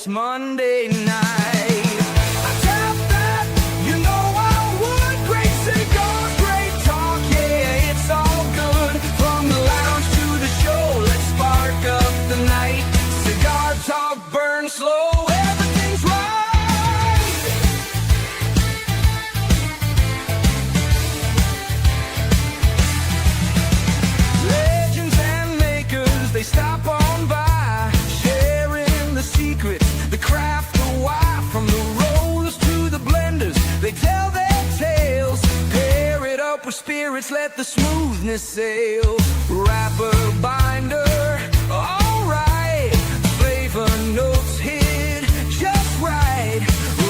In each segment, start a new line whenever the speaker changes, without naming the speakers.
it's Monday night. I tap that, you know I would. Great cigars, great talk, yeah, it's all good. From the lounge to the show, let's spark up the night. Cigar talk, burn slow, everything's right. Legends and makers, they stop on by, sharing the secrets, the craft, the why. From the rollers to the blenders, they tell their tales. Pair it up with spirits, let the smoothness sail. Wrapper, binder, alright. Flavor notes hit just right.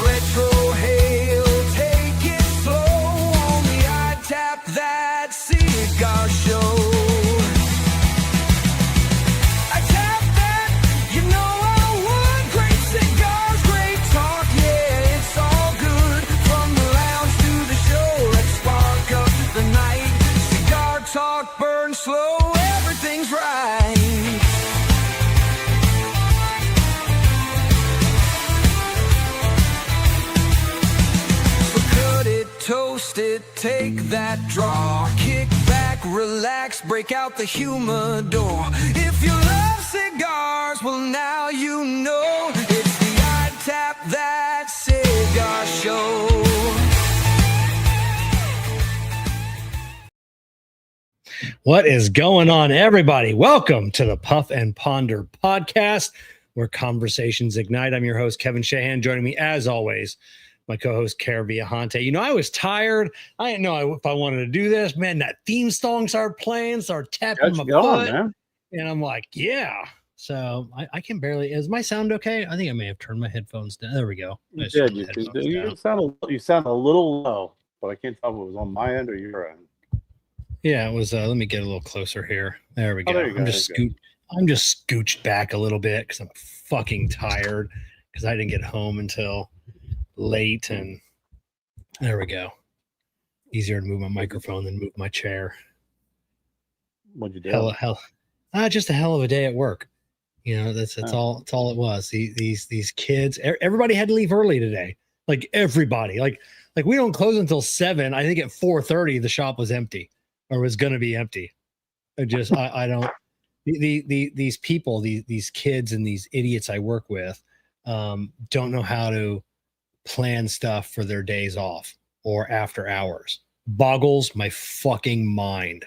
Retro hail, take it slow. Only I tap that cigar show. I tap that, you know I would. Great cigars, great talk, yeah, it's all good. From the lounge to the show, let's spark up the night. Cigar talk, burn slow, everything's right. So cut it, toast it, take that draw. Kick back, relax, break out the humidor. If you love cigars, well now you know. It's the I Tap That Cigar Show.
What is going on, everybody? Welcome to the Puff and Ponder podcast, where conversations ignite. I'm your host, Kevin Shahan. Joining me, as always, my co-host, Kerr Viajante. You know, I was tired. I didn't know if I wanted to do this. Man, that theme song started playing, started tapping my foot. Man. And I'm like, yeah. So I can barely. Is my sound okay? I think I may have turned my headphones down. There we go.
You did. You sound a little low, but I can't tell if it was on my end or your end.
Yeah, it was. Let me get a little closer here. There we go.
There you go.
I'm just scooched back a little bit because I'm fucking tired because I didn't get home until late, and there we go. Easier to move my microphone than move my chair.
What'd you do?
Just a hell of a day at work. You know, that's all it was. These kids, everybody had to leave early today. Like everybody, like we don't close until 7. I think at 4:30 the shop was empty. Or was going to be empty. I don't. These people, these kids, and these idiots I work with, don't know how to plan stuff for their days off or after hours. Boggles my fucking mind.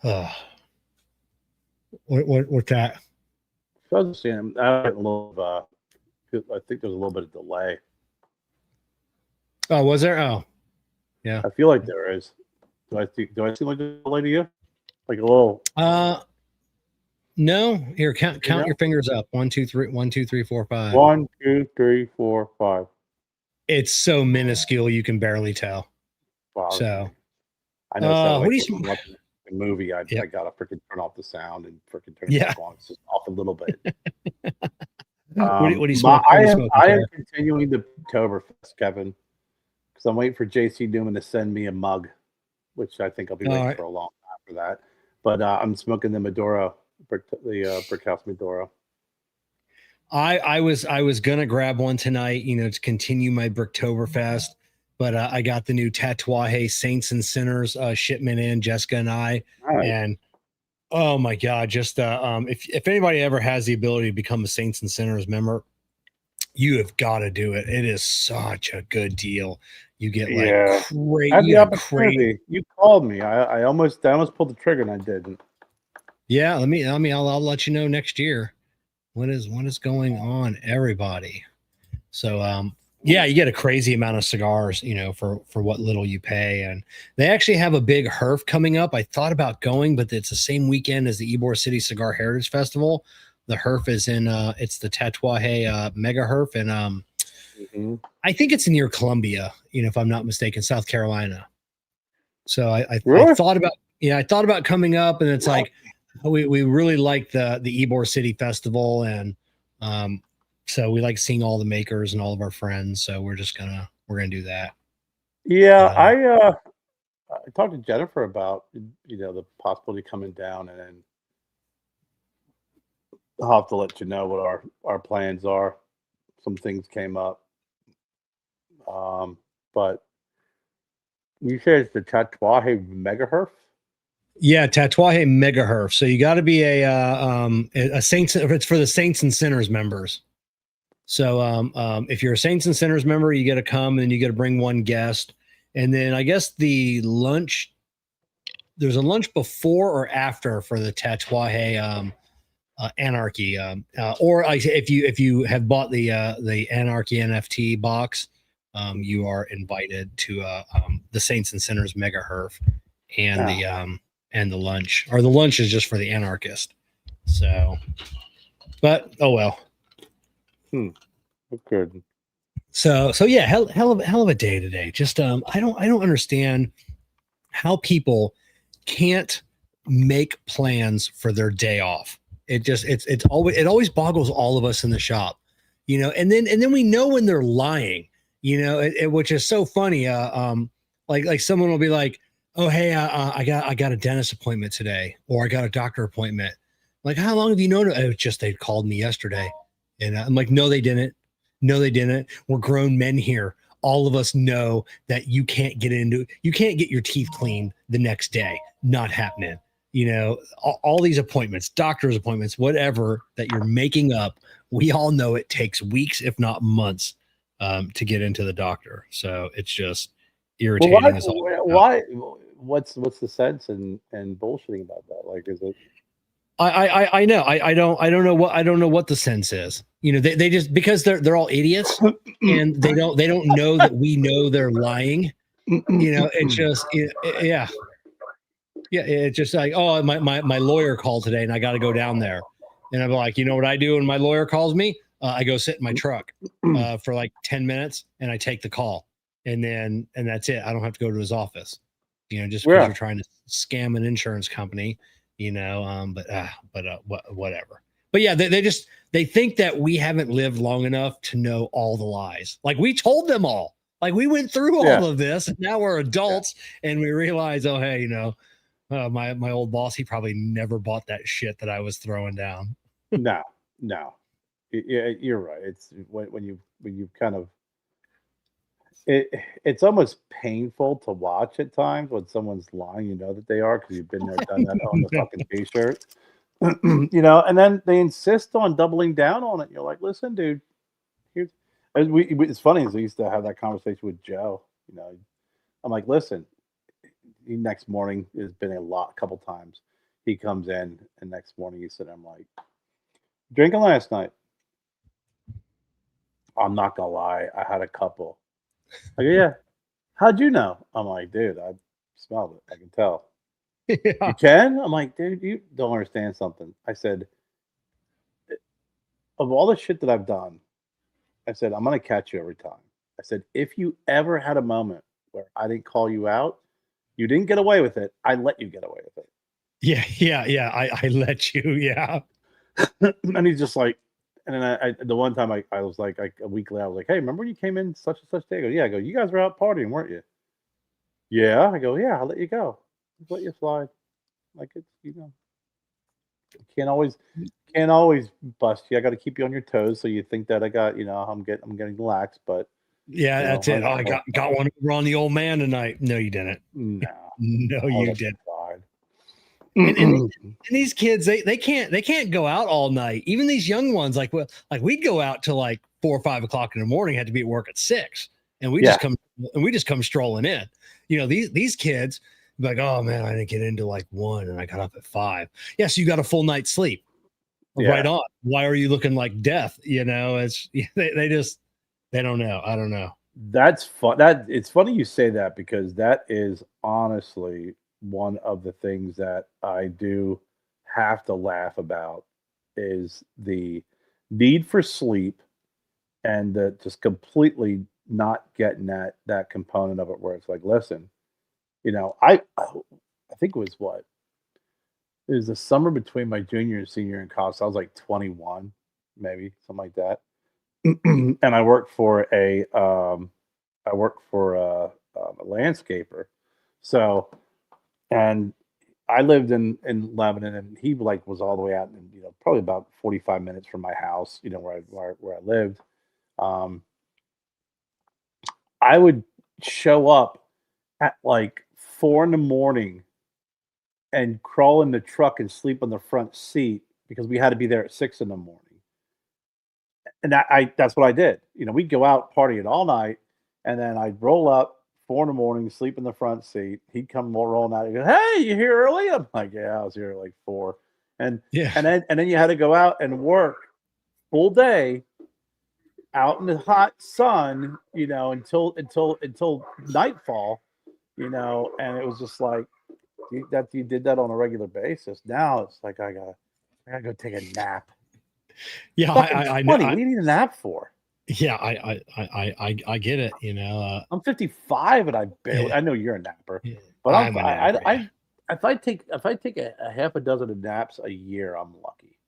What's that?
I was seeing a little. I think there was a little bit of delay.
Oh, was there? Oh. Yeah,
I feel like there is. Do I seem like a delay to you? Like a little?
No. Here, count your fingers up. 1, 2, 3. 1, 2, 3, 4, 5.
1, 2, 3, 4, 5.
It's so minuscule you can barely tell.
Wow.
So
I know.
What do you
watching the movie? I gotta freaking turn off the sound and freaking turn it back on. It's just off a little bit.
What do you smoke?
I am continuing the Oktoberfest, Kevin. So I'm waiting for JC Newman to send me a mug, which I think I'll be waiting for a long time for that. But I'm smoking the Maduro, the Brickhouse Maduro.
I was gonna grab one tonight, you know, to continue my Bricktoberfest, but I got the new Tatuaje Saints and Sinners shipment in, Jessica and I, and oh my god, just if anybody ever has the ability to become a Saints and Sinners member, you have got to do it. It is such a good deal. You get
crazy. You called me. I almost pulled the trigger and I didn't.
Yeah, I'll let you know next year. What is going on, everybody? So yeah, you get a crazy amount of cigars, you know, for what little you pay. And they actually have a big HERF coming up. I thought about going, but it's the same weekend as the Ybor City Cigar Heritage Festival. The HERF is in it's the Tatuaje Mega HERF, and I think it's near Columbia, you know, if I'm not mistaken, South Carolina. So I thought about coming up, and it's like we really like the Ybor City Festival, and so we like seeing all the makers and all of our friends. So we're gonna do that.
Yeah, I talked to Jennifer about, you know, the possibility coming down, and then I'll have to let you know what our plans are. Some things came up, but you said it's the Tatuaje Megaherf.
Yeah, Tatuaje Megaherf. So you got to be a Saints. It's for the Saints and Sinners members. So if you're a Saints and Sinners member, you got to come and you got to bring one guest. And then I guess the lunch, there's a lunch before or after for the Tatuaje Anarchy. Or if you have bought the Anarchy NFT box, you are invited to the Saints and Sinners Megaherf and the lunch. Or the lunch is just for the anarchist. So, but oh well.
Good.
So yeah, hell of a day today. Just I don't understand how people can't make plans for their day off. It always boggles all of us in the shop, you know. And then we know when they're lying, you know, which is so funny. Like someone will be like, "Oh hey, I got a dentist appointment today, or I got a doctor appointment." Like, how long have you known? It was just they called me yesterday, and I'm like, "No, they didn't. No, they didn't. We're grown men here. All of us know that you can't get your teeth cleaned the next day. Not happening. You know, all these appointments, doctor's appointments, whatever that you're making up. We all know it takes weeks, if not months, to get into the doctor. So it's just irritating.
Well, why? What's the sense in bullshitting about that? Like, is it?
I know. I don't know what the sense is. You know, they just, because they're all idiots and they don't know that we know they're lying. You know, it's just yeah. It's just like, oh, my lawyer called today and I got to go down there. And I'm like, you know what I do when my lawyer calls me? I go sit in my truck for like 10 minutes and I take the call, and that's it. I don't have to go to his office. You know, just because you're trying to scam an insurance company. You know, whatever. But yeah, they think that we haven't lived long enough to know all the lies. Like, we told them all. Like, we went through all of this, and now we're adults, and we realize, oh hey, you know, my old boss, he probably never bought that shit that I was throwing down.
No. Yeah, you're right. It's when you kind of it's almost painful to watch at times when someone's lying. You know that they are, because you've been there, done that on the fucking t-shirt. You know, and then they insist on doubling down on it. You're like, listen, dude. Here's it's funny, is we used to have that conversation with Joe. You know, I'm like, listen. Next morning, it's been a couple times. He comes in, and next morning he said, I'm like, drinking last night. I'm not gonna lie, I had a couple. I go, yeah. How'd you know? I'm like, dude, I smelled it. I can tell.
Yeah.
You can? I'm like, dude, you don't understand something. I said, of all the shit that I've done, I said, I'm gonna catch you every time. I said, if you ever had a moment where I didn't call you out, you didn't get away with it, I let you get away with it.
Yeah. I let you, yeah.
And he's just like, and then I the one time I was like a week later, I was like, hey, remember when you came in such and such day? I go, yeah. I go, you guys were out partying, weren't you? Yeah. I go, yeah, I'll let you go. Just let you slide. Like, it's, you know, can't always bust you. I got to keep you on your toes, so you think that I got, you know, I'm getting lax, but
yeah, that's it. Oh, I got one over on the old man tonight. No, you didn't.
No,
no, you didn't.
And
these kids, they can't go out all night. Even these young ones, like we'd go out till like 4 or 5 o'clock in the morning, had to be at work at 6, and we just come strolling in. You know, these kids like, oh man, I didn't get into like 1 and I got up at 5. Yeah, so you got a full night's sleep. Yeah. Right on. Why are you looking like death? You know, it's they don't know. I don't know.
That's fun. It's funny you say that, because that is honestly one of the things that I do have to laugh about, is the need for sleep, and the just completely not getting that component of it, where it's like, listen, you know, I think it was the summer between my junior and senior in college. So I was like 21, maybe something like that. And I worked for a landscaper. So, and I lived in Lebanon, and he like was all the way out, and probably about 45 minutes from my house. Where I lived. Um, I would show up at like 4 in the morning and crawl in the truck and sleep on the front seat because we had to be there at 6 in the morning. And that's what I did. We'd go out partying all night, and then I'd roll up 4 in the morning, sleep in the front seat. He'd come rolling out and go, "Hey, you here early?" I'm like, "Yeah, I was here at like 4." And
Yeah.
and then you had to go out and work full day out in the hot sun, until nightfall, and it was just like you did that on a regular basis. Now it's like I gotta go take a nap.
Yeah,
I know. What do you need a nap for?
Yeah, I get it.
I'm 55 and I know you're a napper, but
I'm a napper, yeah.
if I take a half a dozen of naps a year, I'm lucky.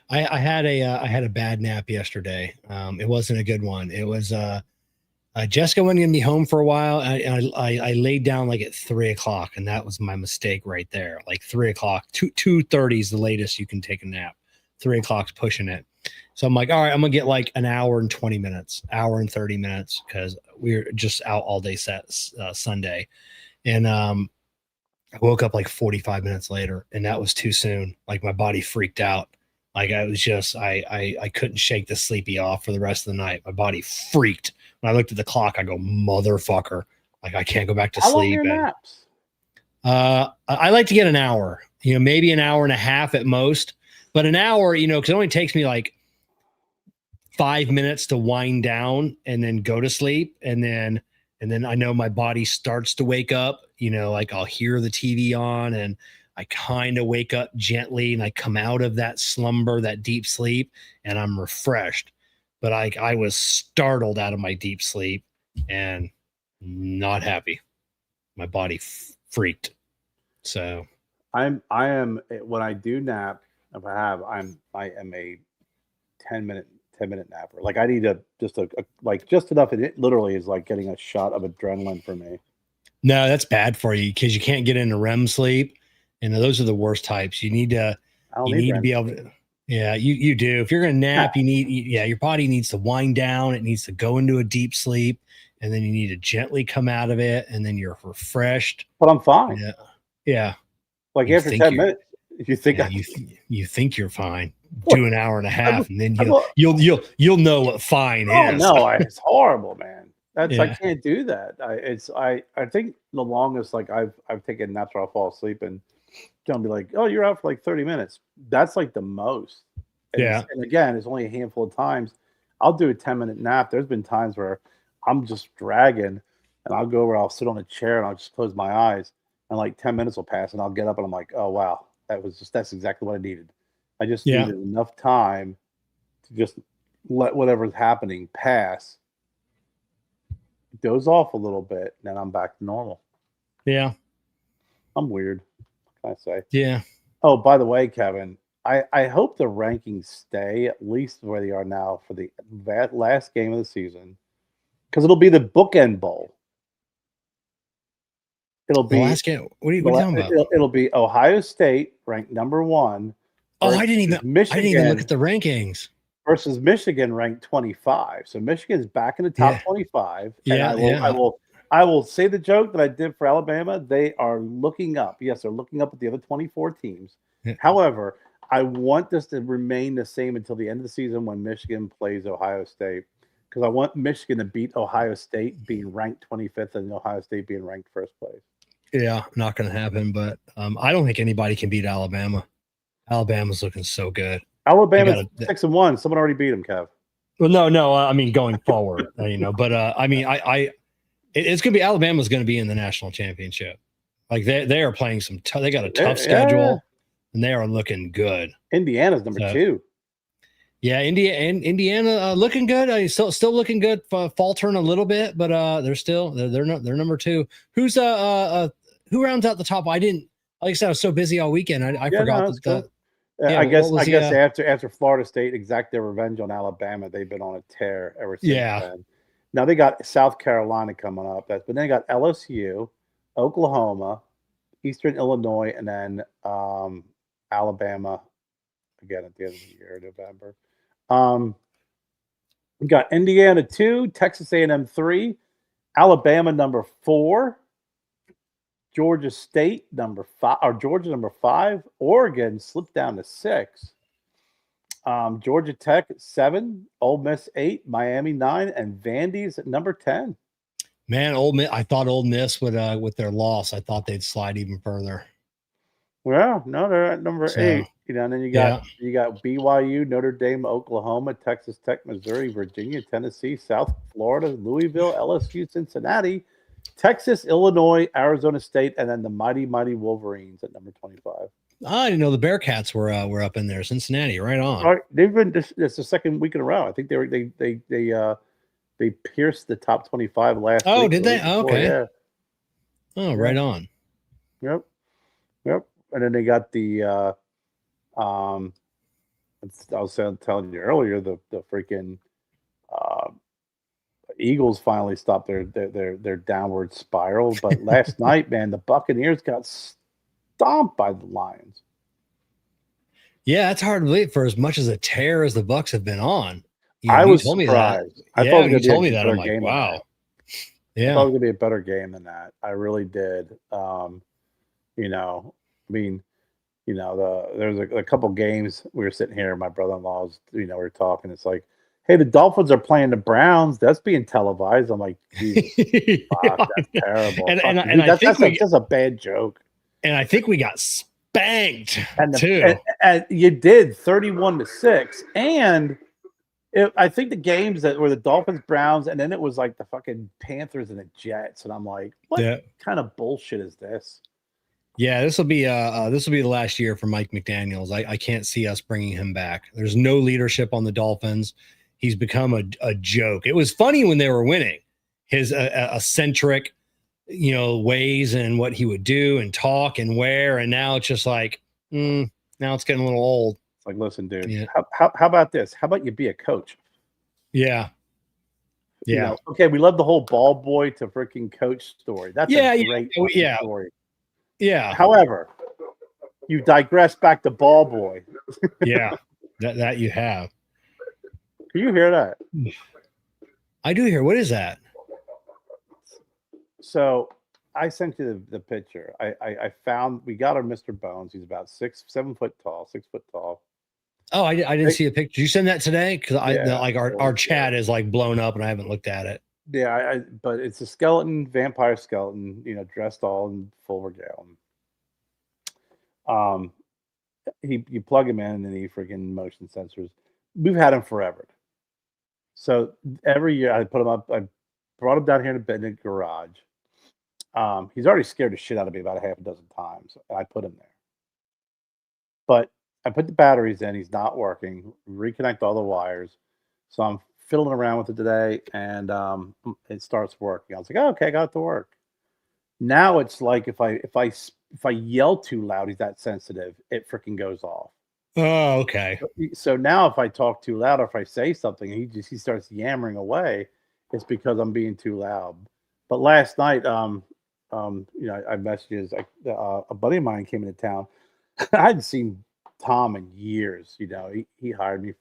I had a bad nap yesterday. It wasn't a good one. It was Jessica wasn't gonna be home for a while. I laid down like at 3:00, and that was my mistake right there. Like 3:00, 2:30 is the latest you can take a nap. 3:00's pushing it. So I'm like, all right, I'm gonna get like an hour and 20 minutes, hour and 30 minutes, because we're just out all day Sunday. And I woke up like 45 minutes later, and that was too soon. Like my body freaked out. Like I was just I couldn't shake the sleepy off for the rest of the night. My body freaked. When I looked at the clock, I go, motherfucker. Like I can't go back to
sleep.
How long
are your naps?
I like to get an hour, maybe an hour and a half at most, but an hour, because it only takes me like 5 minutes to wind down and then go to sleep. And then I know my body starts to wake up, like I'll hear the TV on and I kind of wake up gently and I come out of that slumber, that deep sleep, and I'm refreshed. But I was startled out of my deep sleep and not happy. My body freaked. So
I am when I do nap, if I am a 10-minute napper. Like I need just enough. It literally is like getting a shot of adrenaline for me.
No, that's bad for you because you can't get into REM sleep, and those are the worst types. You need to be able to. Yeah, you do. If you're gonna nap, your body needs to wind down. It needs to go into a deep sleep, and then you need to gently come out of it, and then you're refreshed.
But I'm fine.
Yeah.
Like after 10 minutes, you think
you think you're fine. Do an hour and a half, and then you'll know what fine is.
No, it's horrible, man. I can't do that. I think the longest like I've taken naps where I'll fall asleep and don't be like, oh, you're out for like 30 minutes. That's like the most. And again, it's only a handful of times. I'll do a 10-minute nap. There's been times where I'm just dragging, and I'll go where I'll sit on a chair and I'll just close my eyes, and like 10 minutes will pass, and I'll get up and I'm like, oh wow, that's exactly what I needed. I just needed enough time to just let whatever's happening pass, doze off a little bit, and then I'm back to normal.
Yeah.
I'm weird. What can I say?
Yeah.
Oh, by the way, Kevin, I hope the rankings stay at least where they are now for the last game of the season, because it'll be the bookend bowl. It'll be
last game. What are you talking about?
It'll be Ohio State ranked number 1.
Oh, I didn't even look at the rankings.
Versus Michigan ranked 25. So Michigan's back in the top 25. And I will say the joke that I did for Alabama. They are looking up. Yes, they're looking up at the other 24 teams.
Yeah.
However, I want this to remain the same until the end of the season when Michigan plays Ohio State, because I want Michigan to beat Ohio State being ranked 25th and Ohio State being ranked first place.
Yeah, not going to happen. But I don't think anybody can beat Alabama. Alabama's looking so good.
Alabama's 6-1. Someone already beat them, Kev.
Well, no. I mean, going forward, But I mean, it's going to be Alabama's going to be in the national championship. Like they are playing they got a tough schedule, and they are looking good.
Indiana's number 2.
Yeah, Indiana looking good. Still looking good. Faltering a little bit, but they're number 2. Who rounds out the top? I didn't. Like I said, I was so busy all weekend. I forgot that.
I guess after Florida State exact their revenge on Alabama, they've been on a tear ever since then. Now they got South Carolina coming up, but then they got LSU, Oklahoma, Eastern Illinois, and then Alabama again at the end of the year, November. We got Indiana 2, Texas A&M 3, Alabama number 4, Georgia State number 5, or Georgia number 5. Oregon slipped down to 6. Georgia Tech 7, Ole Miss 8, Miami 9, and Vandy's at number 10.
Man, Ole Miss. I thought Ole Miss would, with their loss, I thought they'd slide even further.
Well, no, they're at number 8. And then you got BYU, Notre Dame, Oklahoma, Texas Tech, Missouri, Virginia, Tennessee, South Florida, Louisville, LSU, Cincinnati, Texas, Illinois, Arizona State, and then the mighty Wolverines at number 25.
I didn't know the Bearcats were up in there. Cincinnati, right on.
All right, they've been this the second week in a row. I think they pierced the top 25 last week.
Oh, did they? Oh, okay.
Yeah.
Oh, right on.
Yep. And then they got the I was telling you earlier, the freaking Eagles finally stopped their downward spiral. But last night, man, the Buccaneers got stomped by the Lions.
Yeah, it's hard to believe for as much as a tear as the Bucs have been on.
I was surprised.
I thought you told me that. I'm like, wow. Yeah,
I thought it was gonna be a better game than that. I really did. There's a couple games we were sitting here. My brother-in-law's, we were talking. It's like, hey, the Dolphins are playing the Browns. That's being televised. I'm like, Jesus, fuck, that's terrible. And that's a bad joke.
And I think we got spanked
too. And you did 31-6. And I think the games that were the Dolphins, Browns, and then it was like the fucking Panthers and the Jets. And I'm like, what kind of bullshit is this?
Yeah, this will be the last year for Mike McDaniels. I can't see us bringing him back. There's no leadership on the Dolphins. He's become a joke. It was funny when they were winning, his eccentric, ways and what he would do and talk and wear. And now it's just like, now it's getting a little old.
It's like, listen, dude, how about this? How about you be a coach?
Yeah. Yeah.
Okay, we love the whole ball boy to freaking coach story. That's a great story.
Yeah.
However, you digress back to ball boy.
Yeah, that you have.
Can you hear that?
I do hear. What is that?
So I sent you the picture. I found, we got our Mr. Bones. He's about 7 foot tall, 6 foot tall.
Oh, I didn't see a picture. Did you send that today? Because our chat is like blown up and I haven't looked at it.
Yeah, but it's a skeleton, vampire skeleton, dressed all in full regalia. You plug him in and he freaking motion sensors. We've had him forever. So every year I put him up. I brought him down here to bed in the garage. He's already scared the shit out of me about a half a dozen times. I put him there. But I put the batteries in. He's not working. Reconnect all the wires. So I'm fiddling around with it today, and it starts working. I was like, oh, okay, I got it to work. Now it's like if I yell too loud, he's that sensitive, it freaking goes off.
Oh, okay.
So now if I talk too loud or if I say something, he starts yammering away. It's because I'm being too loud. But last night, I messaged a buddy of mine came into town. I hadn't seen Tom in years. He hired me.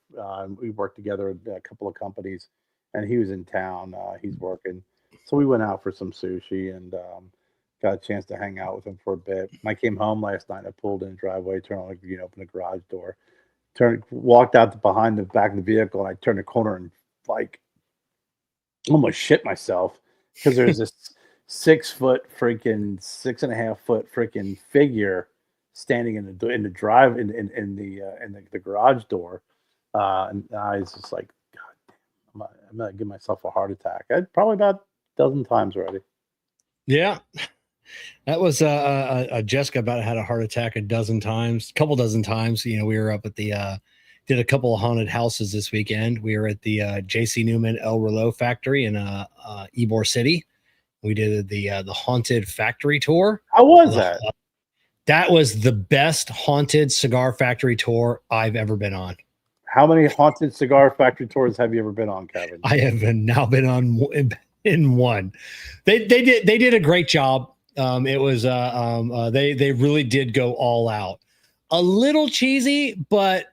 We worked together at a couple of companies, and he was in town. He's working, so we went out for some sushi and got a chance to hang out with him for a bit. When I came home last night, I pulled in the driveway, turned on, open the garage door, walked out behind the back of the vehicle, and I turned the corner and like almost shit myself because there's this 6 foot freaking 6.5 foot freaking figure standing in the drive in the garage door, and I was just like, God damn, I'm gonna give myself a heart attack. I'd probably about a dozen times already.
Yeah, that was Jessica about had a heart attack a couple dozen times. We were up at the did a couple of haunted houses this weekend. We were at the J.C. Newman El Reloj factory in Ybor City. We did the haunted factory tour.
How was that?
That was the best haunted cigar factory tour I've ever been on.
How many haunted cigar factory tours have you ever been on, Kevin?
I have now been on in one. They did a great job. It was they really did go all out. A little cheesy, but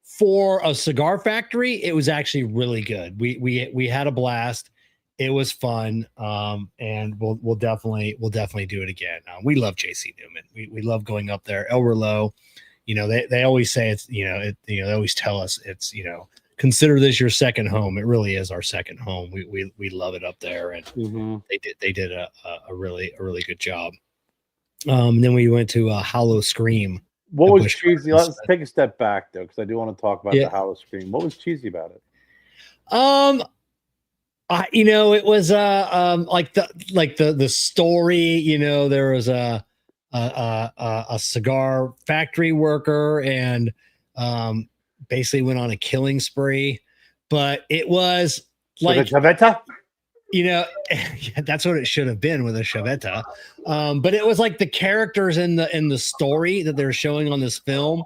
for a cigar factory, it was actually really good. We had a blast. It was fun, and we'll definitely do it again. We love JC Newman. We love going up there. El Reloj, you know, they always say it's, you know, they always tell us it's, you know, consider this your second home. It really is our second home. We love it up there, and they did a really good job. Then we went to Hollow Scream.
What was cheesy? Let's take a step back though, because I do want to talk about the Hollow Scream. What was cheesy about it?
You know, it was like the story. You know, there was a cigar factory worker, and basically went on a killing spree. But it was like, you know, that's what it should have been with a Chaveta. But it was like the characters in the story that they're showing on this film,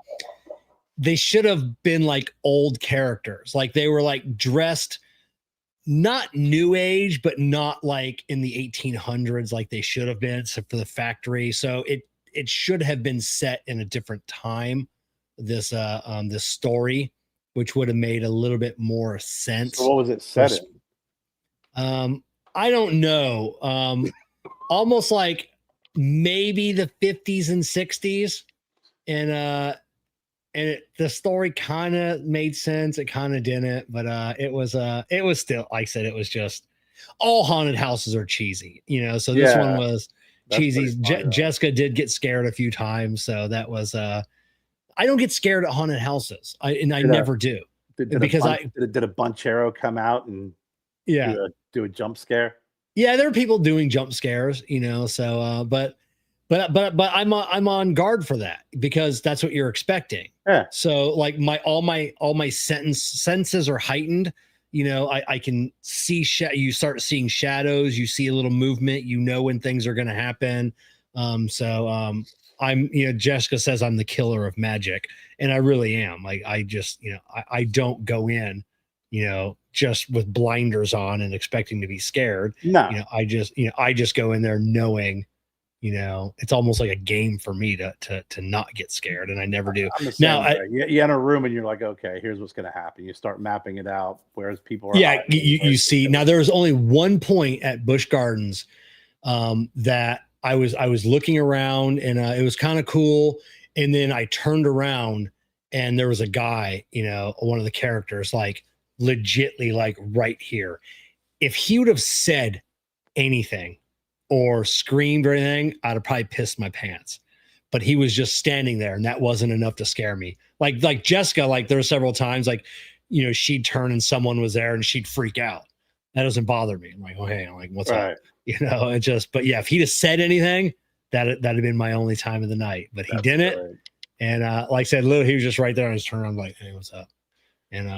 they should have been like old characters. Like they were like dressed not new age, but not like in the 1800s like they should have been, except for the factory. So it should have been set in a different time, this story, which would have made a little bit more sense.
So what was it set in?
I don't know. Almost like maybe the 50s and 60s. And the story kind of made sense. It kind of didn't, but it was still, like I said, it was just, all haunted houses are cheesy, you know. So this one was cheesy. Jessica did get scared a few times, so that was I don't get scared at haunted houses. I never do.
Did a Bunchero come out and do a jump scare?
Yeah, there were people doing jump scares, you know. So but I'm on guard for that, because that's what you're expecting.
Yeah.
So like all my senses are heightened. You know, I can see you start seeing shadows. You see a little movement. You know when things are going to happen. I'm, you know, Jessica says I'm the killer of magic, and I really am. Like I just, you know, I don't go in, you know, just with blinders on and expecting to be scared.
No.
You know, I just go in there knowing, you know, it's almost like a game for me to not get scared, and I never do. Now
you enter a room and you're like, okay, here's what's going to happen. You start mapping it out, whereas people are
you see. Now there was only one point at Busch Gardens that I was looking around, and it was kind of cool, and then I turned around and there was a guy, you know, one of the characters, like legitly like right here. If he would have said anything or screamed or anything, I'd have probably pissed my pants. But he was just standing there, and that wasn't enough to scare me. Like Jessica, like there were several times, like, you know, she'd turn and someone was there and she'd freak out. That doesn't bother me. I'm like, oh, hey, I'm like, what's up? You know, it just, but yeah, if he'd have said anything, that'd have been my only time of the night. But he didn't. Right. And like I said, he was just right there on his turn. I'm like, hey, what's up? And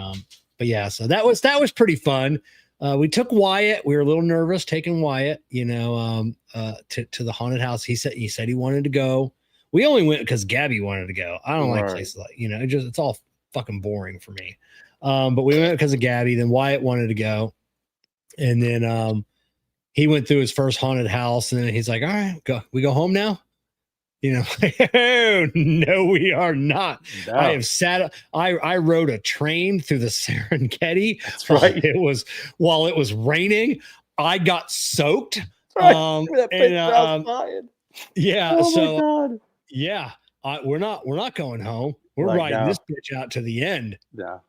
but yeah, so that was pretty fun. We took Wyatt. We were a little nervous taking Wyatt, you know, to the haunted house. He said he wanted to go. We only went because Gabby wanted to go. I don't like places like, you know, it's all fucking boring for me. But we went because of Gabby. Then Wyatt wanted to go, and then he went through his first haunted house, and then he's like, all right, we go home now. You know, oh, no, we are not. No. I have I rode a train through the Serengeti.
That's right.
While it was raining. I got soaked.
Right.
Yeah.
Oh
so
my God.
Yeah, we're not going home. We're riding this bitch out to the end.
Yeah.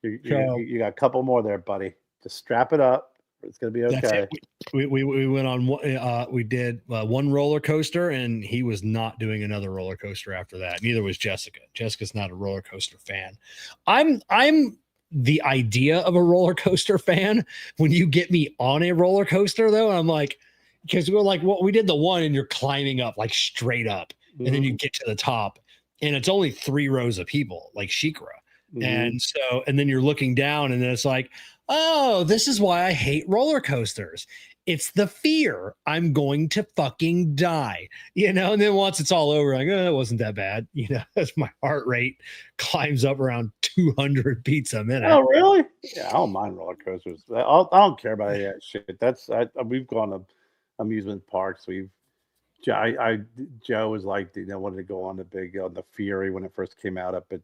You got a couple more there, buddy. Just strap it up. It's gonna be okay.
We went on. We did one roller coaster, and he was not doing another roller coaster after that. Neither was Jessica. Jessica's not a roller coaster fan. I'm the idea of a roller coaster fan. When you get me on a roller coaster, though, I'm like, because we're like, well, we did the one, and you're climbing up like straight up, and then you get to the top, and it's only 3 rows of people, like Shikra. And so, and then you're looking down, and then it's like, oh, this is why I hate roller coasters. It's the fear I'm going to fucking die, you know. And then once it's all over, like, oh, it wasn't that bad, you know. As my heart rate climbs up around 200 beats a minute.
Oh, really? Yeah, I don't mind roller coasters. I don't care about any of that shit. We've gone to amusement parks. We've Joe was like, wanted to go on the Fury when it first came out up at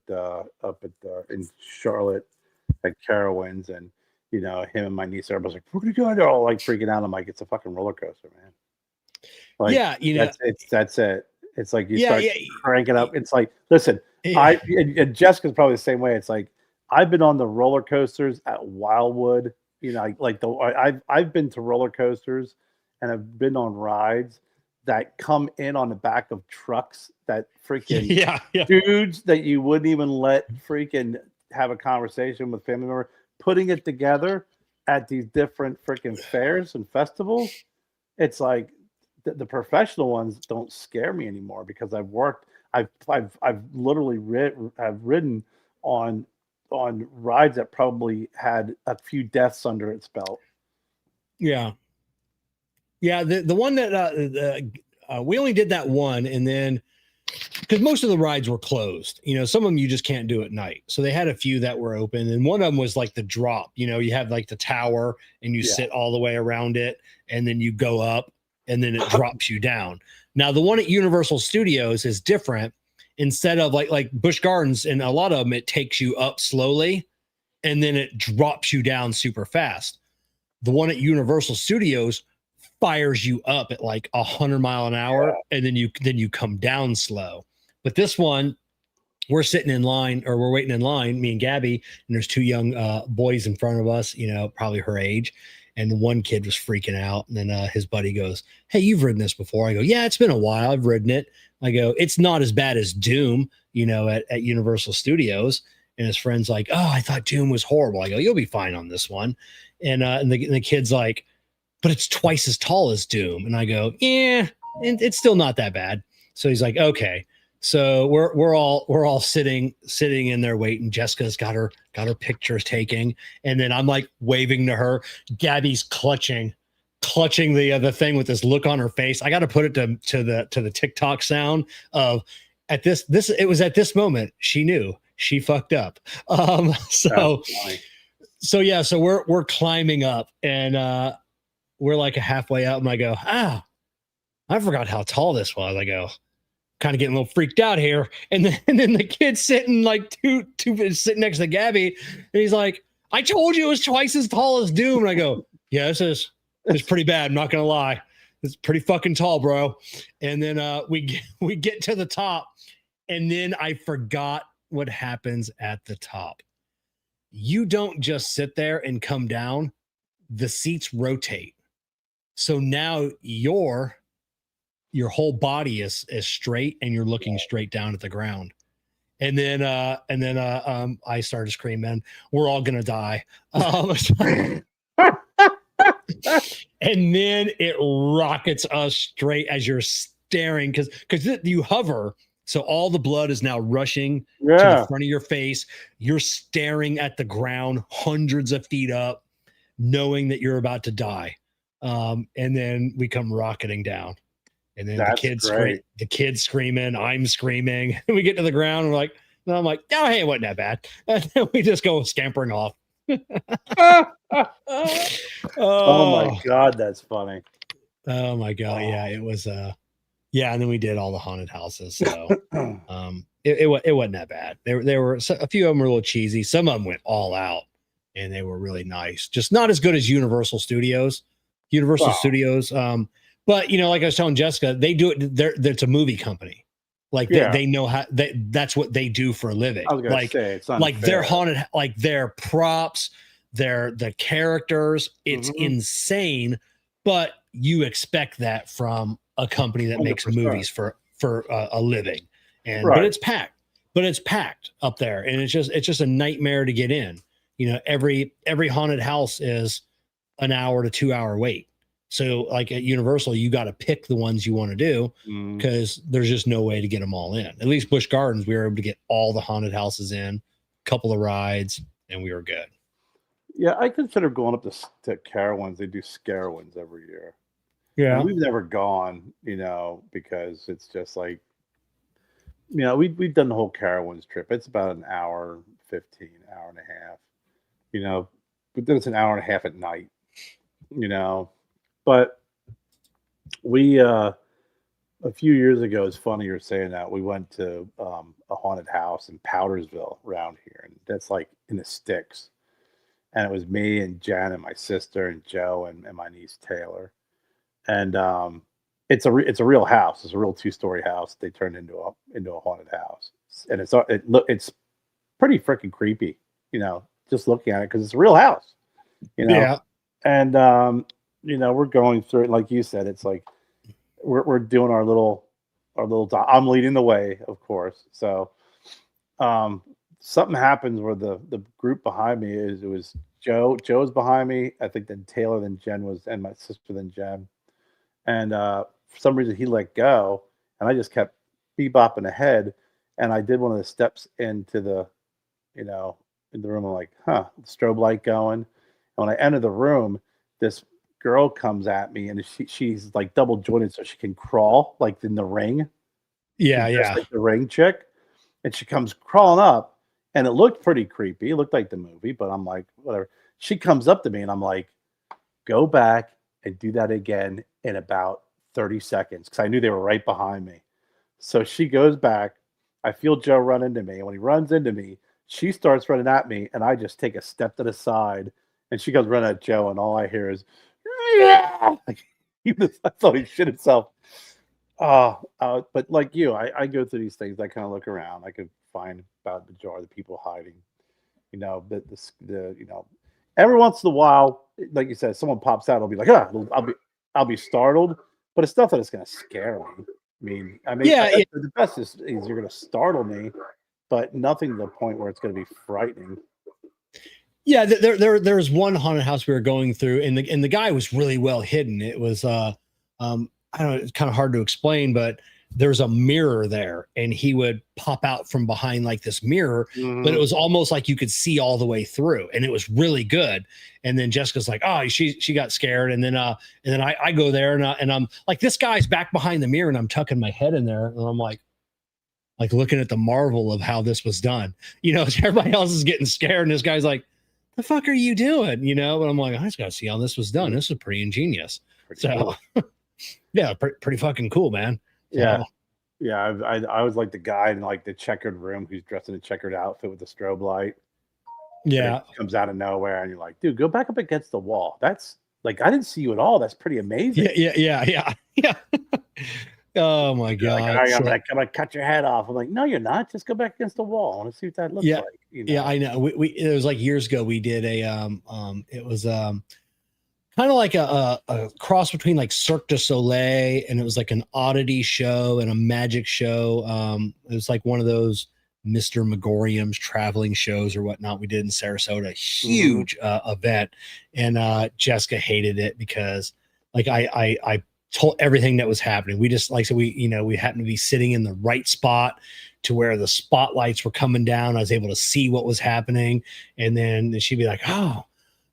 in Charlotte at Carowinds, and him and my niece, everybody's like, we're gonna go, and they're all like freaking out. I'm like, it's a fucking roller coaster, man. Like,
yeah,
that's it. It's like you
yeah,
start
yeah,
cranking up. It's like, listen,
yeah.
and Jessica's probably the same way. It's like I've been on the roller coasters at Wildwood. I've been to roller coasters and I've been on rides that come in on the back of trucks that freaking
yeah.
dudes that you wouldn't even let freaking have a conversation with family member, putting it together at these different freaking fairs and festivals. It's like the professional ones don't scare me anymore because I've literally ridden on rides that probably had a few deaths under its belt.
Yeah. The one that we only did that one, and then because most of the rides were closed, some of them you just can't do at night. So they had a few that were open, and one of them was like the drop. You have like the tower, and you sit all the way around it, and then you go up, and then it drops you down. Now the one at Universal Studios is different. Instead of like Busch Gardens, and a lot of them, it takes you up slowly, and then it drops you down super fast. The one at Universal Studios fires you up at like 100 miles an hour, and then you come down slow. But this one, we're sitting in line, or we're waiting in line, me and Gabby, and there's two young boys in front of us, probably her age. And one kid was freaking out. And then his buddy goes, hey, you've ridden this before? I go, yeah, it's been a while. I've ridden it. I go, it's not as bad as Doom, at Universal Studios. And his friend's like, oh, I thought Doom was horrible. I go, you'll be fine on this one. And the kid's like, but it's twice as tall as Doom. And I go, yeah, and it's still not that bad. So he's like, okay. So we're all sitting in there waiting. Jessica's got her pictures taking, and then I'm like waving to her. Gabby's clutching the thing with this look on her face. I got to put it to the TikTok sound of at this. It was at this moment she knew she fucked up. So we're climbing up, and we're like halfway up, and I go, I forgot how tall this was. I go, kind of getting a little freaked out here. And then the kid sitting like sitting next to Gabby, and he's like, I told you it was twice as tall as Doom. And I go, yeah, it's pretty bad. I'm not gonna lie. It's pretty fucking tall, bro. And then we get to the top, and then I forgot what happens at the top. You don't just sit there and come down. The seats rotate. So now your whole body is straight, and you're looking straight down at the ground. And then I started screaming, we're all gonna die. And then it rockets us straight as you're staring, because you hover, so all the blood is now rushing to the front of your face. You're staring at the ground hundreds of feet up, knowing that you're about to die. And then we come rocketing down. And then the kid's screaming, I'm screaming. And we get to the ground, and I'm like, oh, hey, it wasn't that bad. And then we just go scampering off.
Oh my God, that's funny.
Oh my God. Yeah, it was and then we did all the haunted houses. So it wasn't that bad. There were a few of them were a little cheesy. Some of them went all out, and they were really nice. Just not as good as Universal Studios. Studios. But like I was telling Jessica, they do it. It's a movie company. Like they know how. That's what they do for a living.
I was gonna say, it's
like their haunted, like their props, the characters. It's insane. But you expect that from a company that 100%. Makes movies for a living, but it's packed. But it's packed up there, and it's just a nightmare to get in. Every haunted house is an hour to 2 hour wait. So like at Universal, you got to pick the ones you want to do, because there's just no way to get them all in. At least Busch Gardens, we were able to get all the haunted houses in, a couple of rides, and we were good.
Yeah, I consider going up to Carowinds. They do Scarowinds every year.
Yeah.
And we've never gone, because it's just like, we've done the whole Carowinds trip. It's about an hour 15, hour and a half, but then it's an hour and a half at night, But we A few years ago, it's funny you're saying that. We went to a haunted house in Powdersville around here, and that's like in the sticks. And it was me and Jen and my sister and Joe and my niece Taylor. And it's a real house. It's a real 2-story house. They turned into a haunted house, and it's pretty freaking creepy, just looking at it because it's a real house,
Yeah.
And we're going through it like you said. It's like we're doing our little I'm leading the way, of course. So something happens where the group behind me it was Joe's behind me, I think, then Taylor, then Jen was, and my sister, then Jen. And for some reason he let go, and I just kept bebopping ahead, and I did one of the steps into the in the room. I'm like, huh, strobe light going. And when I enter the room, this girl comes at me, and she's like double jointed so she can crawl like in the ring.
Yeah,
She's
yeah.
like the ring chick. And she comes crawling up, and it looked pretty creepy. It looked like the movie, but I'm like, whatever. She comes up to me, and I'm like, go back and do that again in about 30 seconds, because I knew they were right behind me. So she goes back. I feel Joe run into me. And when he runs into me, she starts running at me, and I just take a step to the side, and she goes running at Joe, and all I hear is, yeah! Like, I thought he shit himself. But like you, I go through these things. I kind of look around. I can find about the majority of the people hiding. Every once in a while, like you said, someone pops out. I'll be like, I'll be startled, but it's nothing that's gonna scare me.
Yeah,
the best is you're gonna startle me, but nothing to the point where it's gonna be frightening.
yeah. There was one haunted house we were going through, and the guy was really well hidden. It was I don't know, it's kind of hard to explain, but there's a mirror there, and he would pop out from behind like this mirror, but it was almost like you could see all the way through, and it was really good. And then Jessica's like, oh, she got scared. And then I go there, and I'm like, this guy's back behind the mirror, and I'm tucking my head in there, and I'm like looking at the marvel of how this was done. Everybody else is getting scared, and this guy's like, the fuck are you doing? But I'm like, I just gotta see how this was done. This is pretty ingenious. Pretty cool. Yeah, pretty fucking cool, man.
Yeah. Yeah, I was like the guy in like the checkered room who's dressed in a checkered outfit with the strobe light.
Yeah.
It comes out of nowhere, and you're like, dude, go back up against the wall. That's like, I didn't see you at all. That's pretty amazing.
Yeah. Oh my God.
I'm gonna cut your head off. I'm like, no, you're not. Just go back against the wall. I want to see what that looks like.
Yeah, I know. We it was like years ago. We did it was kind of like a cross between like Cirque du Soleil, and it was like an oddity show and a magic show. It was like one of those Mr. Megorium's traveling shows or whatnot. We did in Sarasota, huge event, and Jessica hated it because like I told everything that was happening. We just like so we happened to be sitting in the right spot to where the spotlights were coming down. I was able to see what was happening, and then she'd be like, oh,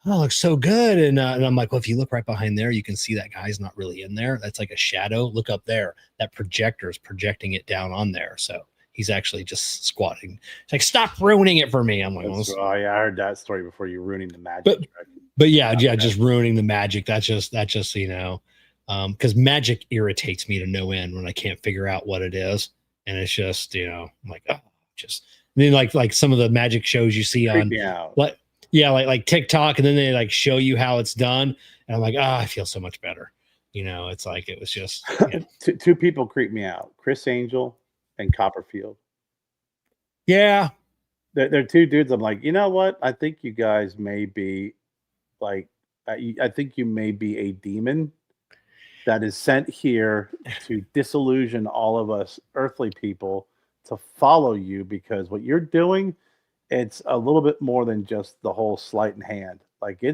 looks so good. And I'm like, well, if you look right behind there, you can see that guy's not really in there. That's like a shadow. Look up there. That projector is projecting it down on there. So he's actually just squatting. It's like, stop ruining it for me. I'm like,
I heard that story before. You ruining the magic.
But yeah, just ruining the magic. That's just because magic irritates me to no end when I can't figure out what it is. And it's just, I'm like, oh, just, and then like some of the magic shows you see on, like TikTok, and then they like show you how it's done, and I'm like, I feel so much better. It's like it was just
two people creep me out: Chris Angel and Copperfield.
Yeah,
they're two dudes. I'm like, you know what? I think you guys may be like, I think you may be a demon that is sent here to disillusion all of us earthly people to follow you, because what you're doing, it's a little bit more than just the whole sleight in hand. Like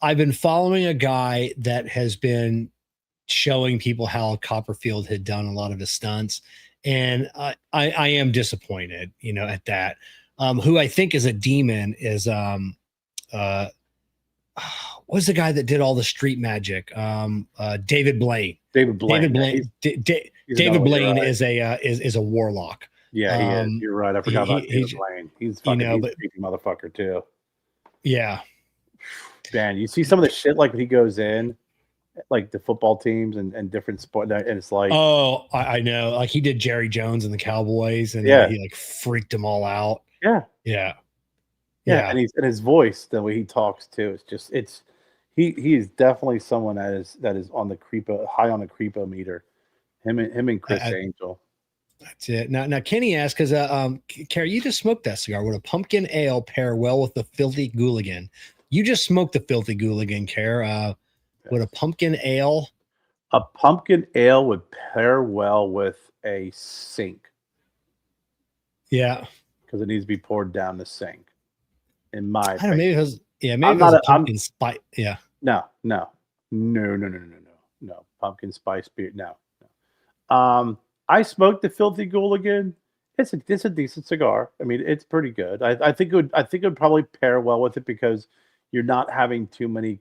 I've been following a guy that has been showing people how Copperfield had done a lot of his stunts, and I am disappointed, at that. Who I think is a demon is what's the guy that did all the street magic? David Blaine. David Blaine is a warlock.
Yeah, he is. You're right. I forgot about David Blaine. He's fucking he's a creepy motherfucker too.
Yeah.
Man, you see some of the shit like when he goes in like the football teams and different sport, and it's like,
oh, I know. Like he did Jerry Jones and the Cowboys, and
yeah,
he like freaked them all out.
yeah,
Yeah,
yeah,
yeah.
and his voice, the way he talks too, it's just he is definitely someone that is on the creepo high on the creepo meter. Him and Chris Angel.
That's it. Now Kenny asked because Carrie, you just smoked that cigar. Would a pumpkin ale pair well with the filthy Gooligan? You just smoked the filthy Gooligan, Care. Would a pumpkin ale?
A pumpkin ale would pair well with a sink.
Yeah,
because it needs to be poured down the sink. In my opinion.
I don't know. Maybe because maybe
I'm
because
not
pumpkin spice. Yeah.
No. Pumpkin spice beer. No. I smoked the Filthy Gooligan. It's a decent cigar. I mean, it's pretty good. I think it would probably pair well with it because you don't have too many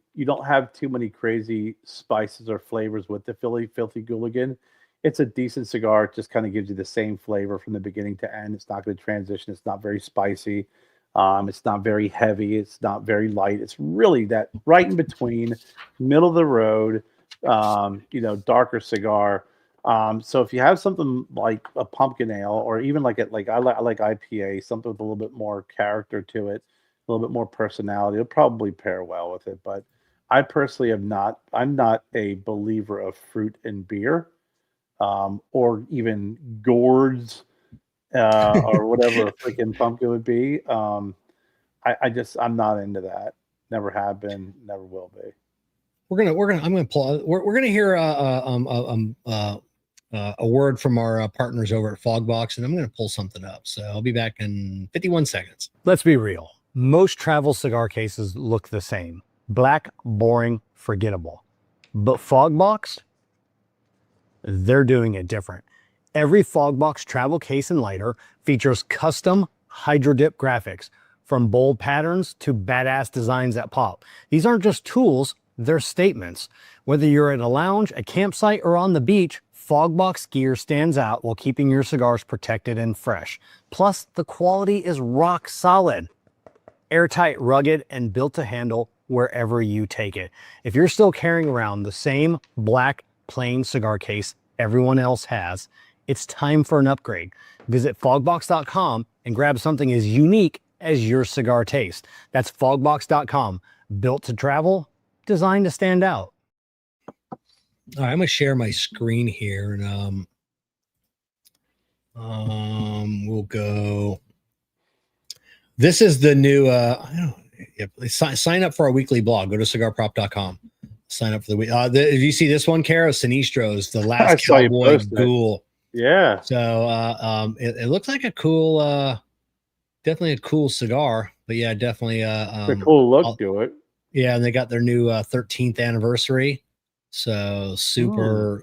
crazy spices or flavors with the Filthy Gooligan. It's a decent cigar. It just kind of gives you the same flavor from the beginning to end. It's not going to transition. It's not very spicy. It's not very heavy. It's not very light. It's really that right in between, middle of the road, darker cigar. So if you have something like a pumpkin ale, or even like I like IPA, something with a little bit more character to it, a little bit more personality, it'll probably pair well with it. But I personally I'm not a believer of fruit and beer, or even gourds, or whatever a freaking pumpkin would be. I'm not into that. Never have been, never will be.
I'm gonna pull. We're gonna hear a word from our partners over at Fogbox, and I'm gonna pull something up. So I'll be back in 51 seconds.
Let's be real. Most travel cigar cases look the same: black, boring, forgettable. But Fogbox, they're doing it different. Every Fogbox travel case and lighter features custom hydro dip graphics, from bold patterns to badass designs that pop. These aren't just tools, they're statements. Whether you're at a lounge, a campsite, or on the beach, Fogbox gear stands out while keeping your cigars protected and fresh. Plus, the quality is rock solid. Airtight, rugged, and built to handle wherever you take it. If you're still carrying around the same black, plain cigar case everyone else has, it's time for an upgrade. Visit fogbox.com and grab something as unique as your cigar taste. That's fogbox.com. Built to travel, designed to stand out.
All right, I'm gonna share my screen here, and we'll go. This is the new. Sign up for our weekly blog. Go to cigarprop.com. Sign up for the week. If you see this one, Cara, Sinistro's The Last Cowboy Ghoul.
Yeah.
So it looks like a cool, definitely a cool cigar. But yeah, definitely
a cool look to it.
Yeah, and they got their new 13th anniversary. So super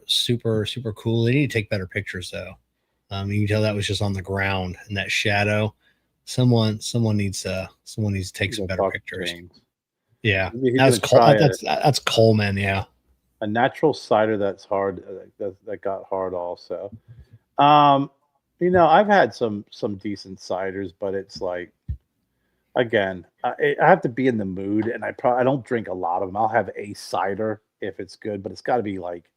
cool. They need to take better pictures though. You can tell that was just on the ground in that shadow. Someone needs to take some better pictures. Yeah, that's Coleman. Yeah,
a natural cider that's hard, that got hard also. I've had some decent ciders, but it's like, again, I have to be in the mood, and I don't drink a lot of them. I'll have a cider if it's good, but it's got to be like,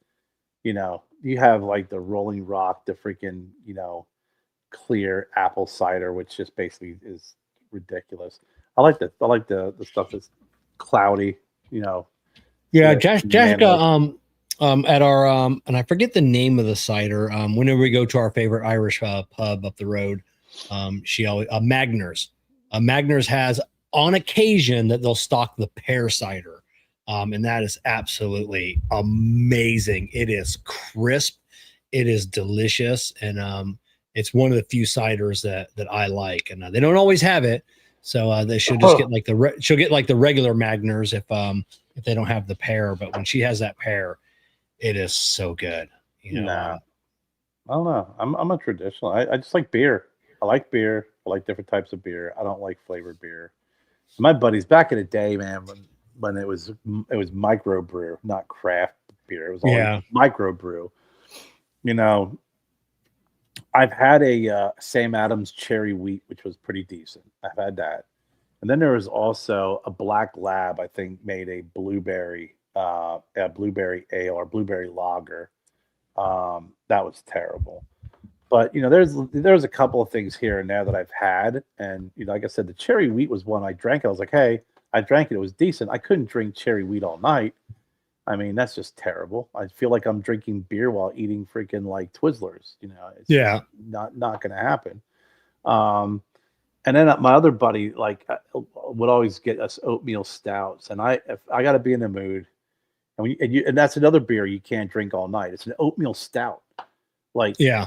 you have like the Rolling Rock, the freaking, clear apple cider, which just basically is ridiculous. I like the stuff that's cloudy,
Yeah, Jessica, at our and I forget the name of the cider. Whenever we go to our favorite Irish pub up the road, she always Magners. Magners has on occasion that they'll stock the pear cider, and that is absolutely amazing. It is crisp, it is delicious, and it's one of the few ciders that I like. And they don't always have it, so they should just get like she'll get like the regular Magners if they don't have the pear. But when she has that pear, it is so good.
I don't know. I'm a traditional. I just like beer. I like beer. I like different types of beer. I don't like flavored beer. My buddies back in the day, man, when it was microbrew, not craft beer. It was all microbrew. I've had a Sam Adams cherry wheat, which was pretty decent. I've had that. And then there was also a Black Lab, I think, made a blueberry a blueberry ale or blueberry lager. That was terrible. But there's a couple of things here and there that I've had, and like I said, the cherry wheat was one I drank. I was like, hey, I drank it. It was decent. I couldn't drink cherry wheat all night. I mean, that's just terrible. I feel like I'm drinking beer while eating freaking like Twizzlers. It's
Yeah.
not going to happen. And then my other buddy would always get us oatmeal stouts, and if I got to be in the mood, and that's another beer you can't drink all night. It's an oatmeal stout. Like,
Yeah.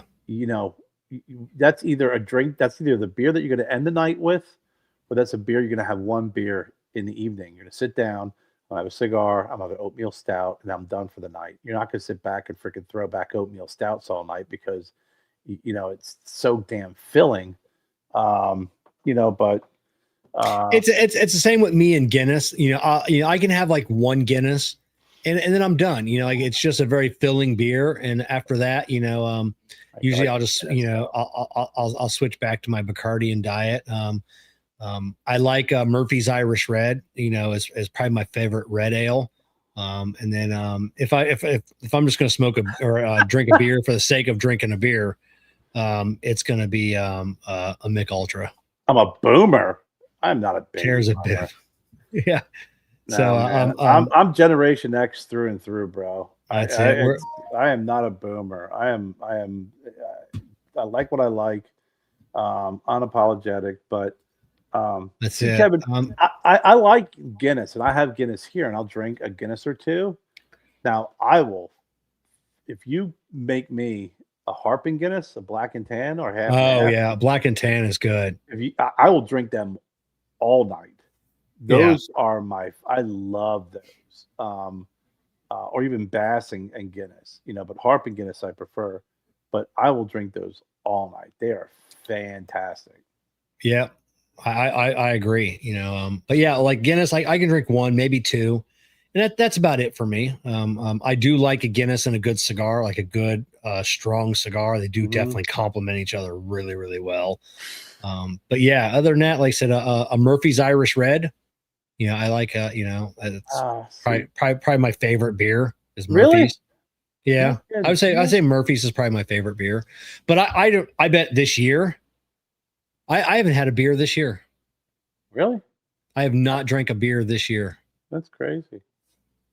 That's either a drink. That's either the beer that you're going to end the night with, or that's a beer you're going to have one beer in the evening. You're going to sit down, I'll have a cigar, I'll have an oatmeal stout, and I'm done for the night. You're not going to sit back and freaking throw back oatmeal stouts all night because, it's so damn filling. But
it's the same with me and Guinness. I can have like one Guinness, and then I'm done. Like it's just a very filling beer, and after that, usually I'll just I'll switch back to my Bacardi and Diet. I like Murphy's Irish Red. Is probably my favorite red ale. And then if I'm just going to smoke or drink a beer for the sake of drinking a beer, it's going to be a Mick Ultra.
I'm a boomer. I'm not a baby
Cares a
boomer.
bit. Yeah.
No,
So
I'm Generation X through and through, bro.
That's it.
I am not a boomer. I I like what I like. Unapologetic, but
that's it.
Kevin, I like Guinness, and I have Guinness here, and I'll drink a Guinness or two. Now I will, if you make me a Harping Guinness, a black and tan, or half.
Oh yeah, black and tan is good.
I will drink them all night. Those are I love those. Or even Bass and Guinness, but Harping Guinness I prefer. But I will drink those all night. They are fantastic.
Yeah, I agree. But yeah, like Guinness, I can drink one, maybe two, and that's about it for me. I do like a Guinness and a good cigar, like a good strong cigar. They do definitely complement each other really, really well. But yeah, other than that, like I said, a Murphy's Irish Red. I like it's probably my favorite beer is Murphy's. Really? Yeah, I'd say Murphy's is probably my favorite beer. But I bet this year I haven't had a beer this year.
Really?
I have not drank a beer this year.
That's crazy.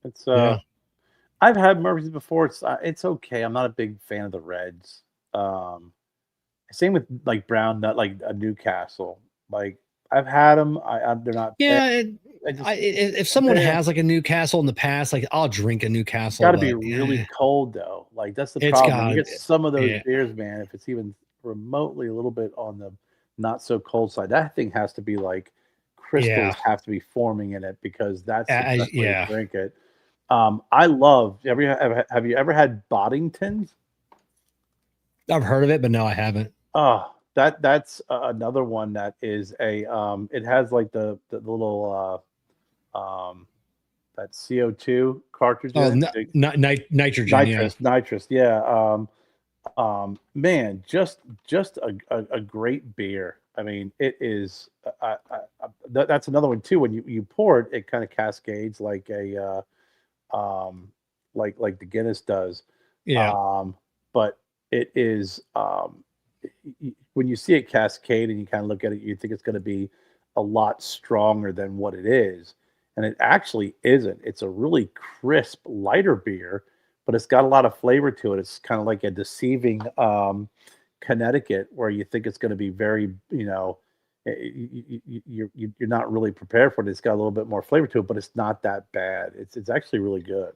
It's I've had Murphy's before. It's okay. I'm not a big fan of the reds. Same with like brown nut, like a Newcastle. Like I've had them. They're not.
Yeah. If someone has like a Newcastle in the past, like I'll drink a Newcastle.
Got to be really cold though. Like that's the problem. You get some of those beers, man. If it's even remotely a little bit on the not so cold side, that thing has to be like crystals have to be forming in it because that's the best way to drink it. I love. Have you ever had Boddingtons?
I've heard of it, but no, I haven't.
Oh, that's another one that is a. It has like the little that CO2 cartridge.
Oh, nitrogen.
Nitrous. Yeah. Man, just a great beer. I mean, it is. That's another one too. When you pour it, it kind of cascades like a like the Guinness does.
Yeah.
But it is when you see it cascade and you kind of look at it, you think it's going to be a lot stronger than what it is, and it actually isn't. It's a really crisp, lighter beer, but it's got a lot of flavor to it. It's kind of like a deceiving Connecticut, where you think it's going to be very, you're not really prepared for it. It's got a little bit more flavor to it, but it's not that bad. It's actually really good.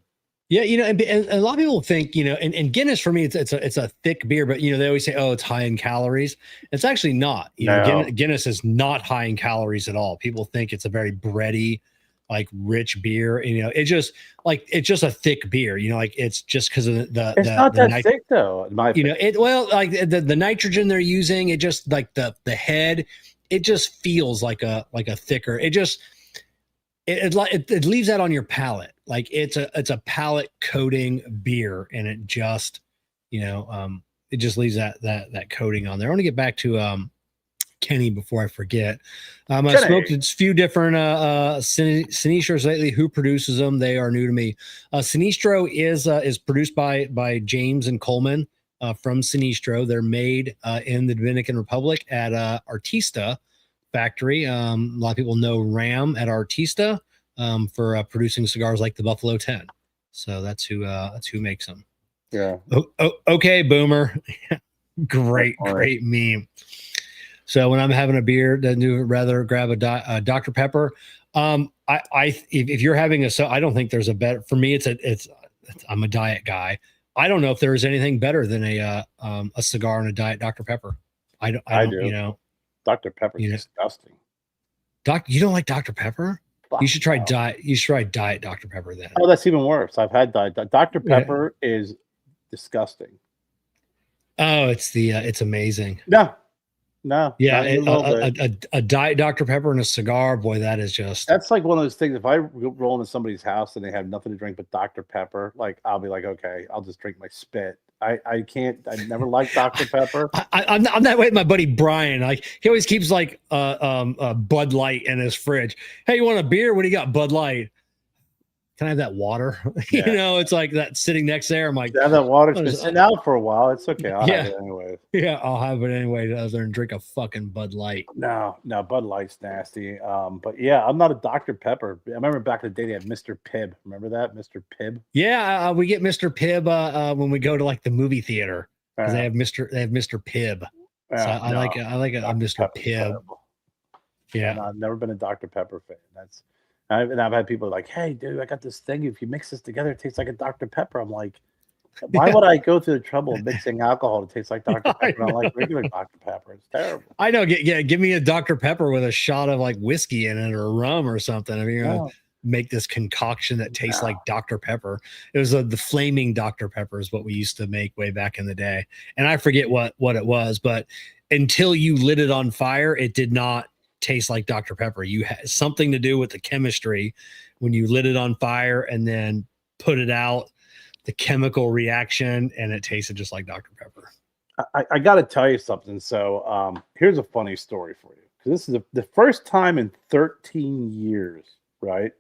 Yeah, and a lot of people think, and Guinness for me, it's a thick beer, but they always say, oh, it's high in calories. It's actually not. Guinness is not high in calories at all. People think it's a very bready, like rich beer. It's just a thick beer. Like it's just because of
it's not that thick though. In my opinion.
Like the nitrogen they're using, it just like the head, it just feels like a thicker. It just. It leaves that on your palate. Like it's a palate coating beer, and it just, it just leaves that coating on there. I want to get back to Kenny before I forget. I
Kenny.
smoked a few different Sinistros lately. Who produces them? They are new to me. Sinistro is produced by James and Coleman from Sinistro. They're made in the Dominican Republic at Artista factory. A lot of people know Ram at Artista for producing cigars like the Buffalo 10. So that's who makes them.
Yeah.
Okay, Boomer. Great meme. So when I'm having a beer, then do rather grab a Dr. Pepper. If you're having I don't think there's a better for me. I'm a diet guy. I don't know if there is anything better than a cigar and a diet Dr. Pepper. I don't
do.
You know,
Dr. Pepper's disgusting.
You don't like Dr. Pepper?
Fuck
you should try
no.
diet. You should try diet Dr. Pepper then.
Oh, that's even worse. I've had diet. Dr. Pepper is disgusting.
Oh, it's amazing.
No.
Yeah, a diet Dr. Pepper and a cigar, boy, that's like
one of those things. If I roll into somebody's house and they have nothing to drink but Dr. Pepper, like I'll be like, okay, I'll just drink my spit. I can't. I never liked Dr. Pepper.
I'm that way with my buddy Brian. Like he always keeps like Bud Light in his fridge. Hey, you want a beer? What do you got? Bud Light. Can I have that water?
Yeah.
You know, it's like that sitting next there. I'm like,
have that water. It's been sitting out for a while. It's okay. I'll have it anyway.
Yeah, I'll have it anyway. Other than drink a fucking Bud Light.
No, Bud Light's nasty. But yeah, I'm not a Dr. Pepper. I remember back in the day they had Mr. Pibb. Remember that, Mr. Pibb?
Yeah, we get Mr. Pibb when we go to like the movie theater because they have Mr. Pibb. So I like a Mr. Pibb. Yeah,
I've never been a Dr. Pepper fan. I've had people like, hey, dude, I got this thing. If you mix this together, it tastes like a Dr. Pepper. I'm like, why would I go through the trouble of mixing alcohol to taste like Dr. Pepper? I like regular Dr. Pepper. It's terrible.
I know. Give me a Dr. Pepper with a shot of like whiskey in it or rum or something. I mean, you're gonna make this concoction that tastes like Dr. Pepper. It was the flaming Dr. Pepper is what we used to make way back in the day. And I forget what it was, but until you lit it on fire, it did not taste like Dr. Pepper. You had something to do with the chemistry when you lit it on fire and then put it out, the chemical reaction, and it tasted just like Dr. Pepper.
I got to tell you something. So here's a funny story for you, because this is the first time in 13 years, right?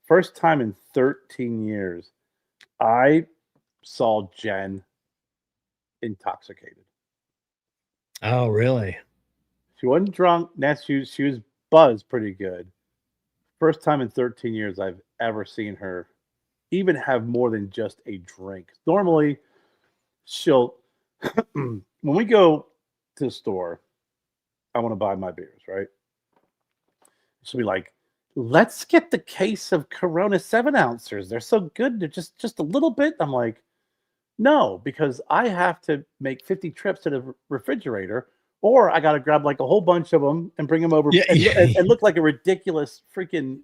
First time in 13 years, I saw Jen intoxicated.
Oh, really?
She wasn't drunk. She was buzzed pretty good. First time in 13 years I've ever seen her even have more than just a drink. Normally, she'll when we go to the store, I want to buy my beers, right? She'll be like, let's get the case of Corona 7-ounces. They're so good. They're just a little bit. I'm like, no, because I have to make 50 trips to the refrigerator, or I got to grab like a whole bunch of them and bring them over and look like a ridiculous freaking,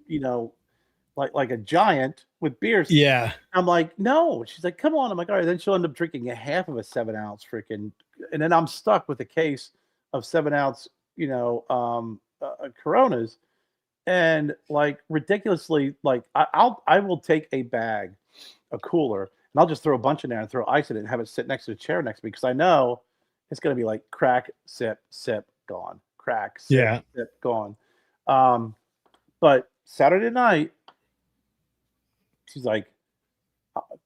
like a giant with beers.
Yeah.
I'm like, no. She's like, come on. I'm like, all right. Then she'll end up drinking a half of a 7-ounce freaking, and then I'm stuck with a case of 7-ounce, Coronas. And like ridiculously, like I will take a bag, a cooler, and I'll just throw a bunch in there and throw ice in it and have it sit next to the chair next to me, because I know it's going to be like crack, sip, gone. Crack, sip, sip, gone. But Saturday night, she's like,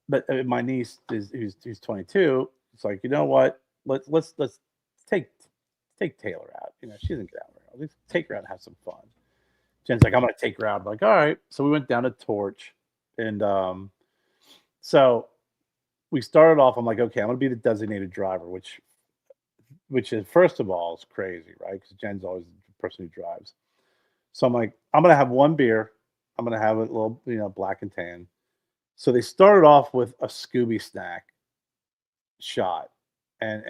but my niece who's 22. It's like, you know what? Let's take Taylor out. She doesn't get out of her house. Let's take her out and have some fun. Jen's like, I'm gonna take her out. I'm like, all right. So we went down to Torch, and so we started off. I'm like, okay, I'm gonna be the designated driver, which is, first of all, is crazy, right? Because Jen's always the person who drives. So I'm like, I'm gonna have one beer. I'm gonna have a little, black and tan. So they started off with a Scooby snack shot, and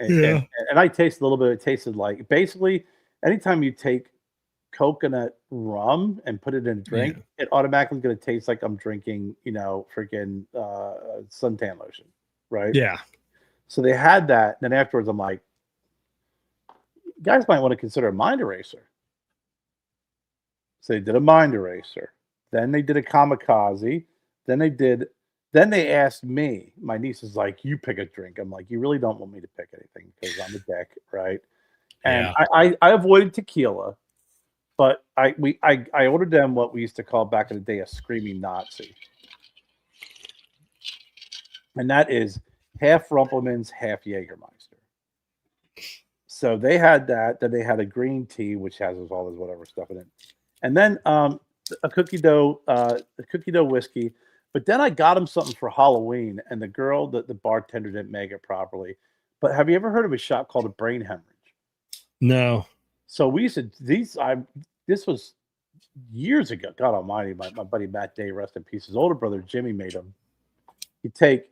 I tasted a little bit. It tasted like, basically, anytime you take coconut rum and put it in a drink, it automatically going to taste like I'm drinking, freaking suntan lotion, right?
Yeah.
So they had that, and then afterwards, I'm like, you guys might want to consider a mind eraser. So they did a mind eraser. Then they did a kamikaze. Then they asked me. My niece is like, you pick a drink. I'm like, you really don't want me to pick anything because I'm a dick, right? And
Yeah.
I avoided tequila, but I ordered them what we used to call back in the day a screaming Nazi. And that is half Rumpelmann's, half Jägermeister. So they had that. Then they had a green tea, which has all this whatever stuff in it, and then a cookie dough whiskey. But then I got him something for Halloween, and the girl, the bartender, didn't make it properly. But have you ever heard of a shot called a brain hemorrhage?
No.
So we used to this was years ago. God Almighty, my buddy Matt Day, rest in peace. His older brother Jimmy made them. You take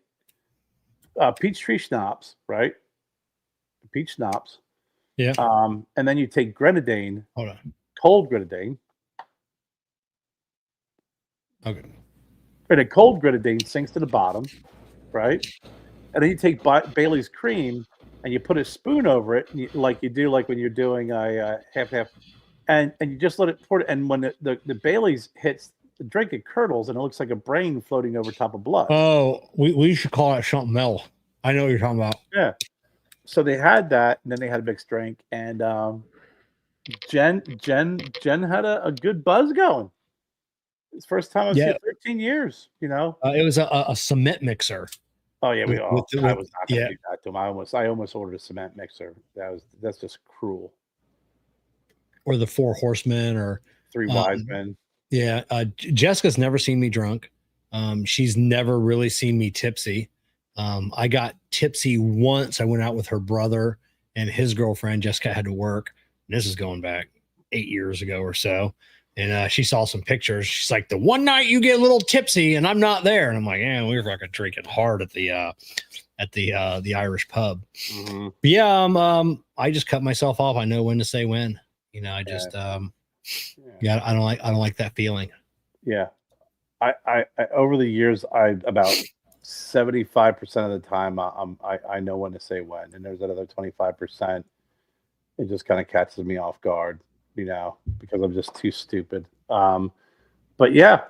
peachtree schnapps, right? Peach schnapps.
Yeah.
And then you take grenadine,
Hold on.
cold grenadine.
Okay.
And a cold grenadine sinks to the bottom, right? And then you take Bailey's cream and you put a spoon over it, like you do like when you're doing a half, and you just let it pour it. And when the Bailey's hits the drink, it curdles and it looks like a brain floating over top of blood.
Oh, we should call it something else. I know what you're talking about.
Yeah. So they had that, and then they had a mixed drink, and Jen had a good buzz going. It's first time I've seen it 13 years. You know,
it was a cement mixer.
Oh yeah, I was not going to
yeah.
do that to him. I almost ordered a cement mixer. That's just cruel.
Or the Four Horsemen, or
Three Wise Men.
Yeah, Jessica's never seen me drunk. She's never really seen me tipsy. I got tipsy once. I went out with her brother and his girlfriend. Jessica had to work. And this is going back 8 years ago or so. And she saw some pictures. She's like, the one night you get a little tipsy and I'm not there. And I'm like, yeah, we were fucking drinking hard at the Irish pub.
Mm-hmm.
But yeah, I just cut myself off. I know when to say when. You know, I just I don't like that feeling.
Yeah. I over the years, about 75% of the time I know when to say when, and there's another 25%. It just kind of catches me off guard, you know, because I'm just too stupid. But yeah,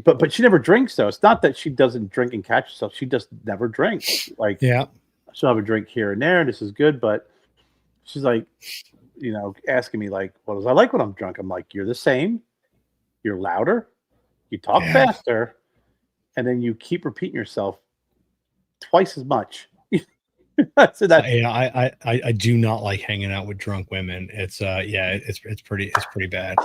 but she never drinks though. It's not that she doesn't drink and catch herself. She just never drinks. Like,
yeah,
she'll have a drink here and there. This is good, but she's like, you know, asking me like, what does I like when I'm drunk? I'm like, you're the same. You're louder. You talk faster. And then you keep repeating yourself twice as much. So
I do not like hanging out with drunk women. It's it's pretty bad.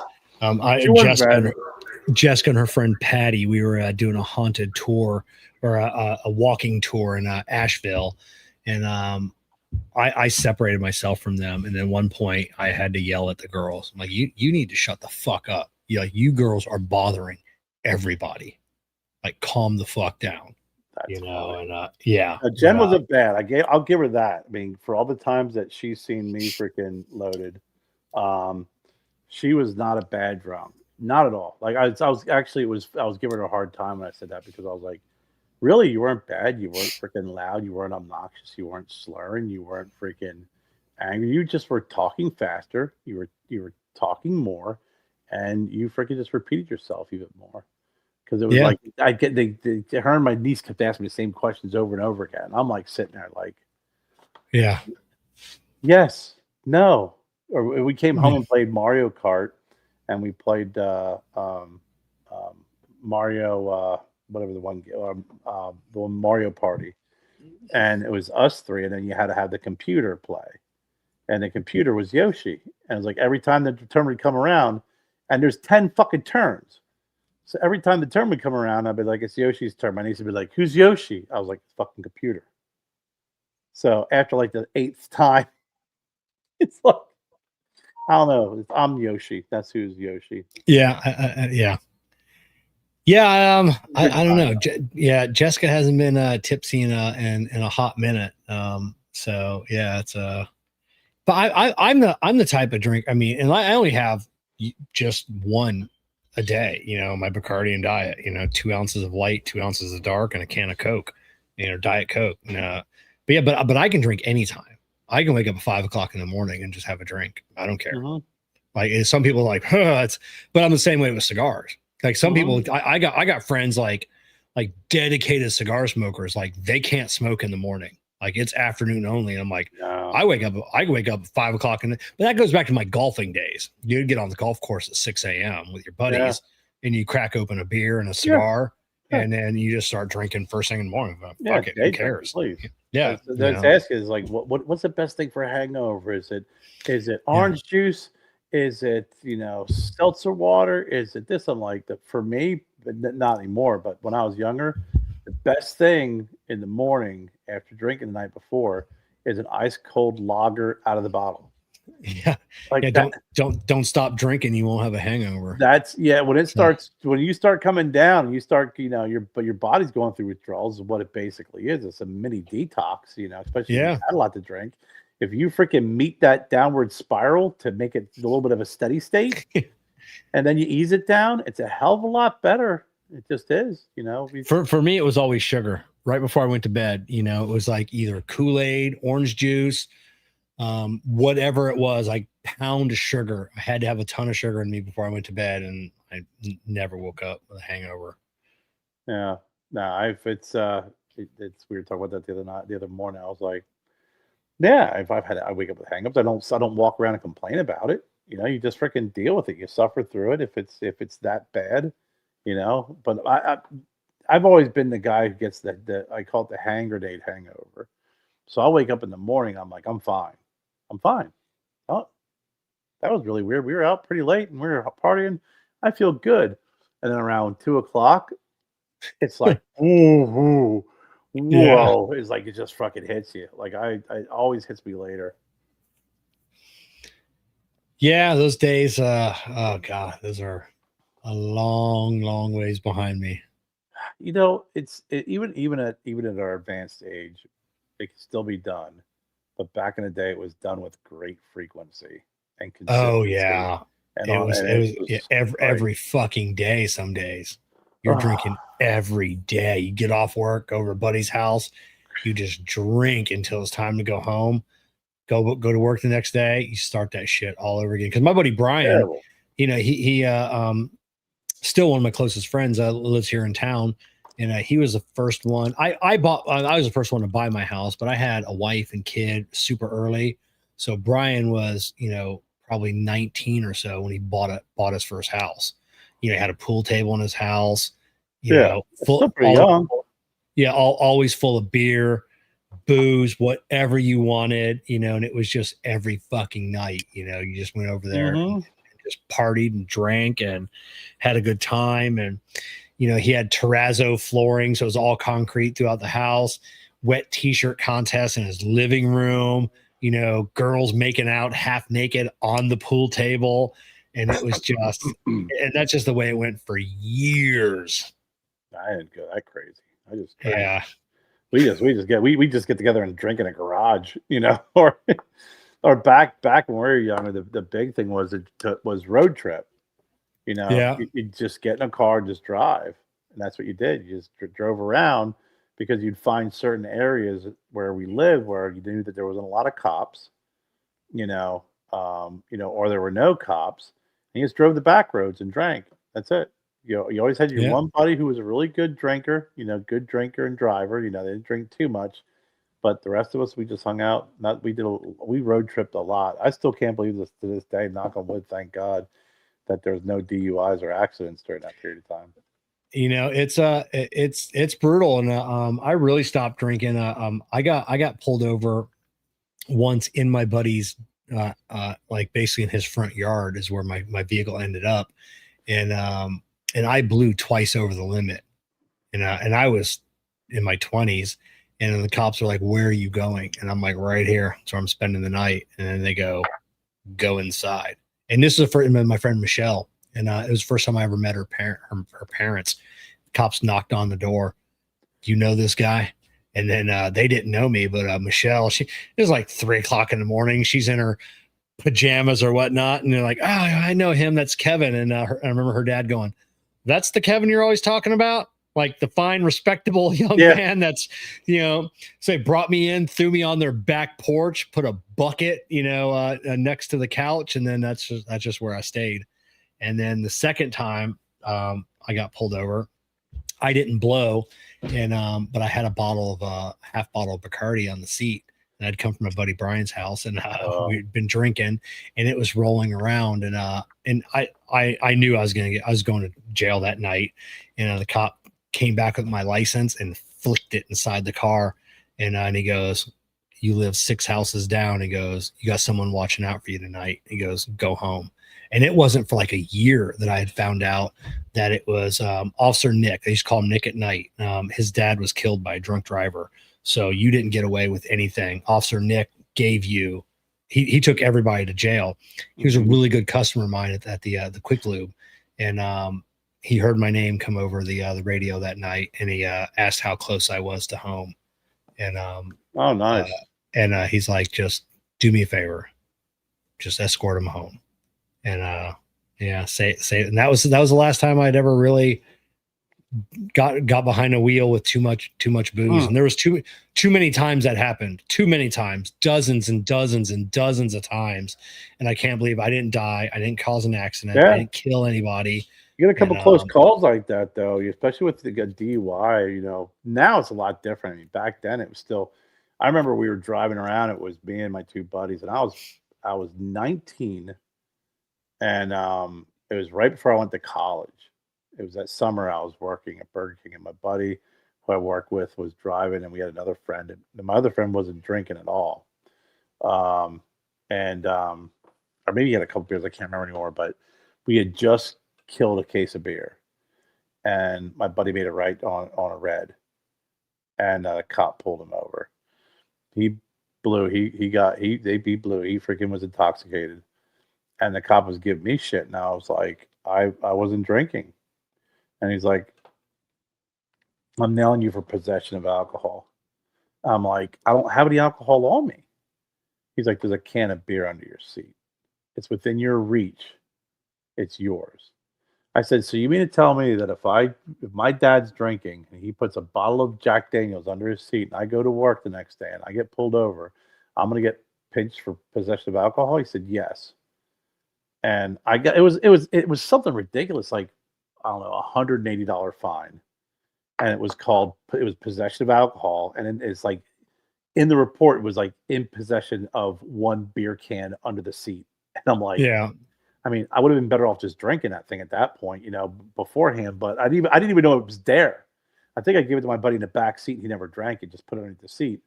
Jessica and her friend Patty, we were doing a haunted tour, or a walking tour in Asheville, and I separated myself from them. And then one point I had to yell at the girls. I'm like, you need to shut the fuck up. You girls are bothering everybody. Like, calm the fuck down.
That's
you know,
funny.
and
Jen wasn't bad. I'll give her that. I mean, for all the times that she's seen me freaking loaded, she was not a bad drunk. Not at all. Like I was giving her a hard time when I said that, because I was like, really, you weren't bad. You weren't freaking loud. You weren't obnoxious. You weren't slurring. You weren't freaking angry. You just were talking faster. You were talking more, and you freaking just repeated yourself even more. Because it was like her and my niece kept asking me the same questions over and over again. I'm like sitting there like, yes, no. Or we came home and played Mario Kart, and we played Mario, whatever the one Mario Party, and it was us three, and then you had to have the computer play, and the computer was Yoshi, and it was like every time the turn would come around, and there's 10 fucking turns. So every time the turn would come around, I'd be like, it's Yoshi's turn. My niece would be like, who's Yoshi? I was like, fucking computer. So after like the 8th time, it's like, I don't know. I'm Yoshi. That's who's Yoshi.
Yeah. I don't know. Jessica hasn't been tipsy in a hot minute. So yeah, it's but I'm the type of drink. I mean, and I only have just one a day, you know, my Bacardian diet, you know, 2 ounces of light, 2 ounces of dark, and a can of Coke, you know, Diet Coke. But yeah, but I can drink anytime. I can wake up at 5 o'clock in the morning and just have a drink. I don't care.
Mm-hmm.
Like, some people are like, but I'm the same way with cigars. Like, some people, I got friends like dedicated cigar smokers. Like, they can't smoke in the morning. Like it's afternoon only. And I'm like,
No.
I wake up at 5 o'clock. But that goes back to my golfing days. You'd get on the golf course at 6 a.m. with your buddies and you crack open a beer and a cigar. And then you just start drinking first thing in the morning. Fuck it, who cares? Yeah.
That's ask is like, what's the best thing for a hangover? Is it orange juice? Is it, seltzer water? Is it this? I'm like, for me, but not anymore. But when I was younger, the best thing in the morning after drinking the night before is an ice cold lager out of the bottle.
Yeah. Don't stop drinking. You won't have a hangover.
When it starts, when you start coming down, you start, your body's going through withdrawals is what it basically is. It's a mini detox, especially if you had a lot to drink. If you freaking meet that downward spiral to make it a little bit of a steady state and then you ease it down, it's a hell of a lot better. It just is,
For me, it was always sugar right before I went to bed. It was like either Kool-Aid, orange juice, whatever it was, like pound of sugar. I had to have a ton of sugar in me before I went to bed, and I never woke up with a hangover.
Yeah, no, it's we were talking about that the other morning. I was like, yeah, if I wake up with hangups, I don't walk around and complain about it. You just freaking deal with it. You suffer through it if it's that bad, But I've always been the guy who gets the I call it the hand grenade hangover. So I'll wake up in the morning. I'm like, I'm fine. Oh, that was really weird. We were out pretty late and we were partying. I feel good. And then around 2:00, it's like, whoa. It's like it just fucking hits you. Like it always hits me later.
Yeah, those days. Oh God, those are a long, long ways behind me.
It's even at our advanced age, it can still be done. But back in the day, it was done with great frequency and consistency.
Oh yeah, it was every fucking day. Some days you're drinking every day. You get off work, go over to a buddy's house, you just drink until it's time to go home. Go to work the next day. You start that shit all over again. Because my buddy Brian, he still one of my closest friends, lives here in town. And he was the first one. I was the first one to buy my house, but I had a wife and kid super early. So Brian was, probably 19 or so when he bought his first house. He had a pool table in his house.
Still pretty young.
Yeah, always full of beer, booze, whatever you wanted, and it was just every fucking night. You just went over there and just partied and drank and had a good time. And he had terrazzo flooring, so it was all concrete throughout the house. Wet t-shirt contest in his living room. Girls making out half naked on the pool table, and it was just, and that's just the way it went for years.
I didn't go that crazy. I just we just get together and drink in a garage, or back when we were younger. The big thing was road trip. You just get in a car and just drive. And that's what you did. You just drove around because you'd find certain areas where we live where you knew that there wasn't a lot of cops, or there were no cops. And you just drove the back roads and drank. That's it. You always had your one buddy who was a really good drinker, good drinker and driver. They didn't drink too much. But the rest of us, we just hung out. We road tripped a lot. I still can't believe this to this day, knock on wood, thank God, that there's no DUIs or accidents during that period of time.
It's brutal. And I really stopped drinking. I got pulled over once in my buddy's like basically in his front yard is where my vehicle ended up. And I blew twice over the limit. And I was in my 20s. And then the cops are like, "Where are you going?" And I'm like, "Right here." So I'm spending the night. And then they go inside. And this is for my friend Michelle. And it was the first time I ever met her parents. Cops knocked on the door. "Do you know this guy?" And then they didn't know me, but Michelle, it was like 3:00 in the morning. She's in her pajamas or whatnot. And they're like, "Oh, I know him. That's Kevin." And I remember her dad going, "That's the Kevin you're always talking about? Like the fine, respectable young man that's, so they brought me in, threw me on their back porch, put a bucket, next to the couch. And then that's just where I stayed. And then the second time I got pulled over, I didn't blow, and but I had a bottle of half bottle of Bacardi on the seat, and I'd come from my buddy Brian's house, and we'd been drinking, and it was rolling around, and I knew I was going to jail that night, and the cop came back with my license and flicked it inside the car, and he goes, "You live 6 houses down." He goes, "You got someone watching out for you tonight." He goes, "Go home." And it wasn't for like a year that I had found out that it was Officer Nick. They used to call him Nick at night. His dad was killed by a drunk driver. So you didn't get away with anything. Officer Nick gave you, he took everybody to jail. He was a really good customer of mine at the Quick Lube. And he heard my name come over the radio that night, and he asked how close I was to home. And
oh, nice.
He's like, "Just do me a favor, just escort him home." And yeah, say and that was the last time I'd ever really got behind a wheel with too much booze. And there was too many times that happened, too many times, dozens and dozens and dozens of times. And I can't believe I didn't die. I didn't cause an accident. I didn't kill anybody.
You get a couple close calls like that, though, especially with the DUI. You know, now it's a lot different. I mean, back then it was still. I remember we were driving around. It was me and my 2 buddies, and I was 19, and it was right before I went to college. It was that summer I was working at Burger King, and my buddy who I worked with was driving, and we had another friend, and my other friend wasn't drinking at all, or maybe he had a couple beers. I can't remember anymore, but we had just killed a case of beer, and my buddy made it right on a red, and a cop pulled him over. He blew. He blew. He freaking was intoxicated, and the cop was giving me shit, and I was like, I wasn't drinking, and he's like, "I'm nailing you for possession of alcohol." I'm like, "I don't have any alcohol on me." He's like, "There's a can of beer under your seat. It's within your reach. It's yours." I said, "So you mean to tell me that if my dad's drinking and he puts a bottle of Jack Daniels under his seat and I go to work the next day and I get pulled over, I'm going to get pinched for possession of alcohol?" He said, "Yes." And I got it was something ridiculous, like, I don't know, $180 fine, and it was possession of alcohol, and it's like in the report it was like in possession of 1 beer can under the seat, and I'm like,
yeah.
I mean, I would have been better off just drinking that thing at that point, beforehand. But I didn't even know it was there. I think I gave it to my buddy in the back seat. And he never drank it; just put it underneath the seat.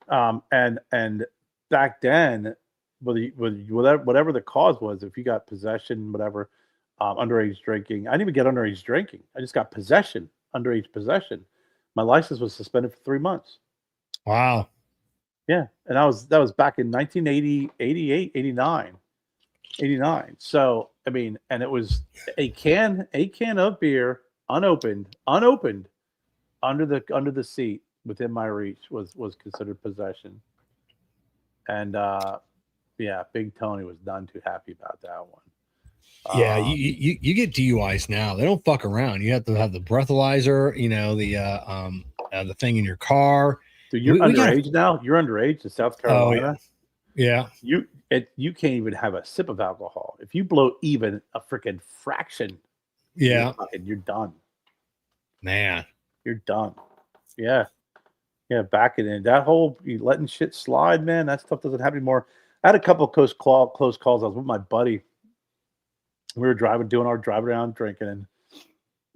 And back then, whatever the cause was, if you got possession, whatever, underage drinking, I didn't even get underage drinking. I just got possession, underage possession. My license was suspended for 3 months.
Wow.
Yeah, and that was back in 1980, 88, 89. 89. So I mean, and it was a can of beer, unopened under the seat within my reach was considered possession. And yeah, Big Tony was none too happy about that one.
Yeah, you get DUIs now. They don't fuck around. You have to have the breathalyzer, the thing in your car.
Dude, you're underage now. You're underage in South Carolina.
Oh, yeah.
You can't even have a sip of alcohol. If you blow even a freaking fraction,
yeah,
you're done.
Man,
you're done. Yeah. Back in that whole letting shit slide, man. That stuff doesn't happen anymore. I had a couple of close calls. I was with my buddy. We were doing our drive around drinking, and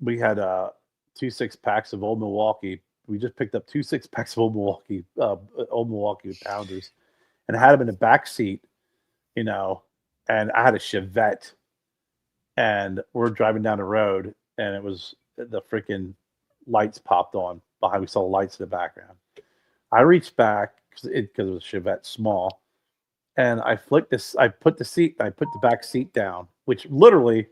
we had 2 6-packs of Old Milwaukee. We just picked up 2 6-packs of Old Milwaukee pounders, and I had them in the back seat, and I had a Chevette, and we're driving down the road, and it was the freaking lights popped on behind. We saw lights in the background. I reached back because it was a Chevette small, and I put the back seat down, which literally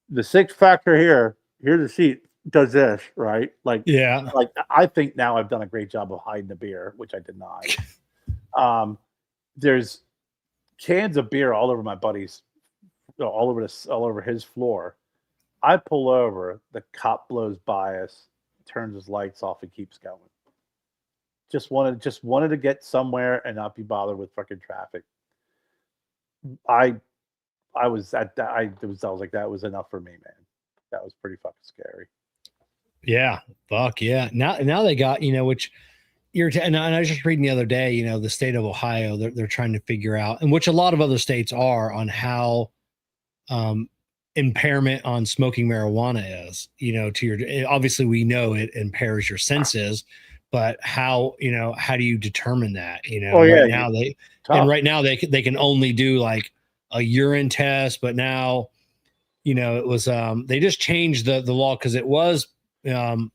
the 6-factor here's the seat, does this, right? Like,
yeah.
Like, I think now I've done a great job of hiding the beer, which I did not. There's cans of beer all over my buddy's, all over his floor. I pull over, the cop blows by us, turns his lights off, and keeps going. Just wanted to get somewhere and not be bothered with fucking traffic. I was like, that was enough for me, man. That was pretty fucking scary.
Yeah, fuck yeah. Now they got, which and I was just reading the other day, the state of Ohio, they're trying to figure out, and which a lot of other states are, on how um impairment on smoking marijuana is, to your, obviously we know it impairs your senses, but how do you determine that?
Oh
And
yeah,
right now
tough.
they can only do like a urine test, but now it was they just changed the law, because it was um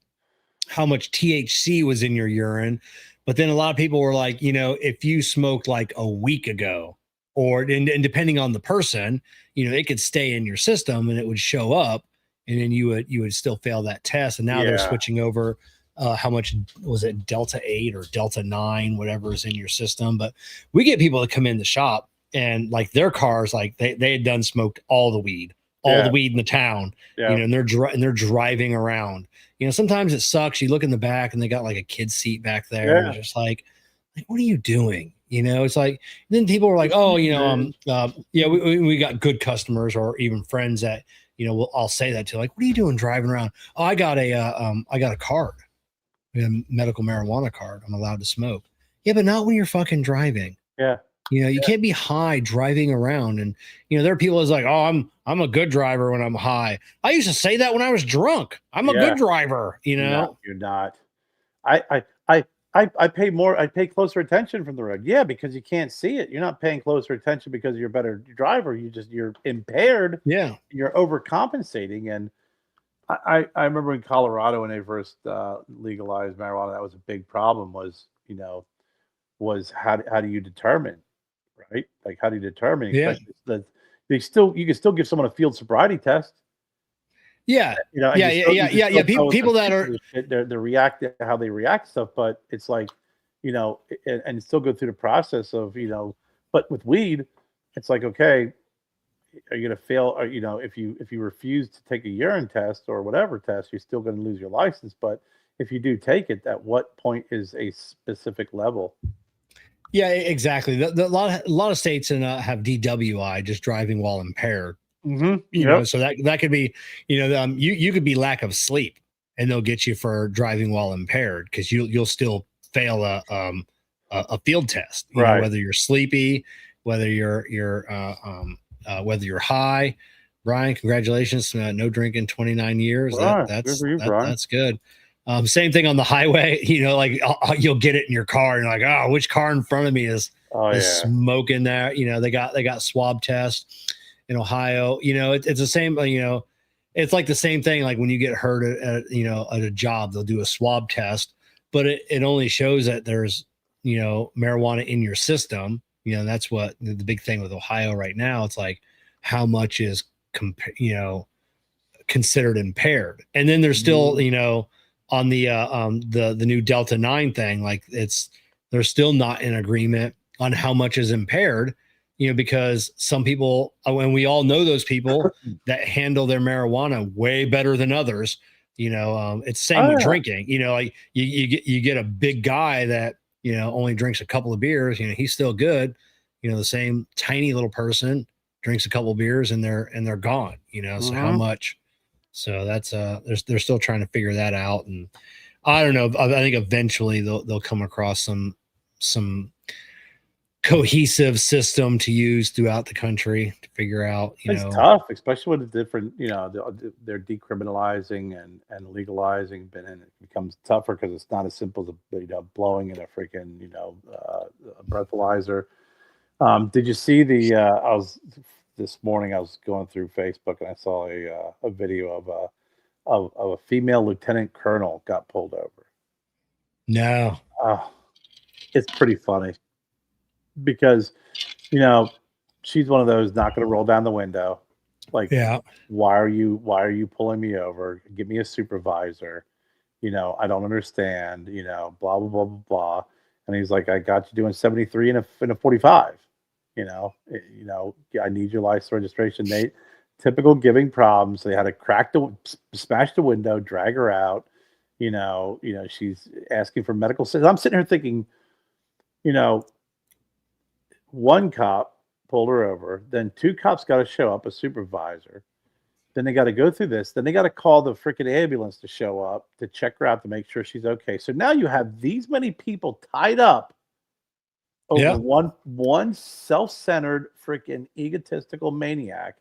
how much THC was in your urine. But then a lot of people were like, if you smoked like a week ago, and depending on the person, it could stay in your system and it would show up, and then you would still fail that test. And now they're
Yeah,
switching over how much was it, Delta 8 or Delta 9, whatever is in your system. But we get people that come in the shop and like their cars, like they had done smoked all the
yeah,
weed in the town,
yeah,
and they're driving around. Sometimes it sucks. You look in the back and they got like a kid's seat back there, and
yeah.
it's just like, what are you doing? It's like, then people are like, oh, yeah, we got good customers or even friends that, I'll say that to, like, what are you doing driving around? Oh, I got a card, a medical marijuana card. I'm allowed to smoke. Yeah, but not when you're fucking driving.
Yeah.
You can't be high driving around. And there are people that's like, oh, I'm a good driver when I'm high. I used to say that when I was drunk. I'm a
Yeah.
good driver.
No, you're not. I pay more. I pay closer attention from the road. Yeah, because you can't see it. You're not paying closer attention because you're a better driver. You're impaired.
Yeah.
You're overcompensating. And I remember in Colorado when they first legalized marijuana, that was a big problem. Was how do you determine, right? Like how do you determine?
Yeah.
Especially that you can still give someone a field sobriety test.
Yeah.
And
Yeah. People that are,
they react to how they react to stuff, but it's like, and still go through the process of, but with weed, it's like, okay, are you going to fail? Or, if you refuse to take a urine test or whatever test, you're still going to lose your license. But if you do take it, at what point is a specific level?
yeah, exactly. A lot of states have DWI, just driving while impaired.
Mm-hmm.
So that could be, you could be lack of sleep, and they'll get you for driving while impaired, because you'll still fail a field test,
Right.
whether you're sleepy, whether whether you're high. Brian, congratulations. No drinking 29 years.
Right. Good for you, Brian.
That's good. Same thing on the highway, like you'll get it in your car and you're like, oh, which car in front of me is smoking there? They got swab tests in Ohio. It's the same, it's like the same thing. Like when you get hurt at a job, they'll do a swab test, but it only shows that there's, marijuana in your system. That's what the big thing with Ohio right now. It's like, how much is, considered impaired. And then there's still, on the new Delta 9 thing, like they're still not in agreement on how much is impaired, because some people, and we all know those people that handle their marijuana way better than others. It's same with drinking. Like you get a big guy that only drinks a couple of beers. He's still good. The same tiny little person drinks a couple of beers and they're gone. So how much? So that's they're still trying to figure that out, and I don't know. I think eventually they'll come across some cohesive system to use throughout the country to figure out.
It's tough, especially with the different. They're decriminalizing and legalizing, but then it becomes tougher because it's not as simple as blowing in a freaking a breathalyzer. Did you see this morning I was going through Facebook and I saw a video of a female lieutenant colonel got pulled over.
No.
It's pretty funny because, she's one of those not going to roll down the window. Like,
yeah,
why are you pulling me over? Give me a supervisor. I don't understand, blah, blah, blah, blah, blah. And he's like, I got you doing 73 in a 45. I need your license registration. They typical giving problems. They had to smash the window, drag her out. She's asking for medical assistance. I'm sitting here thinking, one cop pulled her over, then two cops got to show up, a supervisor. Then they got to go through this. Then they got to call the freaking ambulance to show up to check her out to make sure she's okay. So now you have these many people tied up over one self-centered, freaking egotistical maniac.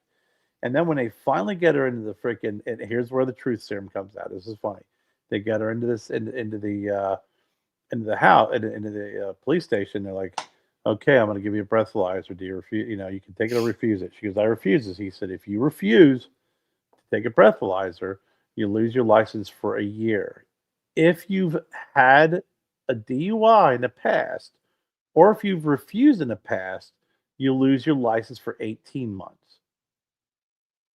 And then when they finally get her into the freaking, and here's where the truth serum comes out. This is funny. They get her into this into the house, into the police station. They're like, okay, I'm going to give you a breathalyzer. Do you refuse? You know, you can take it or refuse it. She goes, I refuse. He said, if you refuse to take a breathalyzer, you lose your license for a year. If you've had a DUI in the past, or if you've refused in the past, you lose your license for 18 months.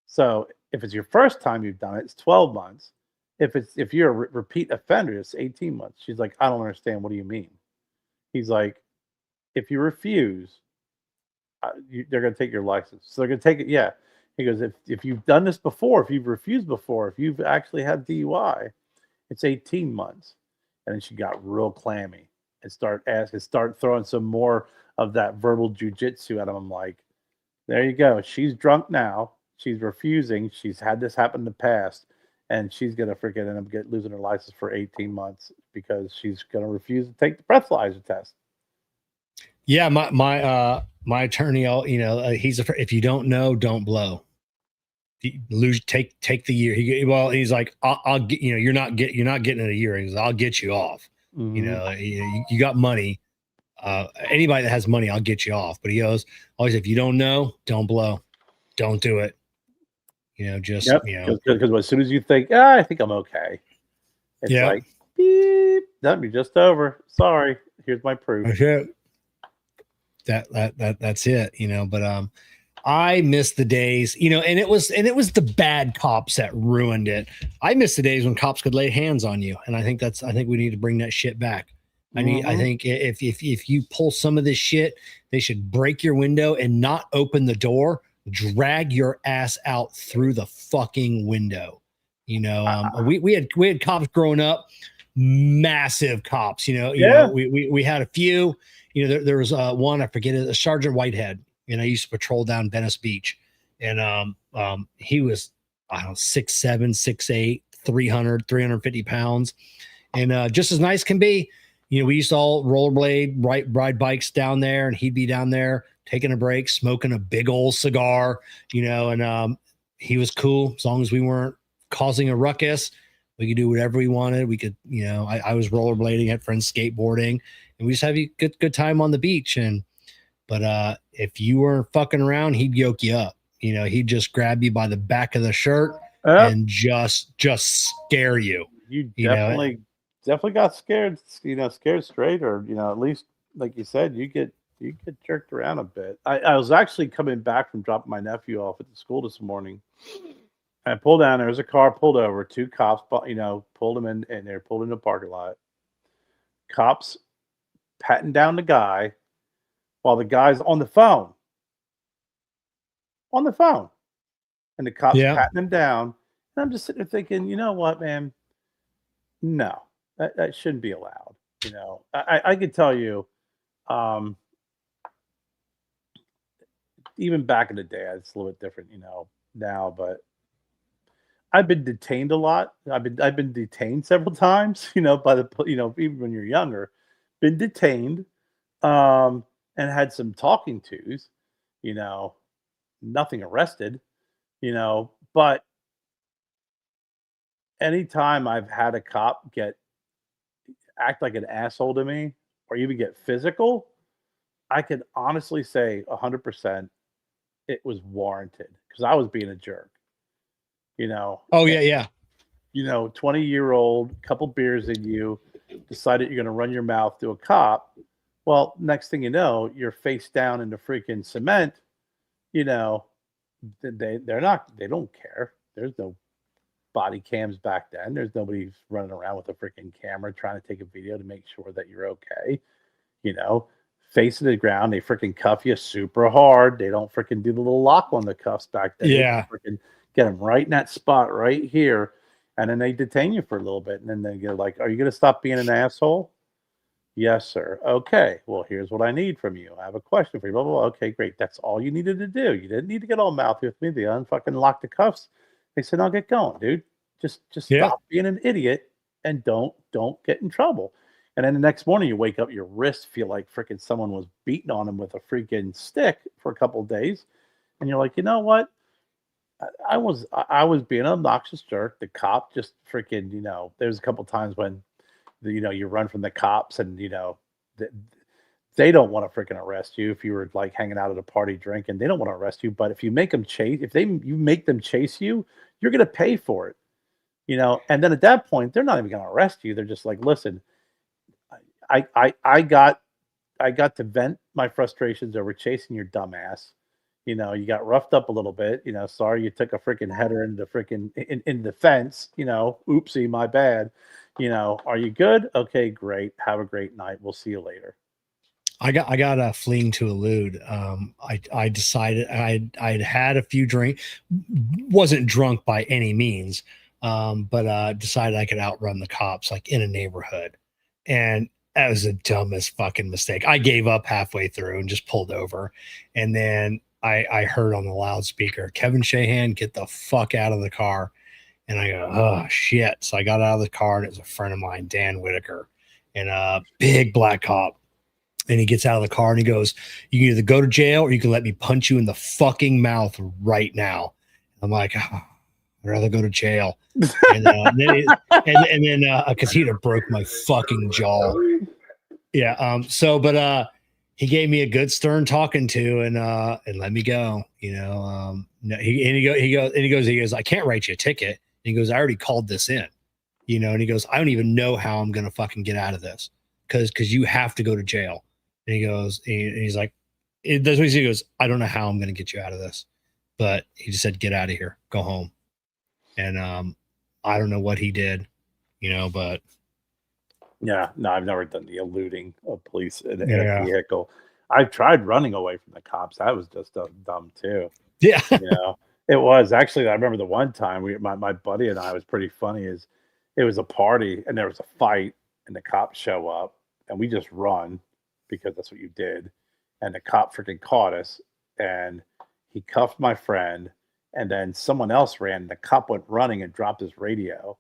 So if it's your first time you've done it, it's 12 months. If you're a repeat offender, it's 18 months. She's like, I don't understand. What do you mean? He's like, if you refuse, they're going to take your license. So they're going to take it. Yeah. He goes, if you've done this before, if you've refused before, if you've actually had DUI, it's 18 months. And then she got real clammy and start throwing some more of that verbal jujitsu at him. I'm like, there you go. She's drunk now. She's refusing. She's had this happen in the past. And she's going to freaking end up losing her license for 18 months because she's going to refuse to take the breathalyzer test.
Yeah, my attorney, he's if you don't know, don't blow. Take the year. He's like, I'll get, you're not getting it a year. He goes, I'll get you off. Mm-hmm. You got money. Anybody that has money, I'll get you off. But he goes, always, if you don't know, don't blow. Don't do it. Because as soon as you think, I think I'm okay, it's like, beep, that'd be just over. Sorry, here's my proof. That's it. But I miss the days, and it was the bad cops that ruined it. I miss the days when cops could lay hands on you, and I think we need to bring that shit back. I think if you pull some of this shit, they should break your window and not open the door. Drag your ass out through the fucking window. We had cops growing up, massive cops. We had a few. There was one, I forget it, Sergeant Whitehead. I used to patrol down Venice Beach, and he was 6'7", 6'8", 350 pounds, and just as nice can be. We used to all rollerblade, ride bikes down there, and he'd be down there taking a break, smoking a big old cigar, and he was cool as long as we weren't causing a ruckus. We could do whatever we wanted. We could, I was rollerblading, had friends skateboarding, and we just have a good time on the beach. But if you weren't fucking around, he'd yoke you up. He'd just grab you by the back of the shirt and just scare you.
You definitely got scared, scared straight, or at least like you said, you get jerked around a bit. I was actually coming back from dropping my nephew off at the school this morning. I pulled down. There was a car pulled over. Two cops, pulled him in, and they're pulled in the parking lot. Cops patting down the guy while the guy's on the phone. And the cops patting him down. And I'm just sitting there thinking, you know what, man? No, that shouldn't be allowed. I could tell you, even back in the day, it's a little bit different, now, but I've been detained a lot. I've been detained several times, by the, even when you're younger, been detained, and had some talking tos, nothing arrested, but anytime I've had a cop act like an asshole to me or even get physical, I can honestly say 100% it was warranted because I was being a jerk.
Oh yeah.
20-year-old, couple beers in you, decided you're going to run your mouth to a cop. Well, next thing you know, you're face down in the freaking cement. They don't care. There's no body cams back then. There's nobody running around with a freaking camera trying to take a video to make sure that you're okay. Face to the ground, they freaking cuff you super hard. They don't freaking do the little lock on the cuffs back then.
Yeah.
They freaking get them right in that spot right here. And then they detain you for a little bit. And then they get like, are you going to stop being an asshole? Yes, sir. Okay. Well, here's what I need from you. I have a question for you. Blah, blah, blah. Okay, great. That's all you needed to do. You didn't need to get all mouthy with me. They unfucking locked the cuffs. They said, "I'll get going, dude. Just
Yeah.
stop being an idiot and don't get in trouble." And then the next morning, you wake up, your wrists feel like freaking someone was beating on them with a freaking stick for a couple of days, and you're like, you know what? I was being an obnoxious jerk. The cop just freaking, there's a couple times when, you run from the cops and, th- they don't want to freaking arrest you if you were like hanging out at a party drinking. They don't want to arrest you, but if you make them chase, you make them chase you, you're gonna pay for it, And then at that point, they're not even gonna arrest you. They're just like, listen, I got to vent my frustrations over chasing your dumbass. You got roughed up a little bit. Sorry you took a freaking header into freaking in the fence. Oopsie, my bad. Are you good? Okay, great. Have a great night. We'll see you later.
I got a fleeing to elude. I decided I'd had a few drinks, wasn't drunk by any means, but decided I could outrun the cops like in a neighborhood, and that was the dumbest fucking mistake. I gave up halfway through and just pulled over, and then I heard on the loudspeaker, "Kevin Shahan, get the fuck out of the car." And I go, "Oh shit." So I got out of the car, and it was a friend of mine, Dan Whitaker, and a big black cop. And he gets out of the car and he goes, "You can either go to jail or you can let me punch you in the fucking mouth right now." I'm like, "Oh, I'd rather go to jail." And then because he'd have broke my fucking jaw. Yeah. But he gave me a good stern talking to and let me go. No, he goes, "I can't write you a ticket." And he goes, "I already called this in." And he goes, "I don't even know how I'm gonna fucking get out of this because you have to go to jail." And he goes, and he's like, that's what he goes, "I don't know how I'm going to get you out of this," but he just said, "Get out of here, go home." And I don't know what he did, but
yeah, no, I've never done the eluding of police in a vehicle. I've tried running away from the cops. That was just dumb too.
Yeah,
it was actually. I remember the one time my buddy and I was pretty funny. Is it was a party and there was a fight and the cops show up and we just run. Because that's what you did. And the cop freaking caught us and he cuffed my friend. And then someone else ran. The cop went running and dropped his radio.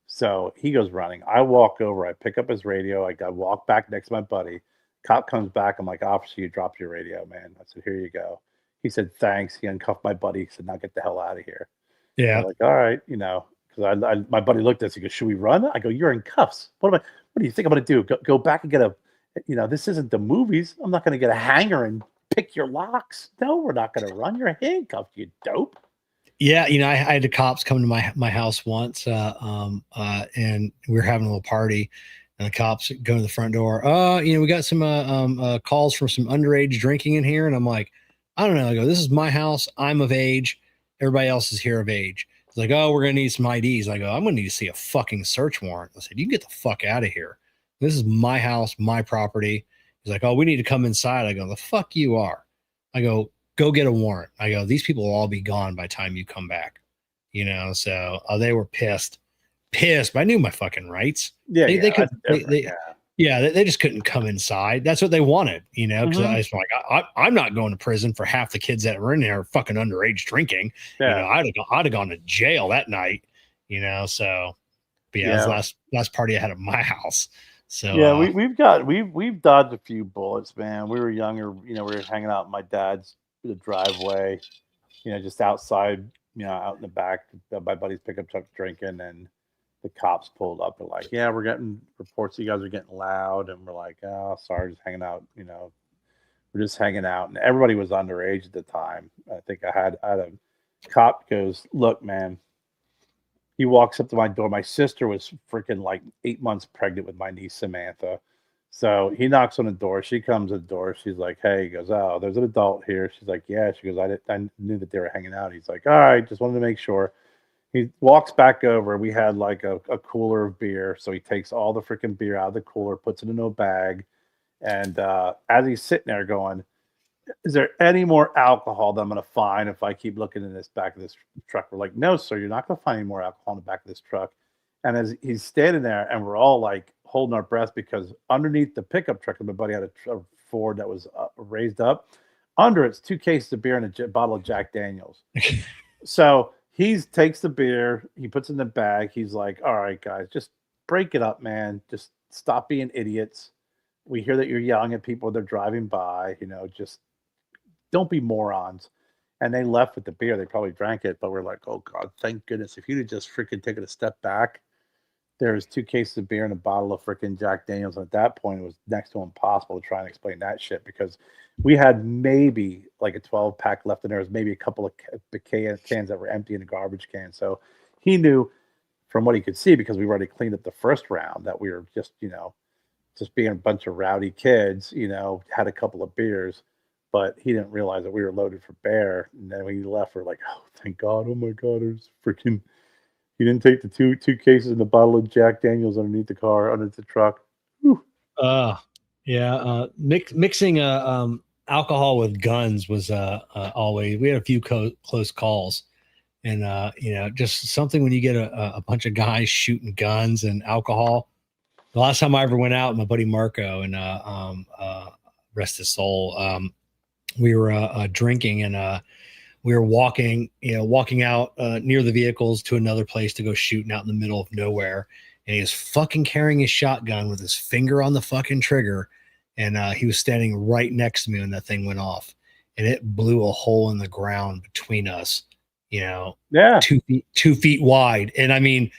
So he goes running. I walk over. I pick up his radio. I walk back next to my buddy. Cop comes back. I'm like, "Officer, you dropped your radio, man." I said, "Here you go." He said, "Thanks." He uncuffed my buddy. He said, "Now get the hell out of here."
Yeah.
I'm like, "All right," because my buddy looked at us. He goes, "Should we run?" I go, "You're in cuffs. What do you think I'm going to do? Go back and get a this isn't the movies. I'm not going to get a hanger and pick your locks. No, we're not going to run. You're handcuffed, you dope."
Yeah, I had the cops come to my house once, and we were having a little party, and the cops go to the front door. We got some calls for some underage drinking in here, and I'm like, "I don't know." I go, "This is my house. I'm of age. Everybody else is here of age." It's like, "Oh, we're gonna need some IDs." I go, "I'm gonna need to see a fucking search warrant." I said, "You can get the fuck out of here. This is my house, my property." He's like, "Oh, we need to come inside." I go, "The fuck you are." I go, "Go get a warrant." I go, "These people will all be gone by the time you come back." So they were pissed, but I knew my fucking rights.
Yeah,
they could, they just couldn't come inside. That's what they wanted, because I was like, I'm not going to prison for half the kids that were in there fucking underage drinking.
Yeah.
I'd have gone to jail that night, so, but yeah, it was the last party I had at my house. So
yeah, we've dodged a few bullets, man. We were younger, we were hanging out in my dad's the driveway, just outside, out in the back of my buddy's pickup truck drinking, and the cops pulled up and like, "Yeah, we're getting reports you guys are getting loud," and we're like, "Oh, sorry, just hanging out, we're just hanging out." And everybody was underage at the time. I think I had a cop goes, "Look, man." He walks up to my door. My sister was freaking like 8 months pregnant with my niece Samantha. So he knocks on the door. She comes to the door. She's like, "Hey," he goes, "Oh, there's an adult here." She's like, "Yeah." She goes, I knew that they were hanging out." He's like, "All right, just wanted to make sure." He walks back over. We had like a cooler of beer. So he takes all the freaking beer out of the cooler, puts it in a bag. And as he's sitting there going, "Is there any more alcohol that I'm going to find if I keep looking in this back of this truck?" We're like, "No, sir, you're not going to find any more alcohol in the back of this truck." And as he's standing there and we're all like holding our breath because underneath the pickup truck, my buddy had a Ford that was raised up. Under it's 2 cases of beer and a bottle of Jack Daniels. So he takes the beer, he puts it in the bag. He's like, "All right, guys, just break it up, man. Just stop being idiots. We hear that you're yelling at people they're driving by. Just don't be morons." And they left with the beer. They probably drank it, but we're like, "Oh God, thank goodness! If you'd have just freaking taken a step back." There's 2 cases of beer and a bottle of freaking Jack Daniels. And at that point, it was next to impossible to try and explain that shit because we had maybe like a 12-pack left, and there was maybe a couple of cans that were empty in the garbage can. So he knew from what he could see, because we already cleaned up the first round, that we were just, just being a bunch of rowdy kids, had a couple of beers, but he didn't realize that we were loaded for bear. And then when he left, we're like, "Oh, thank God. Oh my God, there's freaking." He didn't take the two cases and the bottle of Jack Daniels underneath the car, underneath the truck. Whew.
Yeah. Mixing alcohol with guns was always. We had a few close calls, and just something when you get a bunch of guys shooting guns and alcohol. The last time I ever went out, my buddy Marco, and rest his soul, we were drinking, and we were walking out near the vehicles to another place to go shooting out in the middle of nowhere. And he was fucking carrying his shotgun with his finger on the fucking trigger. And he was standing right next to me when that thing went off. And it blew a hole in the ground between us,
Yeah.
2 feet wide. And I mean,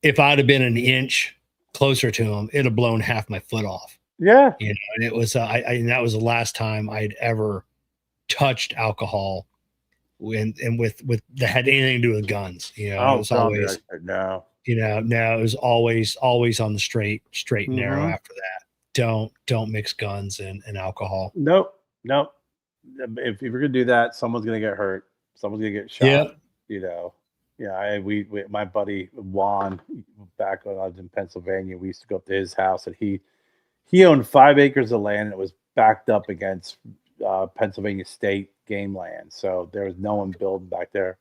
if I'd have been an inch closer to him, it'd have blown half my foot off.
Yeah.
And it was, and that was the last time I'd ever touched alcohol and with that had anything to do with guns. It was always
no.
No, it was always on the straight and narrow
Mhm.
after that. Don't mix guns and alcohol.
Nope. If you're gonna do that, someone's gonna get hurt. Someone's gonna get shot.
Yep.
Yeah. We my buddy Juan, back when I was in Pennsylvania, we used to go up to his house, and he owned 5 acres of land, and it was backed up against Pennsylvania State game land. So there was no one building back there.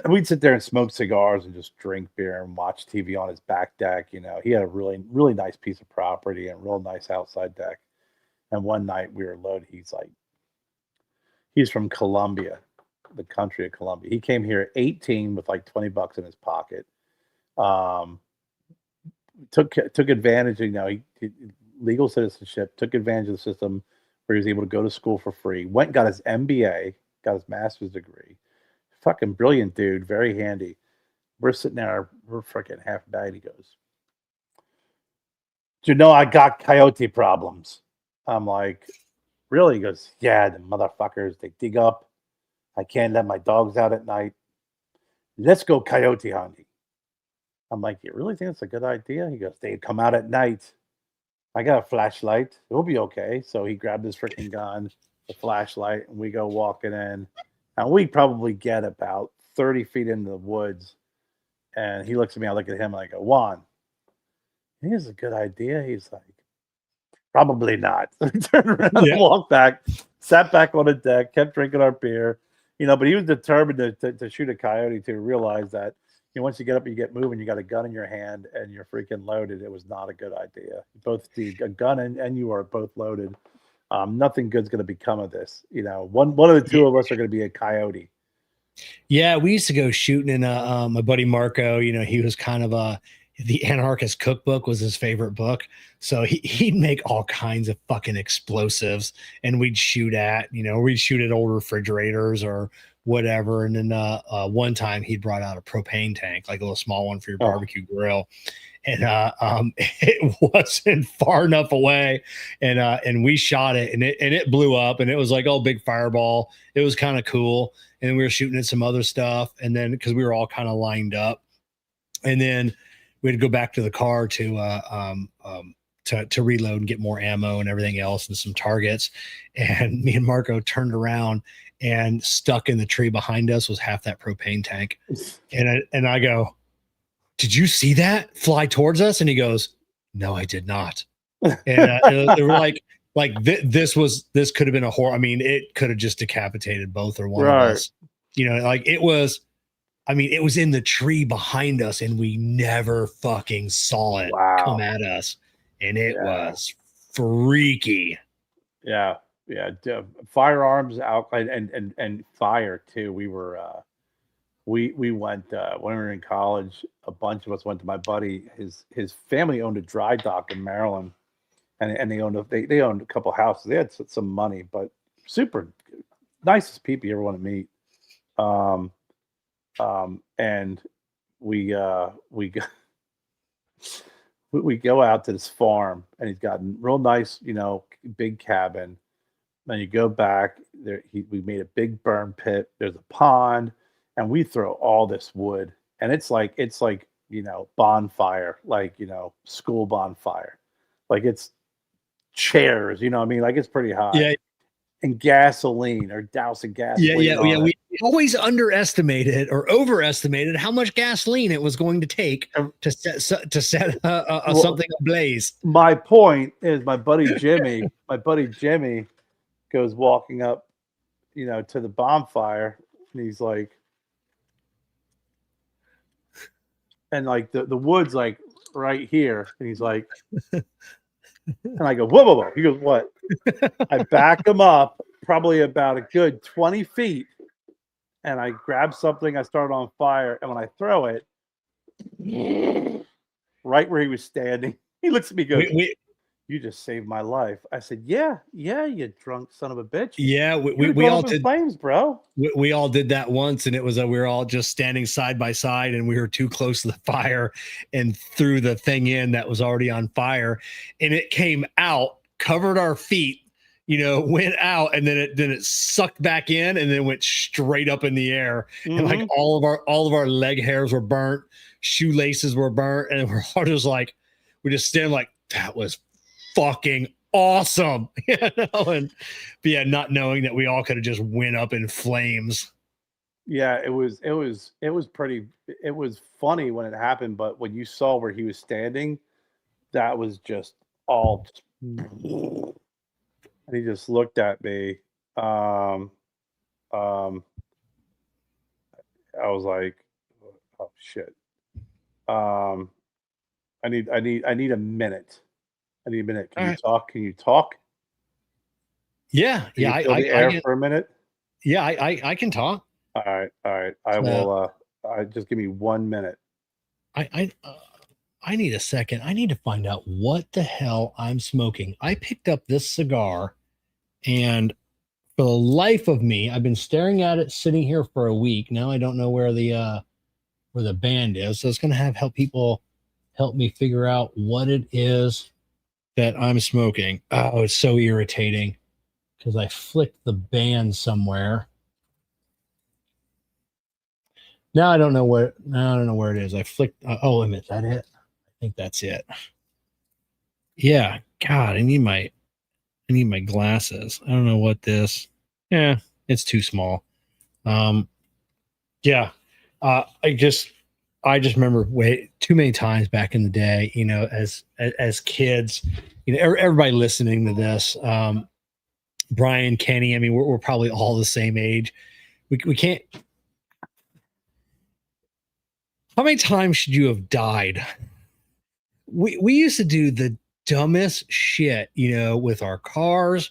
We'd sit there and smoke cigars and just drink beer and watch TV on his back deck. He had a really, really nice piece of property and a real nice outside deck. And one night we were loaded. He's from Colombia, the country of Colombia. He came here at 18 with like $20 in his pocket. Took advantage. He legal citizenship. Took advantage of the system where he was able to go to school for free. Went, got his MBA, got his master's degree. Fucking brilliant dude, very handy. We're sitting there, we're freaking half died. He goes, "Do you know I got coyote problems?" I'm like, "Really?" He goes, "Yeah, the motherfuckers, they dig up. I can't let my dogs out at night. Let's go coyote hunting." I'm like, "You really think it's a good idea?" He goes, "They come out at night. I got a flashlight. It'll be okay." So he grabbed his freaking gun, the flashlight, and we go walking in. And we probably get about 30 feet into the woods. And he looks at me, I look at him, and I go, "Juan, I think it's a good idea." He's like, "Probably not." Turned around and walked back, sat back on the deck, kept drinking our beer. But he was determined to shoot a coyote, to realize that once you get up, you get moving, you got a gun in your hand and you're freaking loaded. It was not a good idea. Both a gun and you are both loaded. Nothing good's going to become of this. One of the two of us are going to be a coyote.
Yeah, we used to go shooting in my buddy Marco. He was kind of the Anarchist Cookbook was his favorite book. So he'd make all kinds of fucking explosives, and we'd shoot at old refrigerators or whatever. And then one time he brought out a propane tank, like a little small one for your barbecue grill. And it wasn't far enough away, and we shot it, and it blew up, and it was like, oh, big fireball. It was kind of cool. And we were shooting at some other stuff, and then because we were all kind of lined up, and then we had to go back to the car to reload and get more ammo and everything else and some targets. And me and Marco turned around, and stuck in the tree behind us was half that propane tank. And I go, "Did you see that fly towards us?" And he goes, "No, I did not." And they were like this could have been a horror. I mean, it could have just decapitated both or one of us. It was in the tree behind us, and we never fucking saw it come at us. And it was freaky.
Yeah. Yeah. Firearms, alcohol, and fire too. We were we went when we were in college. A bunch of us went to my buddy. His family owned a dry dock in Maryland, and they owned a couple houses. They had some money, but super nicest people you ever want to meet. And we go we go out to this farm, and he's got a real nice, big cabin. Then you go back there. We made a big burn pit. There's a pond, and we throw all this wood, and it's like bonfire, like school bonfire, like it's chairs. You know what I mean? Like it's pretty hot.
Yeah.
And gasoline or dousing gasoline.
Yeah. We always underestimated or overestimated how much gasoline it was going to take to set something ablaze.
My point is, my buddy Jimmy goes walking up, to the bonfire, and he's like, and like the wood's like right here, and he's like, and I go, whoa. He goes, what? I back him up probably about a good 20 feet, and I grab something, I start on fire, and when I throw it right where he was standing, he looks at me and goes, you just saved my life. I said, yeah, you drunk son of a bitch.
Yeah, we all did
flames, bro.
We all did that once, and it was we were all just standing side by side, and we were too close to the fire and threw the thing in that was already on fire, and it came out, covered our feet, went out, and then it sucked back in, and then went straight up in the air. Mm-hmm. And like all of our leg hairs were burnt, shoelaces were burnt, and we're all just like, we just stand like, that was fucking awesome. And not knowing that we all could have just went up in flames.
Yeah, it was funny when it happened, but when you saw where he was standing, that was just all and he just looked at me. I was like, oh shit. I need a minute. I need a minute. Can you talk?
Yeah.
I for a minute.
Yeah, I can talk.
All right. I will. Just give me 1 minute.
I need a second. I need to find out what the hell I'm smoking. I picked up this cigar, and for the life of me, I've been staring at it sitting here for a week. Now I don't know where the band is. So it's going to help people help me figure out what it is that I'm smoking. Oh, it's so irritating because I flicked the band somewhere. Now I don't know where it is. I flicked. Oh, is that it? I think that's it. Yeah. God, I need my glasses. I don't know what this. Yeah, it's too small. Yeah. I just remember way too many times back in the day, as kids, everybody listening to this, Brian, Kenny, I mean, we're probably all the same age. We can't. How many times should you have died? We used to do the dumbest shit, with our cars,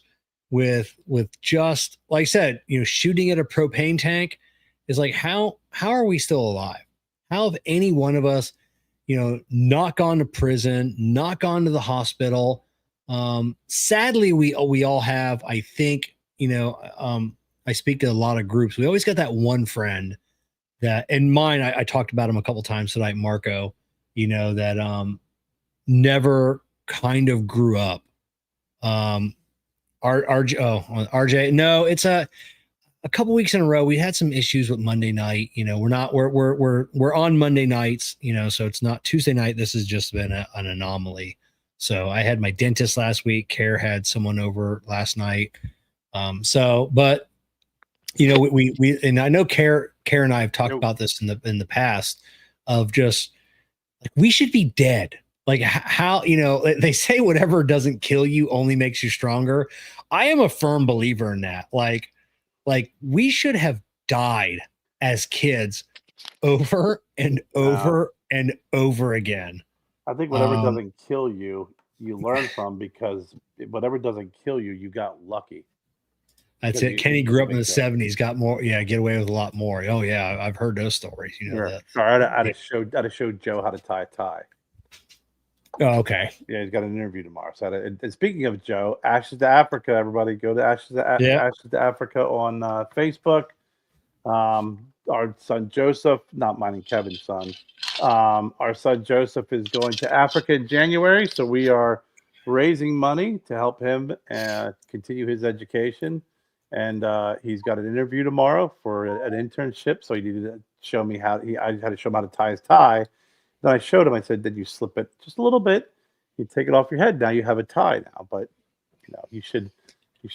with just like I said, shooting at a propane tank is like, how are we still alive? How have any one of us, not gone to prison, not gone to the hospital? Sadly, we all have, I think, I speak to a lot of groups. We always got that one friend that, and mine, I talked about him a couple times tonight, Marco, that never kind of grew up. RJ, no, it's a couple weeks in a row. We had some issues with Monday night. We're on Monday nights, so it's not Tuesday night. This has just been an anomaly. So I had my dentist last week. Kerr had someone over last night. But we and I know Kerr and I have talked about this in the past of just like, we should be dead. Like how, they say whatever doesn't kill you only makes you stronger. I am a firm believer in that. Like we should have died as kids over and over and over again.
I think whatever doesn't kill you, you learn from, because whatever doesn't kill you, you got lucky.
That's it. Kenny grew up in the 70s, got more. Yeah, get away with a lot more. Oh yeah, I've heard those stories. You know
Sure.
that.
Sorry, I had to show Joe how to tie a tie.
Oh, okay.
Yeah, he's got an interview tomorrow. So, and speaking of Joe, Ashes to Africa, everybody go to Ashes to Africa on Facebook. Our son Joseph, not mine and Kevin's son, our son Joseph is going to Africa in January, so we are raising money to help him continue his education. And he's got an interview tomorrow for an internship, so he needed to show me I had to show him how to tie his tie. Then I showed him. I said, "Did you slip it just a little bit? You take it off your head. Now you have a tie now, but you should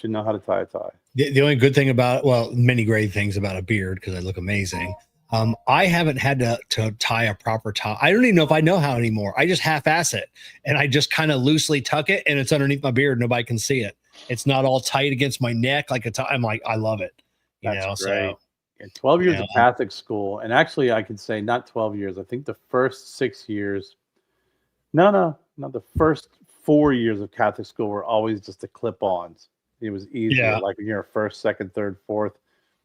know how to tie a tie."
The only good thing about, well, many great things about a beard, because I look amazing. I haven't had to tie a proper tie. I don't even know if I know how anymore. I just half-ass it, and I just kind of loosely tuck it, and it's underneath my beard. Nobody can see it. It's not all tight against my neck like a tie. I'm like, I love it.
That's great.
So.
Yeah, 12 years of Catholic school, and actually I could say not 12 years. I think the first 6 years, not the first 4 years of Catholic school were always just the clip-ons. It was easier, like when you're first, second, third, fourth.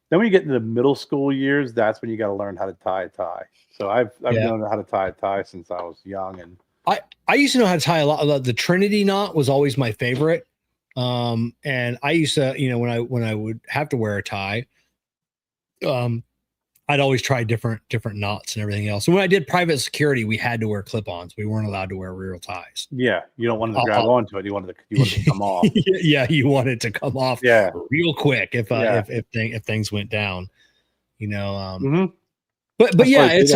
Then when you get into the middle school years, that's when you got to learn how to tie a tie. So I've known how to tie a tie since I was young, and
I used to know how to tie a lot. The Trinity knot was always my favorite, and I used to, when I would have to wear a tie. I'd always try different knots and everything else. And when I did private security, we had to wear clip-ons. We weren't allowed to wear real ties.
Yeah, you don't want to grab onto it. You wanted to come off.
Yeah, you want it to come off.
Yeah,
real quick if things went down.
Mm-hmm.
But yeah, it's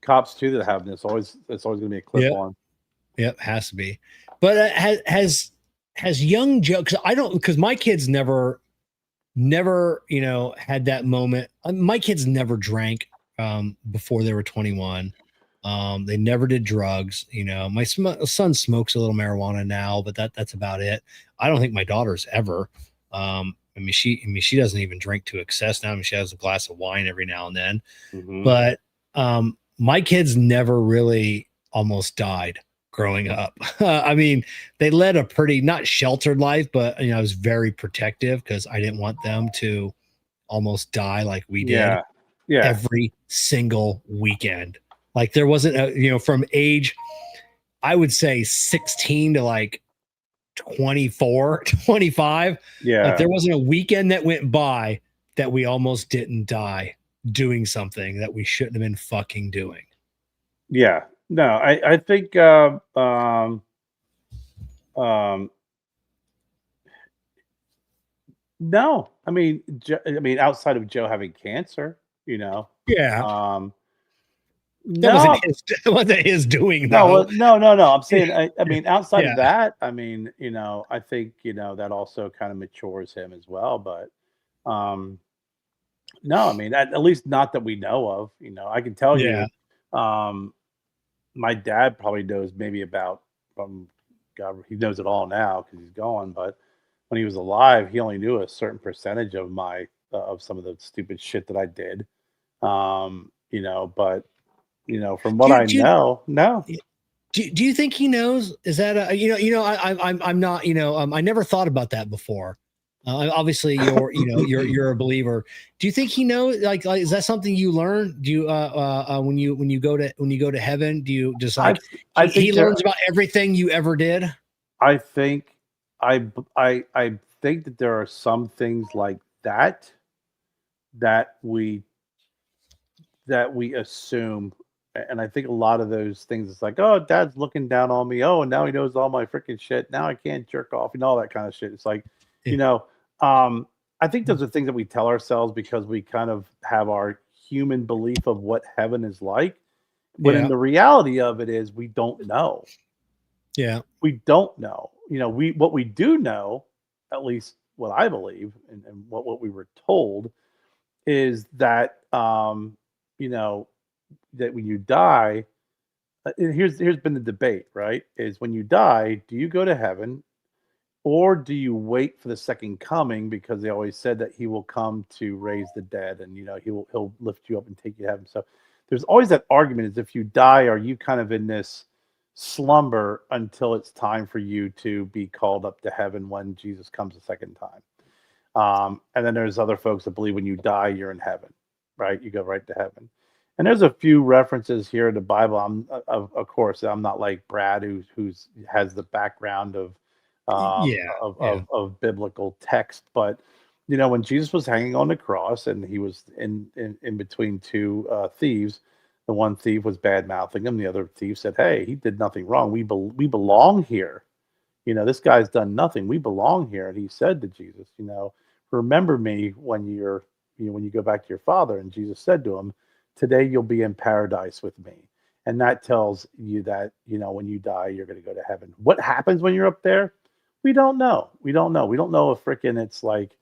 cops too that have this. It's always going to be a clip-on.
Yep, has to be. But has young Joe? Because my kids never had that moment. My kids never drank before they were 21. They never did drugs. My son smokes a little marijuana now, but that's about it. I don't think my daughter's ever. She doesn't even drink to excess now. She has a glass of wine every now and then. Mm-hmm. But my kids never really almost died growing up. They led a pretty not sheltered life, but I was very protective because I didn't want them to almost die like we did.
Yeah.
Every single weekend. Like there wasn't from age, I would say 16 to like 24, 25.
Yeah.
Like there wasn't a weekend that went by that we almost didn't die doing something that we shouldn't have been fucking doing.
Yeah. No, I think no. Outside of Joe having cancer,
Yeah.
That
wasn't his doing.
No. I'm saying, outside of that, I think that also kind of matures him as well. But no, at least not that we know of. I can tell you, my dad probably knows maybe about God, he knows it all now because he's gone. But when he was alive, he only knew a certain percentage of of some of the stupid shit that I did. But from what I know, no.
Do you think he knows? Is that I'm not. I never thought about that before. Obviously, you're a believer. Do you think he knows? Like, is that something you learn? Do you when you go to heaven? Do you just like I think he learns about everything you ever did?
I think I think that there are some things like that we assume, and I think a lot of those things it's like, oh, Dad's looking down on me. Oh, and now he knows all my freaking shit. Now I can't jerk off and all that kind of shit. It's like, I think those are things that we tell ourselves because we kind of have our human belief of what heaven is like. But in the reality of it is we don't know.
Yeah.
We don't know. What we do know, at least what I believe and what we were told is that that when you die, here's been the debate, right? Is when you die, do you go to heaven? Or do you wait for the second coming because they always said that he will come to raise the dead and he'll lift you up and take you to heaven. So there's always that argument is if you die, are you kind of in this slumber until it's time for you to be called up to heaven when Jesus comes a second time? And then there's other folks that believe when you die, you're in heaven, right? You go right to heaven. And there's a few references here in the Bible. Of course, I'm not like Brad, who's has the background
Yeah.
of biblical text, but when Jesus was hanging on the cross and he was in between two thieves, the one thief was bad mouthing him. The other thief said, "Hey, he did nothing wrong. We belong here. This guy's done nothing. We belong here." And he said to Jesus, "Remember me when when you go back to your father." And Jesus said to him, "Today you'll be in paradise with me." And that tells you that, when you die, you're going to go to heaven. What happens when you're up there? We don't know. We don't know. We don't know if freaking it's like,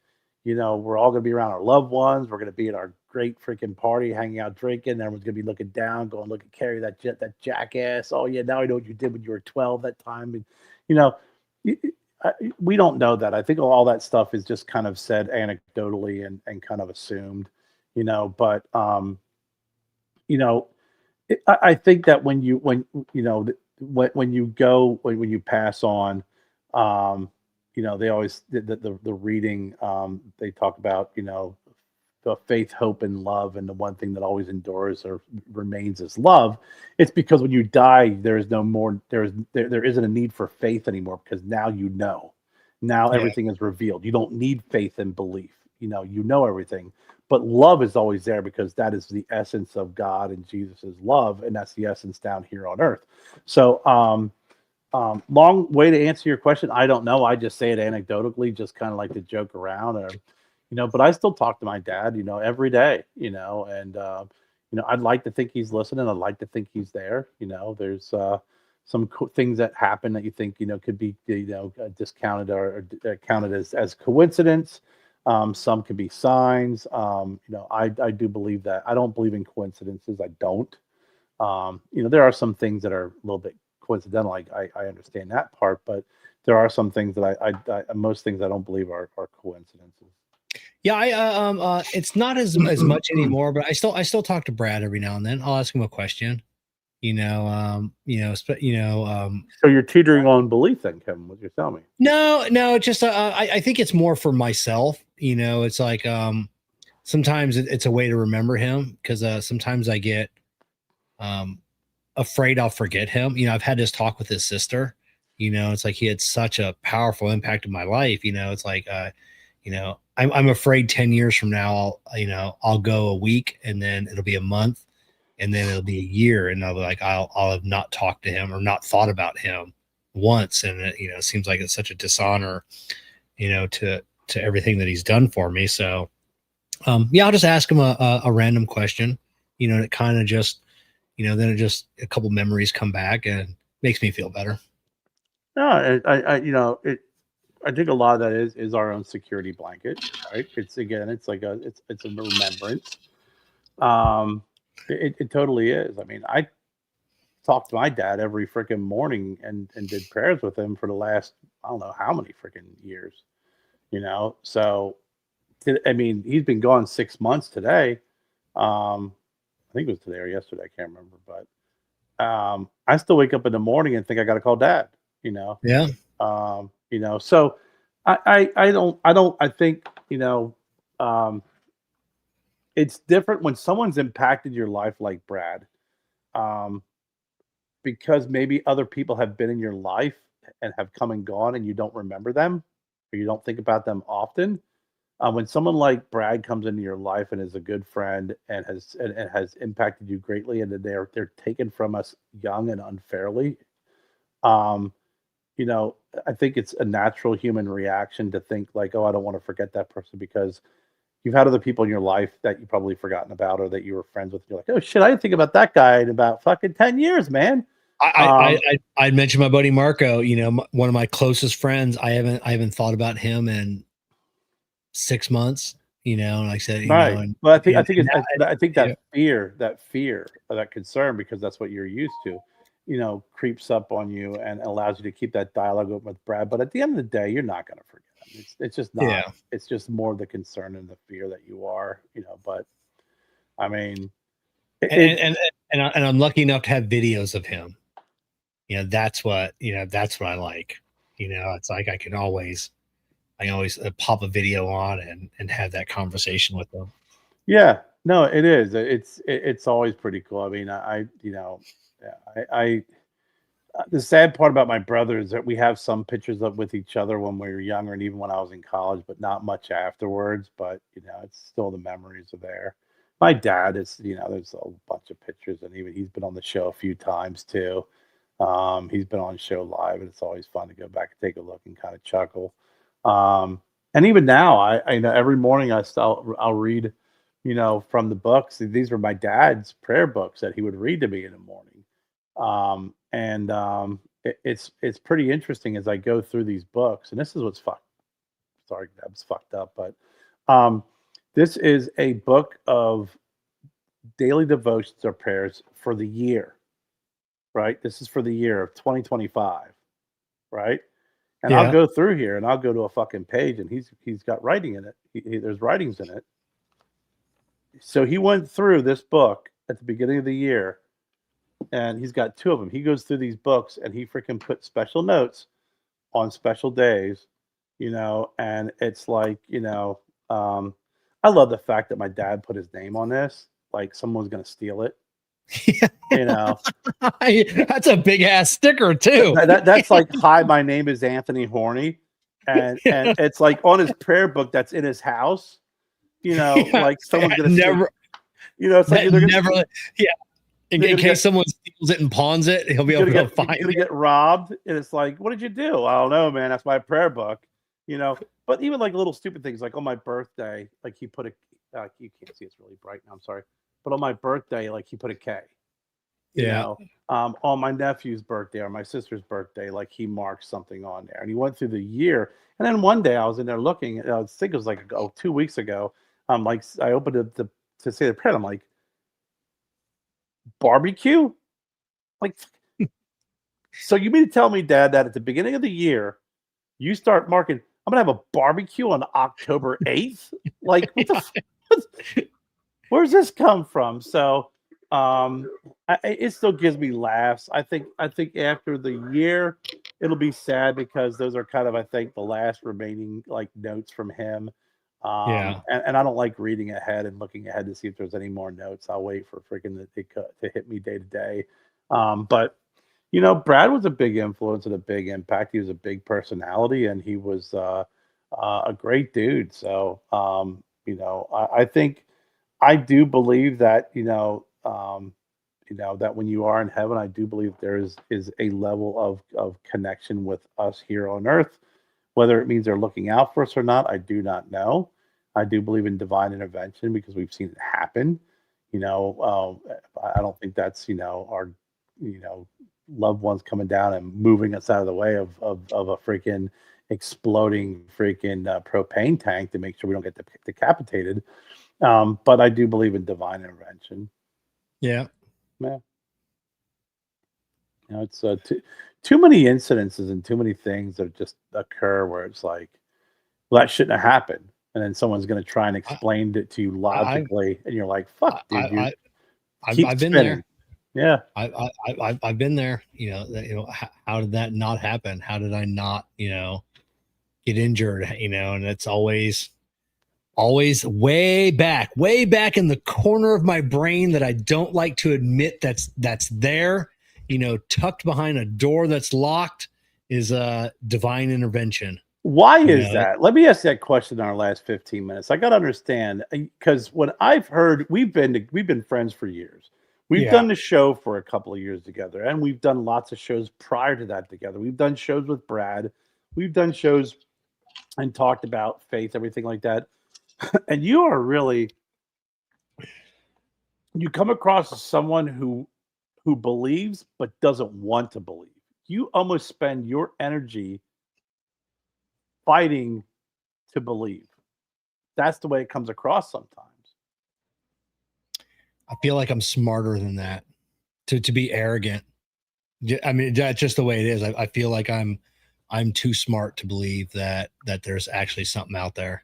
we're all going to be around our loved ones. We're going to be at our great freaking party, hanging out, drinking. Everyone's going to be looking down, going, "Look at Kerry, that jackass. Oh, yeah, now I know what you did when you were 12 that time." And, we don't know that. I think all that stuff is just kind of said anecdotally and kind of assumed, but, I think that when you pass on, they always the reading, they talk about the faith, hope, and love, and the one thing that always endures or remains is love. It's because when you die, there is no more. There isn't a need for faith anymore, because now now everything is revealed. You don't need faith and belief. You know everything. But love is always there, because that is the essence of God and Jesus's love, and that's the essence down here on earth. So, long way to answer your question. I don't know. I just say it anecdotally, just kind of like to joke around, or But I still talk to my dad, every day, and I'd like to think he's listening. I'd like to think he's there. There's some things that happen that you think could be discounted or counted as coincidence. Some can be signs. I do believe that. I don't believe in coincidences. I don't. There are some things that are a little bit coincidental. I understand that part, but there are some things that most things I don't believe are coincidences.
Yeah, it's not as much anymore, but I still talk to Brad every now and then. I'll ask him a question. So
you're teetering on belief then, Kevin, what you're telling me?
No, just I think it's more for myself. It's like sometimes it's a way to remember him, because sometimes I get afraid I'll forget him. I've had this talk with his sister. It's like he had such a powerful impact in my life. It's like I'm afraid 10 years from now I'll go a week, and then it'll be a month, and then it'll be a year, and I'll be like I'll have not talked to him or not thought about him once, and it seems like it's such a dishonor to everything that he's done for me. So I'll just ask him a random question, and it kind of just then it just a couple memories come back and makes me feel better.
No, I think a lot of that is our own security blanket, right? It's like it's a remembrance. It totally is. I mean, I talked to my dad every freaking morning and did prayers with him for the last, I don't know how many freaking years, So, I mean, he's been gone 6 months today. I think it was today or yesterday. I can't remember, but I still wake up in the morning and think I got to call Dad.
Yeah.
So I think it's different when someone's impacted your life like Brad, because maybe other people have been in your life and have come and gone, and you don't remember them, or you don't think about them often. When someone like Brad comes into your life and is a good friend and has impacted you greatly, and then they're taken from us young and unfairly, I think it's a natural human reaction to think like, oh, I don't want to forget that person, because you've had other people in your life that you've probably forgotten about, or that you were friends with. You're like, oh shit, I didn't think about that guy in about fucking 10 years, man.
I'd mentioned my buddy Marco, one of my closest friends. I haven't thought about him in 6 months, and like I said,
right. But I think that
yeah.
fear or that concern, because that's what you're used to, creeps up on you and allows you to keep that dialogue open with Brad. But at the end of the day, you're not going to forget him. It's just not.
Yeah.
It's just more the concern and the fear that you are, But I mean,
and I'm lucky enough to have videos of him. That's what I like. It's like I can always I can always pop a video on and have that conversation with them.
Yeah, no, it is. It's always pretty cool. I mean, you know, I the sad part about my brother is that we have some pictures of with each other when we were younger and even when I was in college, but not much afterwards. But you know, it's still the memories are there. My dad is, you know, there's a bunch of pictures, and even he's been on the show a few times too. He's been on show live, and it's always fun to go back and take a look and kind of chuckle. And even now, I know every morning I'll read, you know, from the books. These were my dad's prayer books that he would read to me in the morning. It's pretty interesting as I go through these books, and this is what's fucked. Sorry, that was fucked up, but um, this is a book of daily devotions or prayers for the year, right? This is for the year of 2025, right? And I'll
Yeah.
go through here and I'll go to a fucking page and he's got writing in it. There's writings in it. So he went through this book at the beginning of the year, and he's got two of them. He goes through these books and he freaking put special notes on special days, you know, and it's like, you know, I love the fact that my dad put his name on this, like someone's gonna steal it. You know,
That's a big ass sticker too.
that's like, hi, my name is Anthony Horny, and it's like on his prayer book that's in his house. You know, like someone's gonna
never.
You know, it's like they're
Never. Yeah. In case someone steals it and pawns it, he'll be able to go find it.
Gonna get robbed, and it's like, what did you do? I don't know, man. That's my prayer book. You know, but even like little stupid things, like on my birthday, like he put a. You can't see, it's really bright now. I'm sorry, but on my birthday, like he put a K. You know, on my nephew's birthday or my sister's birthday, like he marked something on there, and he went through the year. And then one day I was in there looking. I think it was like 2 weeks ago. Like I opened it to say the prayer. I'm like, barbecue? Like, so you mean to tell me, Dad, that at the beginning of the year, you start marking, I'm gonna have a barbecue on October 8th? Like, where's this come from? So it still gives me laughs. I think after the year, it'll be sad because those are kind of, I think, the last remaining like notes from him. And I don't like reading ahead and looking ahead to see if there's any more notes. I'll wait for freaking to hit me day to day. But you know, Brad was a big influence and a big impact. He was a big personality, and he was a great dude. So you know, I think I do believe that you know that when you are in heaven, I do believe there is a level of connection with us here on earth. Whether it means they're looking out for us or not, I do not know. I do believe in divine intervention because we've seen it happen. You know, I don't think that's, you know, our, you know, loved ones coming down and moving us out of the way of a freaking exploding freaking propane tank to make sure we don't get decapitated. But I do believe in divine intervention.
Yeah.
Yeah. You know, it's too many incidences and too many things that just occur where it's like, well, that shouldn't have happened, and then someone's going to try and explain it to you logically, and you're like, "Fuck, dude!"
I've been there.
Yeah,
I've been there. You know, how did that not happen? How did I not, you know, get injured? You know, and it's always way back in the corner of my brain that I don't like to admit that's there. You know, tucked behind a door that's locked is a divine intervention.
Why is that? Let me ask that question in our last 15 minutes. I got to understand, because when I've heard, we've been friends for years. We've done the show for a couple of years together, and we've done lots of shows prior to that together. We've done shows with Brad. We've done shows and talked about faith, everything like that. And you are really, you come across as someone who believes but doesn't want to believe. You almost spend your energy fighting to believe. That's the way it comes across sometimes.
I feel like I'm smarter than that to be arrogant. I mean, that's just the way it is. I feel like I'm too smart to believe that there's actually something out there.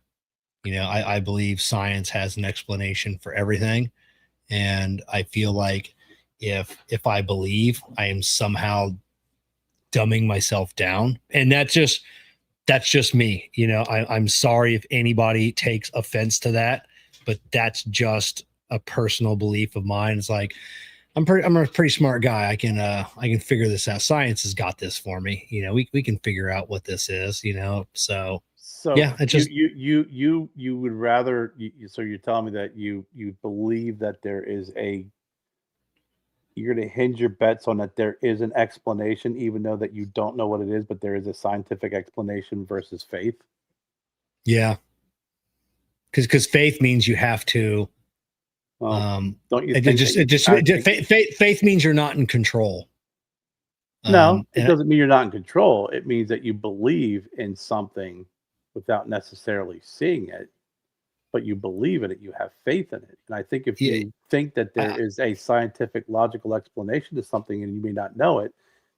You know, I believe science has an explanation for everything. And I feel like if I believe, I am somehow dumbing myself down. And that's just that's just me. You know, I'm sorry if anybody takes offense to that, but that's just a personal belief of mine. It's like, I'm a pretty smart guy. I can figure this out. Science has got this for me. You know, we can figure out what this is, you know. So yeah, it just
you would rather so you're telling me that you believe that there is a you're going to hinge your bets on that there is an explanation, even though that you don't know what it is, but there is a scientific explanation versus faith.
yeah. Because faith means you have to.
Don't you
it
think
just faith means you're not in control.
No, it doesn't mean you're not in control. It means that you believe in something without necessarily seeing it, but you believe in it. You have faith in it. And I think if you think that there is a scientific, logical explanation to something and you may not know it,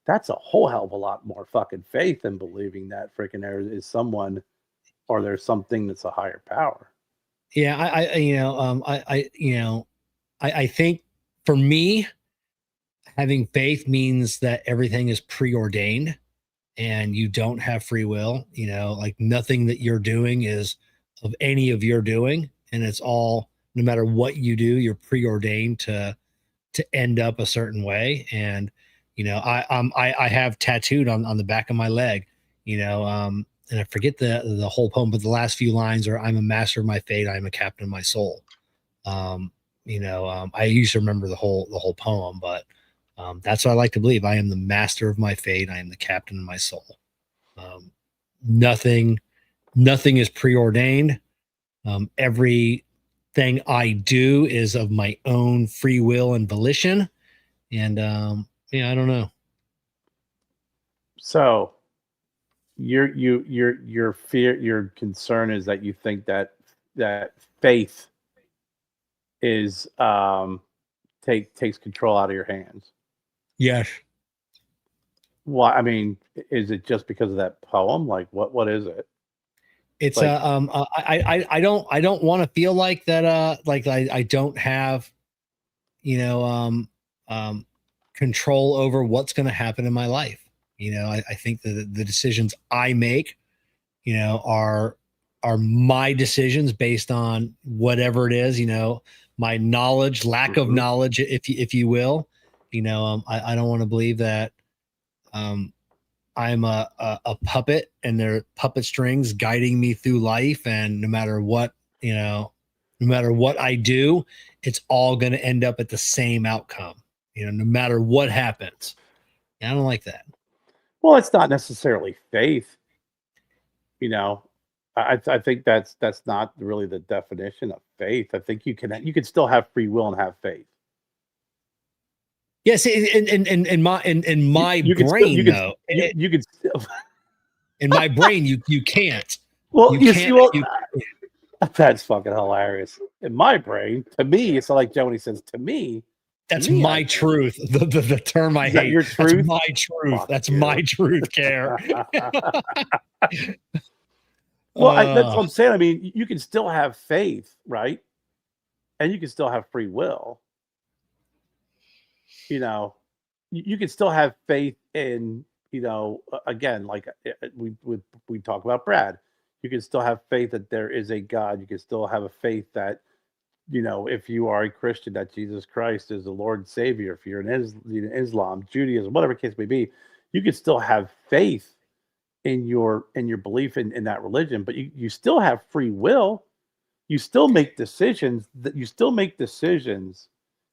that's a whole hell of a lot more fucking faith than believing that freaking there is someone or there's something that's a higher power.
Yeah, I think for me, having faith means that everything is preordained and you don't have free will. You know, like nothing that you're doing is of any of your doing, and it's all, no matter what you do, you're preordained to end up a certain way. And you know, I have tattooed on the back of my leg, you know, and I forget the whole poem, but the last few lines are, "I'm a master of my fate, I am a captain of my soul." I used to remember the whole poem, but that's what I like to believe. I am the master of my fate, I am the captain of my soul. Nothing is preordained. Everything I do is of my own free will and volition. And I don't know.
So your fear, your concern is that you think that faith is takes control out of your hands.
Yes.
Well, I mean, is it just because of that poem? Like, what is it?
It's
like,
I don't want to feel like that. Like I don't have, control over what's going to happen in my life. You know, I think that the decisions I make, you know, are my decisions based on whatever it is, you know, my knowledge, lack of knowledge, if you will. You know, I don't want to believe that I'm a puppet and there are puppet strings guiding me through life, and no matter what, no matter what I do, it's all going to end up at the same outcome, no matter what happens. And I don't like that.
Well, it's not necessarily faith. I think that's not really the definition of faith. I think you can still have free will and have faith.
Yes, in my brain, though.
You can still
in my brain, you can't.
Well, you can't, see, that's fucking hilarious. In my brain, to me, it's like Joni says. To me,
that's my truth. The term I hate.
Your truth?
That's my truth.
Fuck
that's
you.
my truth, Kerr.
Well, that's what I'm saying. I mean, you can still have faith, right? And you can still have free will. You can still have faith in, again, like we talk about Brad. You can still have faith that there is a God. You can still have a faith that, if you are a Christian, that Jesus Christ is the Lord and Savior. If you're in Islam, Judaism, whatever case may be, you can still have faith in your belief in that religion, but you still have free will. You still make decisions.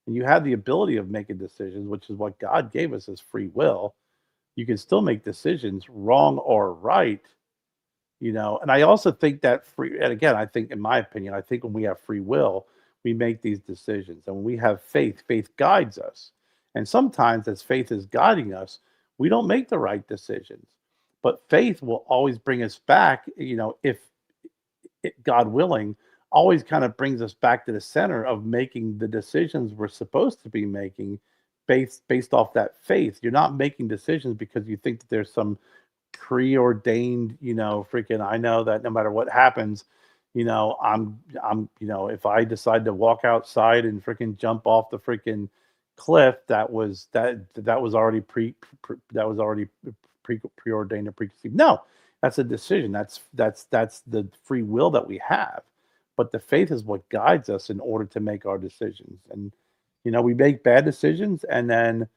And you have the ability of making decisions, which is what God gave us as free will. You can still make decisions, wrong or right. And I also think that and again, I think, in my opinion, I think when we have free will, we make these decisions. And when we have faith guides us. And sometimes as faith is guiding us, we don't make the right decisions. But faith will always bring us back, if God willing, always kind of brings us back to the center of making the decisions we're supposed to be making based off that faith. You're not making decisions because you think that there's some preordained, freaking, I know that no matter what happens, I'm if I decide to walk outside and freaking jump off the freaking cliff, that was already preordained or preconceived. No, That's a decision. That's the free will that we have. But the faith is what guides us in order to make our decisions. And we make bad decisions, and then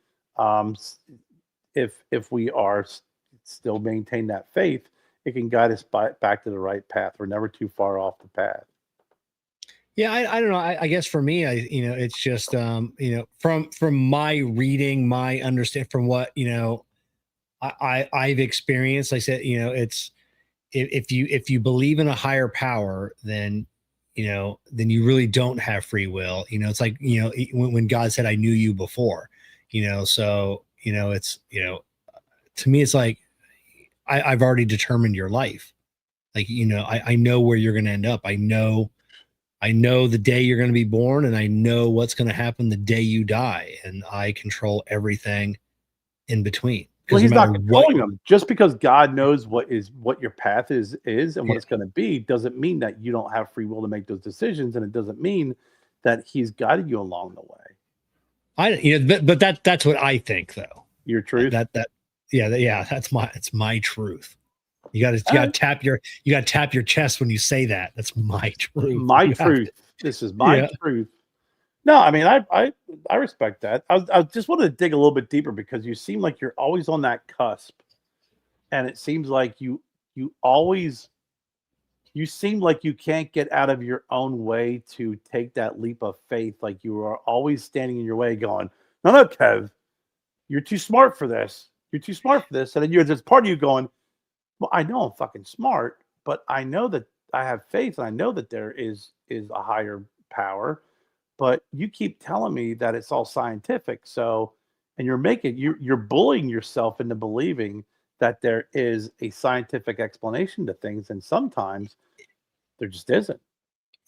if we are still maintain that faith, it can guide us back to the right path. We're never too far off the path.
Yeah, I don't know. I guess for me, it's just from my reading, my understand from what I've experienced. I said, it's if you believe in a higher power, then then you really don't have free will. It's like when God said, "I knew you before," so it's to me, it's like I've already determined your life. Like I know where you're going to end up. I know the day you're going to be born, and I know what's going to happen the day you die, and I control everything in between.
Well, he's not controlling them. Just because God knows what your path is and what it's going to be, doesn't mean that you don't have free will to make those decisions, and it doesn't mean that he's guided you along the way.
But that's what I think, though.
Your truth.
It's my truth. You got to tap your chest when you say that. That's my truth.
My truth. This is my truth. No, I mean, I respect that. I just wanted to dig a little bit deeper, because you seem like you're always on that cusp, and it seems like you seem like you can't get out of your own way to take that leap of faith. Like you are always standing in your way, going, "No, Kev, you're too smart for this. You're too smart for this." And then there's part of you going, "Well, I know I'm fucking smart, but I know that I have faith, and I know that there is a higher power. But you keep telling me that it's all scientific." So, and you're bullying yourself into believing that there is a scientific explanation to things, and sometimes there just isn't.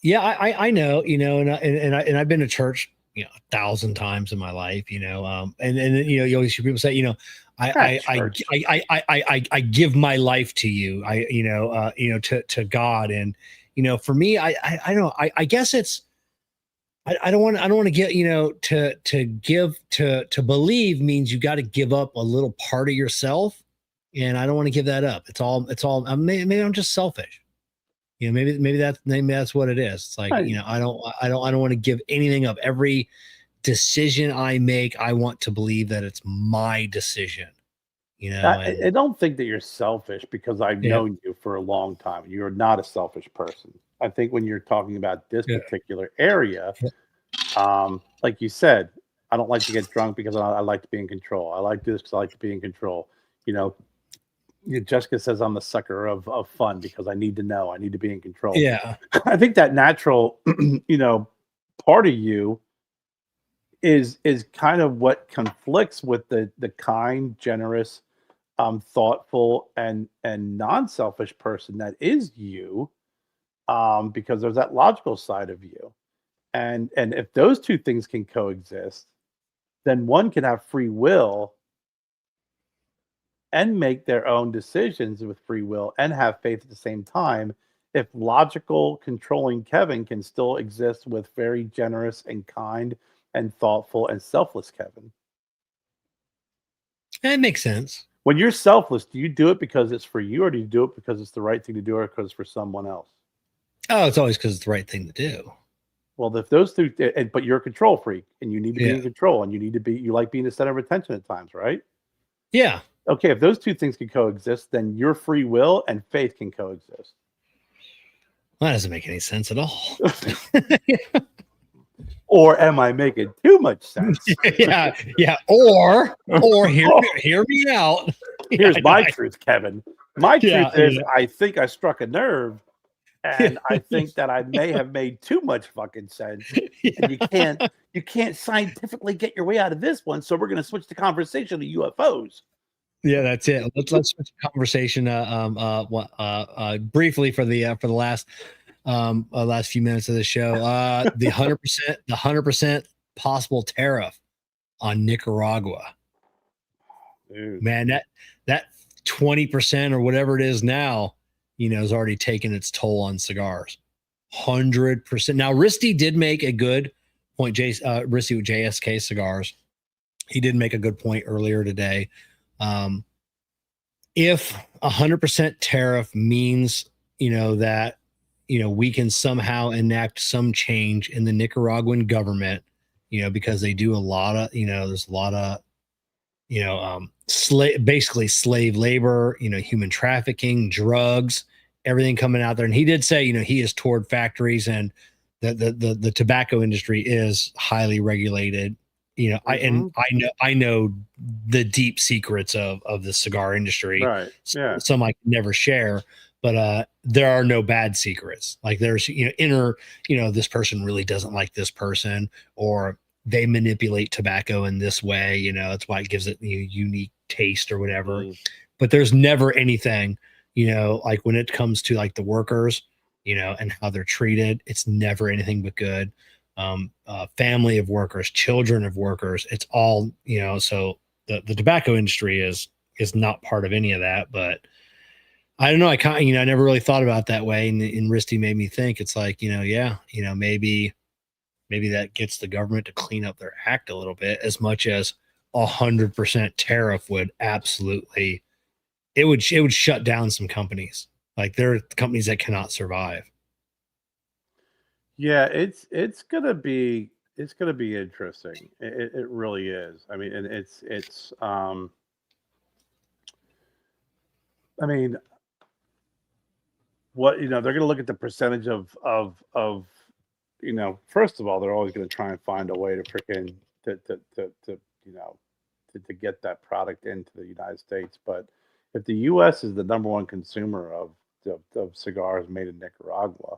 Yeah, I know, and I've been to church 1,000 times in my life, and you always hear people say, I give my life to you, to God, and for me, I guess it's. I don't want to get, to believe means you got to give up a little part of yourself. And I don't want to give that up. It's all, maybe I'm just selfish. Maybe that's what it is. It's like, I don't want to give anything up. Every decision I make, I want to believe that it's my decision.
I don't think that you're selfish, because I've known you for a long time. You're not a selfish person. I think when you're talking about this particular area, like you said, I don't like to get drunk because I like to be in control. I like this because I like to be in control. Jessica says I'm the sucker of fun because I need to know. I need to be in control.
Yeah.
I think that natural, part of you is kind of what conflicts with the kind, generous, thoughtful, and non-selfish person that is you. Because there's that logical side of you, and if those two things can coexist, then one can have free will and make their own decisions with free will and have faith at the same time. If logical, controlling Kevin can still exist with very generous and kind and thoughtful and selfless Kevin.
That makes sense.
When you're selfless, do you do it because it's for you, or do you do it because it's the right thing to do, or because it's for someone else?
Oh, it's always because it's the right thing to do.
Well, if those two, but you're a control freak, and you need to be in control, and you like being the center of attention at times, right?
Yeah.
Okay, if those two things can coexist, then your free will and faith can coexist.
Well, that doesn't make any sense at all.
Or am I making too much sense?
Yeah. Or hear me out.
Here's my truth, Kevin. My truth is, I think I struck a nerve. And I think that I may have made too much fucking sense. And you can't scientifically get your way out of this one. So we're going to switch the conversation to UFOs.
Yeah, that's it. Let's switch the conversation briefly for the last few minutes of the show. The 100% possible tariff on Nicaragua. Dude. Man, that 20% or whatever it is now, has already taken its toll on cigars. 100%. Now, Risty did make a good point. Risty with JSK Cigars, he did make a good point earlier today. if 100% tariff means, that, we can somehow enact some change in the Nicaraguan government, because they do a lot of, there's a lot of, basically slave labor, human trafficking, drugs, everything coming out there. And he did say, he has toured factories, and the tobacco industry is highly regulated. I know the deep secrets of the cigar industry.
Right. Yeah.
Some I can never share, but there are no bad secrets. Like there's, inner, this person really doesn't like this person, or they manipulate tobacco in this way. That's why it gives it unique taste or whatever. But there's never anything, like when it comes to like the workers, and how they're treated, it's never anything but good. Family of workers, children of workers, it's all, so the tobacco industry is not part of any of that. But I don't know. I can't, I never really thought about it that way. And Risty made me think. It's like, maybe that gets the government to clean up their act a little bit, as much as 100% tariff would absolutely, it would shut down some companies. Like there are companies that cannot survive.
Yeah, it's gonna be interesting. It really is. I mean, and it's I mean, what they're gonna look at the percentage of first of all, they're always gonna try and find a way to freaking to get that product into the United States. But if the U.S. is the number one consumer of cigars made in Nicaragua,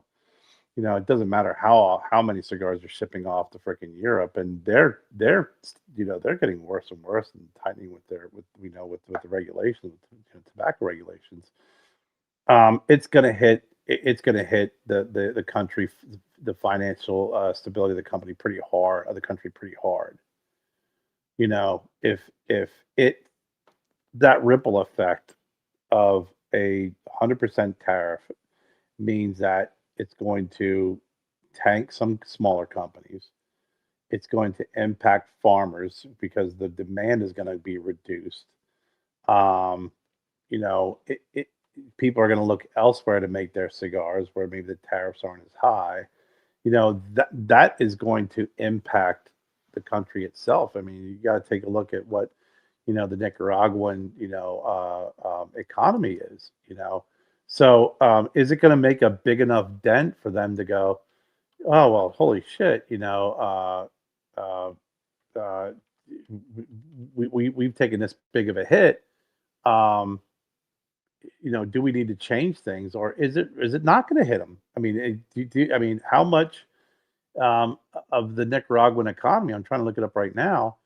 it doesn't matter how many cigars are shipping off to freaking Europe, and they're getting worse and worse and tightening with the regulations, tobacco regulations. It's gonna hit the country, the financial stability of the country pretty hard. If it that ripple effect of a 100% tariff means that it's going to tank some smaller companies. It's going to impact farmers because the demand is going to be reduced. Um, people are going to look elsewhere to make their cigars where maybe the tariffs aren't as high. That is going to impact the country itself. I mean, you got to take a look at what the Nicaraguan economy is. So is it going to make a big enough dent for them to go, oh well, holy shit, we've taken this big of a hit. Do we need to change things, or is it not going to hit them? I mean, I mean, how much of the Nicaraguan economy, I'm trying to look it up right now,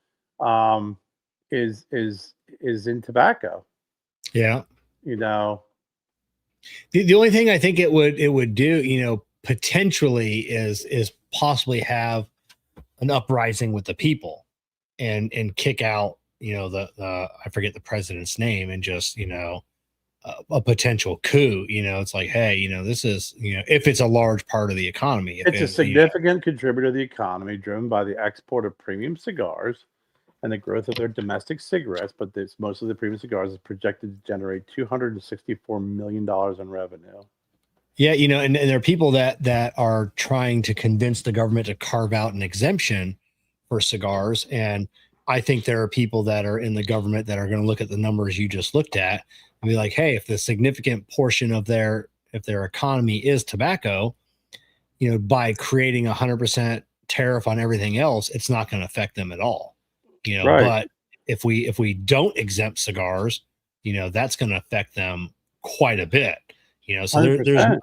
is in tobacco?
Yeah.
The
only thing I think it would do, potentially is possibly have an uprising with the people and kick out, the I forget the president's name, and just, a potential coup. It's like, hey, this is, if it's a large part of the economy.
It's a significant contributor to the economy, driven by the export of premium cigars and the growth of their domestic cigarettes. But most of the premium cigars is projected to generate $264 million in revenue.
Yeah, and there are people that are trying to convince the government to carve out an exemption for cigars. And I think there are people that are in the government that are going to look at the numbers you just looked at and be like, hey, if the significant portion of their economy is tobacco, by creating 100% tariff on everything else, it's not going to affect them at all.
Right.
But if we don't exempt cigars, that's going to affect them quite a bit. So there's I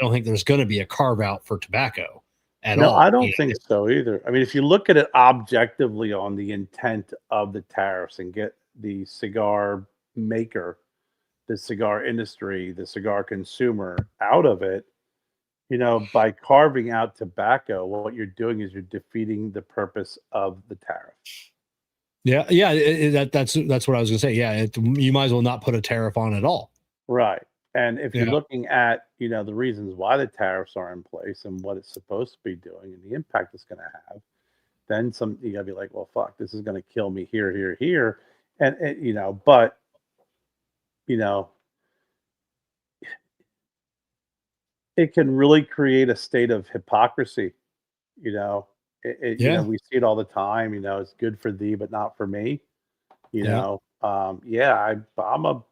don't think there's going to be a carve out for tobacco at all.
No, I don't think so either. I mean, if you look at it objectively on the intent of the tariffs and get the cigar maker, the cigar industry, the cigar consumer out of it, by carving out tobacco, what you're doing is you're defeating the purpose of the tariff.
Yeah, that's what I was going to say. Yeah, you might as well not put a tariff on at all.
Right. And if you're looking at, the reasons why the tariffs are in place and what it's supposed to be doing and the impact it's going to have, then you got to be like, well, fuck, this is going to kill me here. And but you know, it can really create a state of hypocrisy. You know,
Yeah.
we see it all the time. It's good for thee, but not for me.
Yeah.
Yeah, I'm a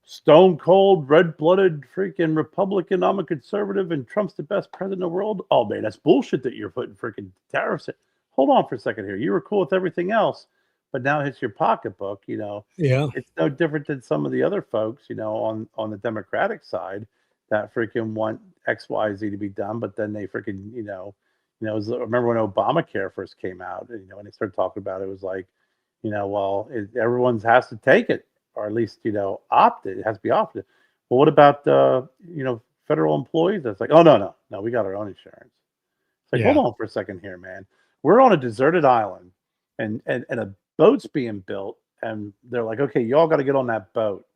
stone cold, red blooded freaking Republican. I'm a conservative, and Trump's the best president in the world. Oh man, that's bullshit that you're putting freaking tariffs in. Hold on for a second here. You were cool with everything else, but now it hits your pocketbook.
Yeah.
It's no different than some of the other folks, on the Democratic side that freaking want X, Y, Z to be done, but then they freaking, remember when Obamacare first came out, when they started talking about it, it was like, well, everyone's has to take it, or at least, opt it. It has to be opted. Well, what about, federal employees? That's like, oh, no, we got our own insurance. It's like, hold
Yeah.
on for a second here, man. We're on a deserted island and a boat's being built, and they're like, okay, y'all got to get on that boat.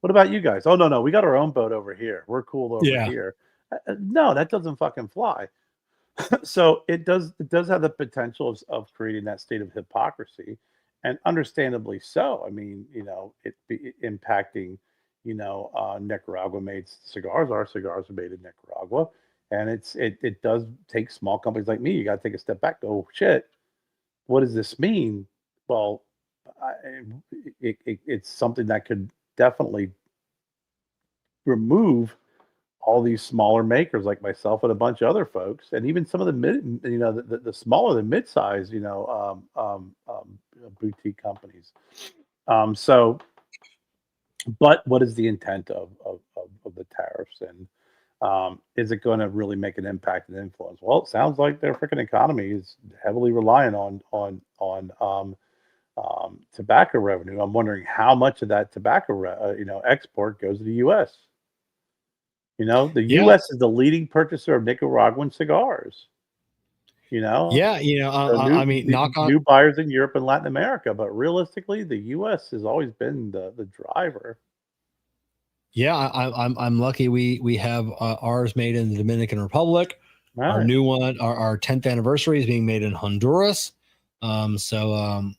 What about you guys? Oh, no, we got our own boat over here. We're cool over
Yeah.
here. No, that doesn't fucking fly. So it does have the potential of creating that state of hypocrisy, and understandably so. I mean, it be impacting, Nicaragua made cigars. Our cigars are made in Nicaragua, and it does take small companies like me. You got to take a step back. Go, shit. What does this mean? Well, it's something that could definitely remove all these smaller makers like myself and a bunch of other folks, and even some of the mid, the smaller than mid-size, boutique companies. So, but what is the intent of the tariffs, and is it going to really make an impact and influence? Well, it sounds like their freaking economy is heavily reliant on tobacco revenue. I'm wondering how much of that tobacco, export goes to the U.S. The
Yeah.
U.S. is the leading purchaser of Nicaraguan cigars.
Yeah.
So
I mean, knock on.
new buyers in Europe and Latin America, but realistically, the U.S. has always been the driver.
Yeah, I'm lucky. We have ours made in the Dominican Republic. Our
Right.
new one, our 10th anniversary, is being made in Honduras. Luckily,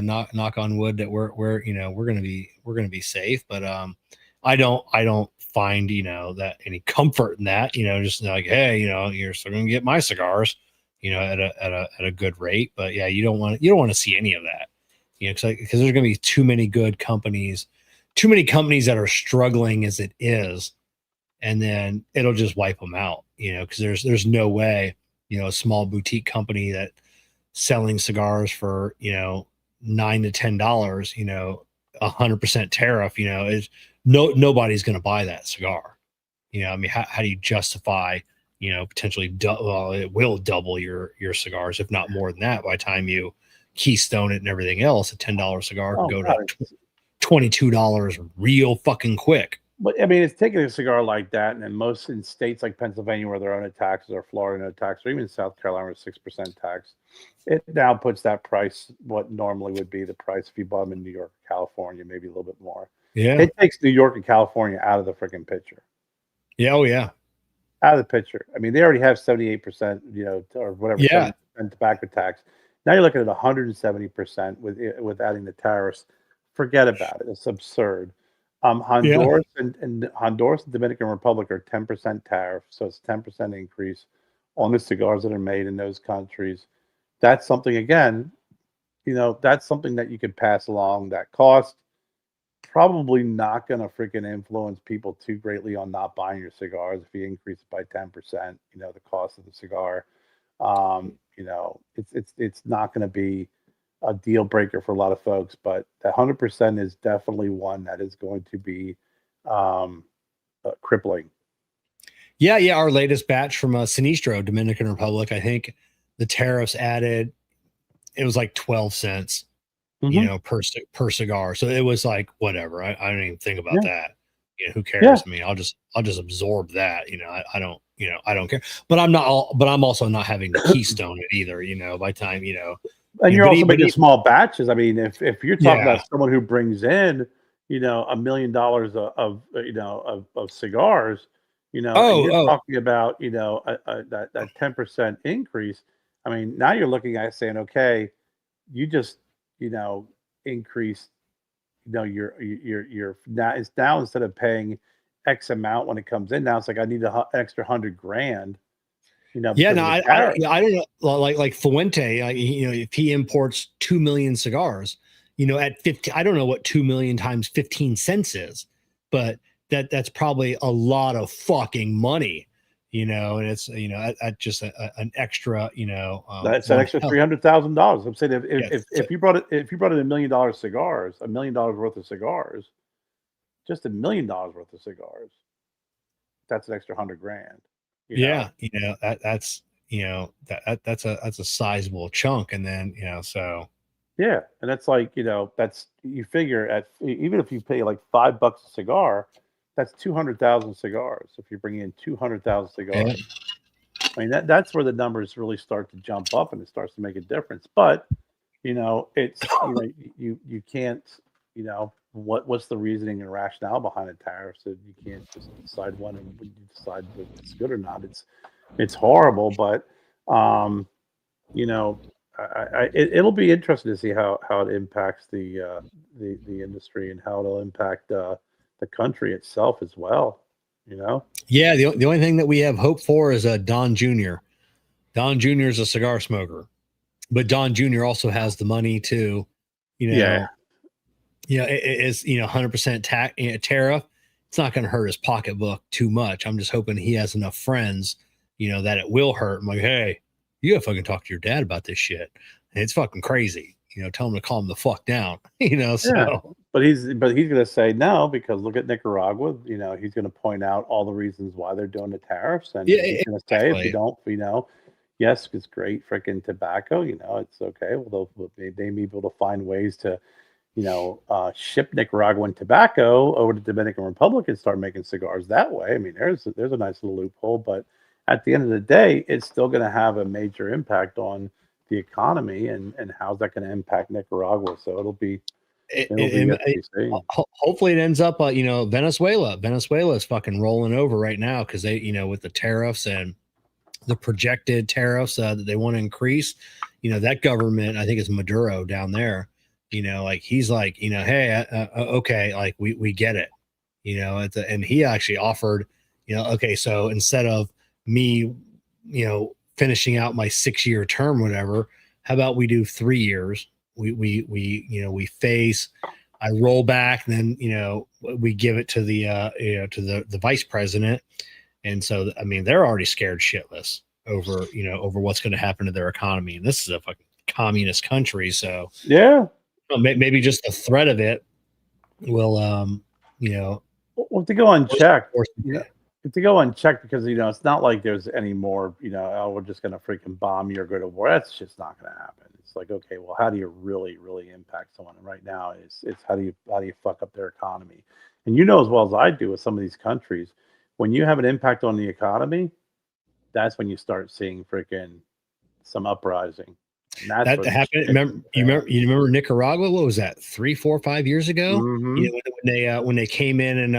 knock on wood that we're gonna be safe. But I don't find that any comfort in that. Just like, hey, you're still gonna get my cigars, at a good rate. But yeah, you don't want to see any of that. Because there's gonna be too many good companies, too many companies that are struggling as it is, and then it'll just wipe them out. Because there's no way a small boutique company that selling cigars for $9 to $10, 100% tariff, is nobody's going to buy that cigar. I mean, how do you justify potentially well, it will double your cigars, if not more than that, by the time you keystone it and everything else. A $10 cigar can
Oh,
go
God.
to $22 real fucking quick.
But I mean, it's taking a cigar like that, and in states like Pennsylvania, where there are no taxes, or Florida, no tax, or even South Carolina, with 6% tax, it now puts that price what normally would be the price if you bought them in New York, California, maybe a little bit more.
Yeah.
It takes New York and California out of the freaking picture.
Yeah. Oh yeah.
Out of the picture. I mean, they already have 78%, or whatever,
Yeah.
70% tobacco tax. Now you're looking at 170% with adding the tariffs. Forget about it. It's absurd. Honduras and Honduras and Dominican Republic are 10% tariff, so it's 10% increase on the cigars that are made in those countries. That's something, again, that's something that you could pass along. That cost probably not going to freaking influence people too greatly on not buying your cigars if you increase it by 10%. The cost of the cigar. It's not going to be a deal breaker for a lot of folks, but that 100% is definitely one that is going to be crippling.
Yeah. Yeah. Our latest batch from Sinistro, Dominican Republic, I think the tariffs added, it was like 12 cents, per cigar. So it was like, whatever. I don't even think about that. Who cares?
Yeah.
I mean, I'll just absorb that. I don't, I don't care. But I'm also not having to keystone it either. By the time,
and you're also making
but
small batches. I mean, if you're talking
Yeah.
about someone who brings in, $1 million of cigars, and you're talking about, that 10% increase. I mean, now you're looking at saying, okay, you just, increased, you're now, it's now, instead of paying X amount when it comes in, now it's like I need an extra $100,000.
Yeah,
Because
no,
of the
I
tariff.
don't know. Like Fuente, if he imports 2 million cigars, at 50, I don't know what 2 million times 15 cents is, but that's probably a lot of fucking money, and it's at just an extra,
That's an extra $300,000. I'm saying if you brought in $1 million cigars, $1 million worth of cigars, just $1 million worth of cigars, that's an extra $100,000.
Yeah, that's that's a sizable chunk, and then so
yeah, and that's like that's, you figure, at even if you pay like $5 a cigar, that's 200,000 cigars. If you bring in 200,000 cigars, I mean that's where the numbers really start to jump up, and it starts to make a difference. But it's you can't what's the reasoning and rationale behind the tariffs, that you can't just decide one, and when you decide that it's good or not, it's horrible. But it'll be interesting to see how it impacts the industry, and how it'll impact the country itself as well.
Yeah, the only thing that we have hope for is Don Jr. Don Jr. is a cigar smoker, but Don Jr. also has the money to, it is 100% tariff. It's not going to hurt his pocketbook too much. I'm just hoping he has enough friends, that it will hurt. I'm like, hey, you gotta fucking talk to your dad about this shit. And it's fucking crazy. Tell him to calm the fuck down. So.
Yeah. But he's gonna say no, because look at Nicaragua. He's gonna point out all the reasons why they're doing the tariffs, and he's gonna say, if you don't, yes, it's great freaking tobacco. It's okay. Well, they may be able to find ways to, ship Nicaraguan tobacco over to the Dominican Republic and start making cigars that way. I mean, there's a nice little loophole, but at the end of the day, it's still going to have a major impact on the economy, and how's that going to impact Nicaragua? So it'll be
hopefully it ends up, Venezuela. Venezuela is fucking rolling over right now, because they, with the tariffs and the projected tariffs that they want to increase. That government, I think it's Maduro down there. He's like, hey, okay, like we get it. And he actually offered, okay, so instead of me, finishing out my 6-year term, whatever, how about we do 3 years? We phase, I roll back, and then, we give it to the, to the vice president. And so, I mean, they're already scared shitless over, over what's going to happen to their economy. And this is a fucking communist country. So
yeah,
maybe just the threat of it will,
well, to go unchecked. To go unchecked, because it's not like there's any more, oh, we're just going to freaking bomb you or go to war. That's just not going to happen. It's like, okay, well, how do you really impact someone? And right now it's how do you fuck up their economy? And as well as I do, with some of these countries, when you have an impact on the economy, that's when you start seeing freaking some uprising. And that's
that happened. You remember Nicaragua? What was that? 3, 4, 5 years ago?
Mm-hmm.
When they came in and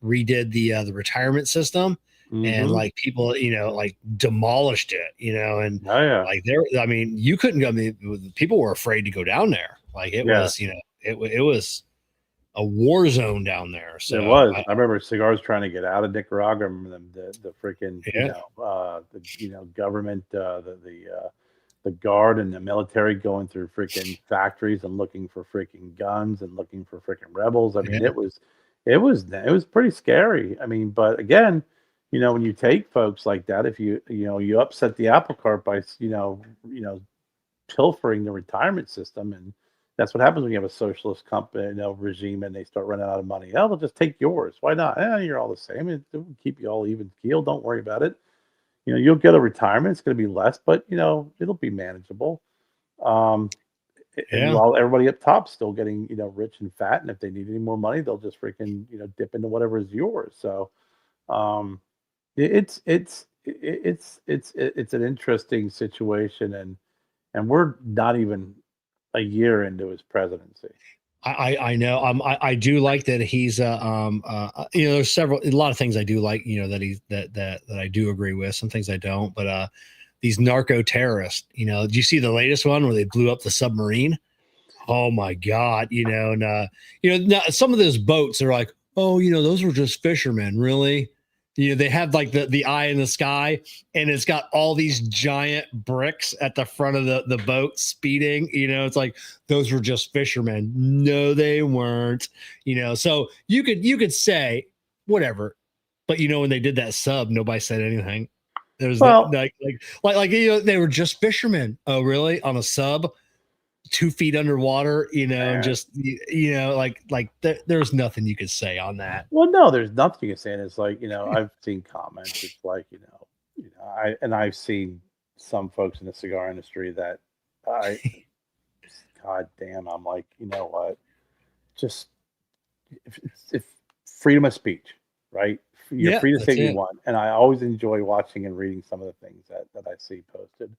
redid the retirement system,
mm-hmm.
and like people, like demolished it, and like I mean, you couldn't go. I mean, people were afraid to go down there. Like it was, it was a war zone down there. So
it was. I remember Cigars trying to get out of Nicaragua. I remember the freaking government, the guard and the military going through freaking factories and looking for freaking guns and looking for freaking rebels. I mean, it was pretty scary. I mean, but again, when you take folks like that, if you upset the apple cart by pilfering the retirement system, and that's what happens when you have a socialist company, regime, and they start running out of money. Oh, they'll just take yours. Why not? You're all the same. It'll keep you all even keel. Don't worry about it. You'll get a retirement. It's going to be less, but it'll be manageable. And while everybody up top's still getting rich and fat, and if they need any more money, they'll just freaking dip into whatever is yours. So it's an interesting situation, and we're not even a year into his presidency.
I know. I do like that he's there's a lot of things I do like, that he's that I do agree with. Some things I don't, but these narco terrorists, did you see the latest one where they blew up the submarine? Oh my God. Now, some of those boats are like, oh, those were just fishermen. Really? They have like the eye in the sky, and it's got all these giant bricks at the front of the boat speeding. It's like those were just fishermen. No, they weren't. So you could say whatever, but when they did that sub, nobody said anything. There was they were just fishermen. Oh, really? On a sub, 2 feet underwater, and just there's nothing you could say on that.
Well, no, there's nothing you can say. And it's like, I've seen comments. It's like, I've seen some folks in the cigar industry that God damn, I'm like, you know what? Just if freedom of speech, right? You're free to say what you want. And I always enjoy watching and reading some of the things that I see posted.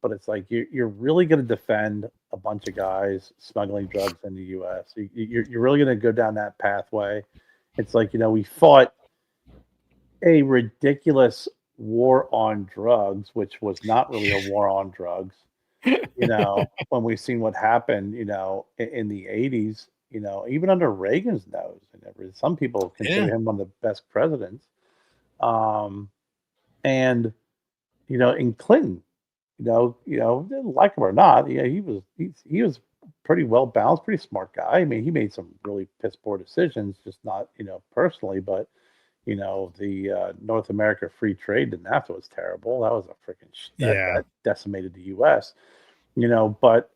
But it's like you're really going to defend a bunch of guys smuggling drugs in the U.S. You're really going to go down that pathway. It's like, we fought a ridiculous war on drugs, which was not really a war on drugs. When we've seen what happened, in the 80s, even under Reagan's nose, and some people consider him one of the best presidents. And in Clinton, didn't like him or not, he was pretty well balanced, pretty smart guy. I mean, he made some really piss poor decisions, just not personally, but the North America free trade and NAFTA was terrible. That was a freaking that decimated the U.S. But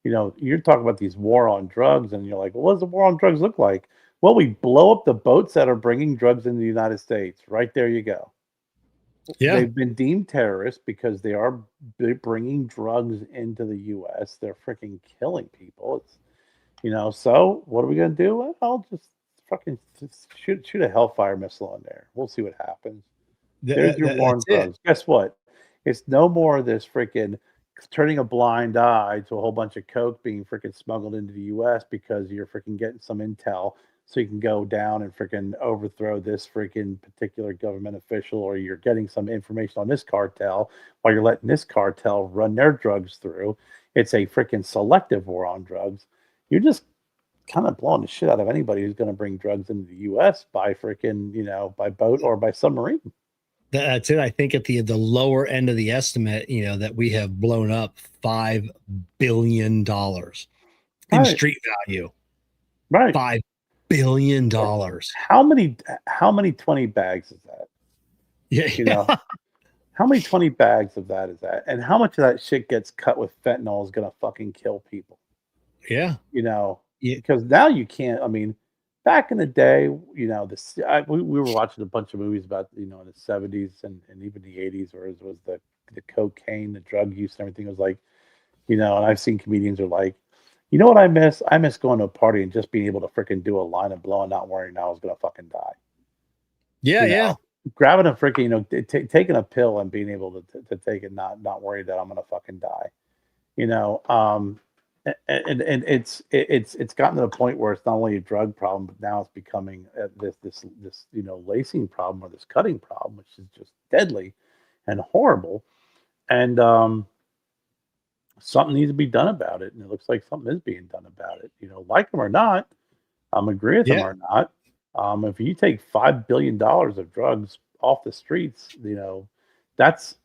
you're talking about these war on drugs, and you're like, well, what does the war on drugs look like? Well, we blow up the boats that are bringing drugs into the United States. Right there, you go. Yeah, they've been deemed terrorists because they're bringing drugs into the U.S. They're freaking killing people. It's, so what are we going to do? Well, I'll just fucking shoot a hellfire missile in there. We'll see what happens. There's your war on drugs. Guess what? It's no more of this freaking turning a blind eye to a whole bunch of coke being freaking smuggled into the U.S. because you're freaking getting some intel. So you can go down and freaking overthrow this freaking particular government official, or you're getting some information on this cartel while you're letting this cartel run their drugs through. It's a freaking selective war on drugs. You're just kind of blowing the shit out of anybody who's going to bring drugs into the U.S. by freaking, by boat or by submarine.
That's it. I think at the lower end of the estimate, that we have blown up $5 billion in street value.
Right.
$5 billion.
How many 20 bags is that?
Yeah.
How many 20 bags of that is that? And how much of that shit gets cut with fentanyl is going to fucking kill people?
Yeah.
Because now you can't, I mean, back in the day, we were watching a bunch of movies about, in the 70s and even the 80s, where it was the cocaine, the drug use and everything. It was like, and I've seen comedians are like, you know what I miss? I miss going to a party and just being able to freaking do a line of blow and not worrying I was going to fucking die.
Yeah,
Grabbing a freaking, taking a pill and being able to take it, not worried that I'm going to fucking die. And it's gotten to the point where it's not only a drug problem, but now it's becoming this lacing problem, or this cutting problem, which is just deadly and horrible. And something needs to be done about it, and it looks like something is being done about it. Like them or not, agree with them or not. If you take $5 billion of drugs off the streets, that's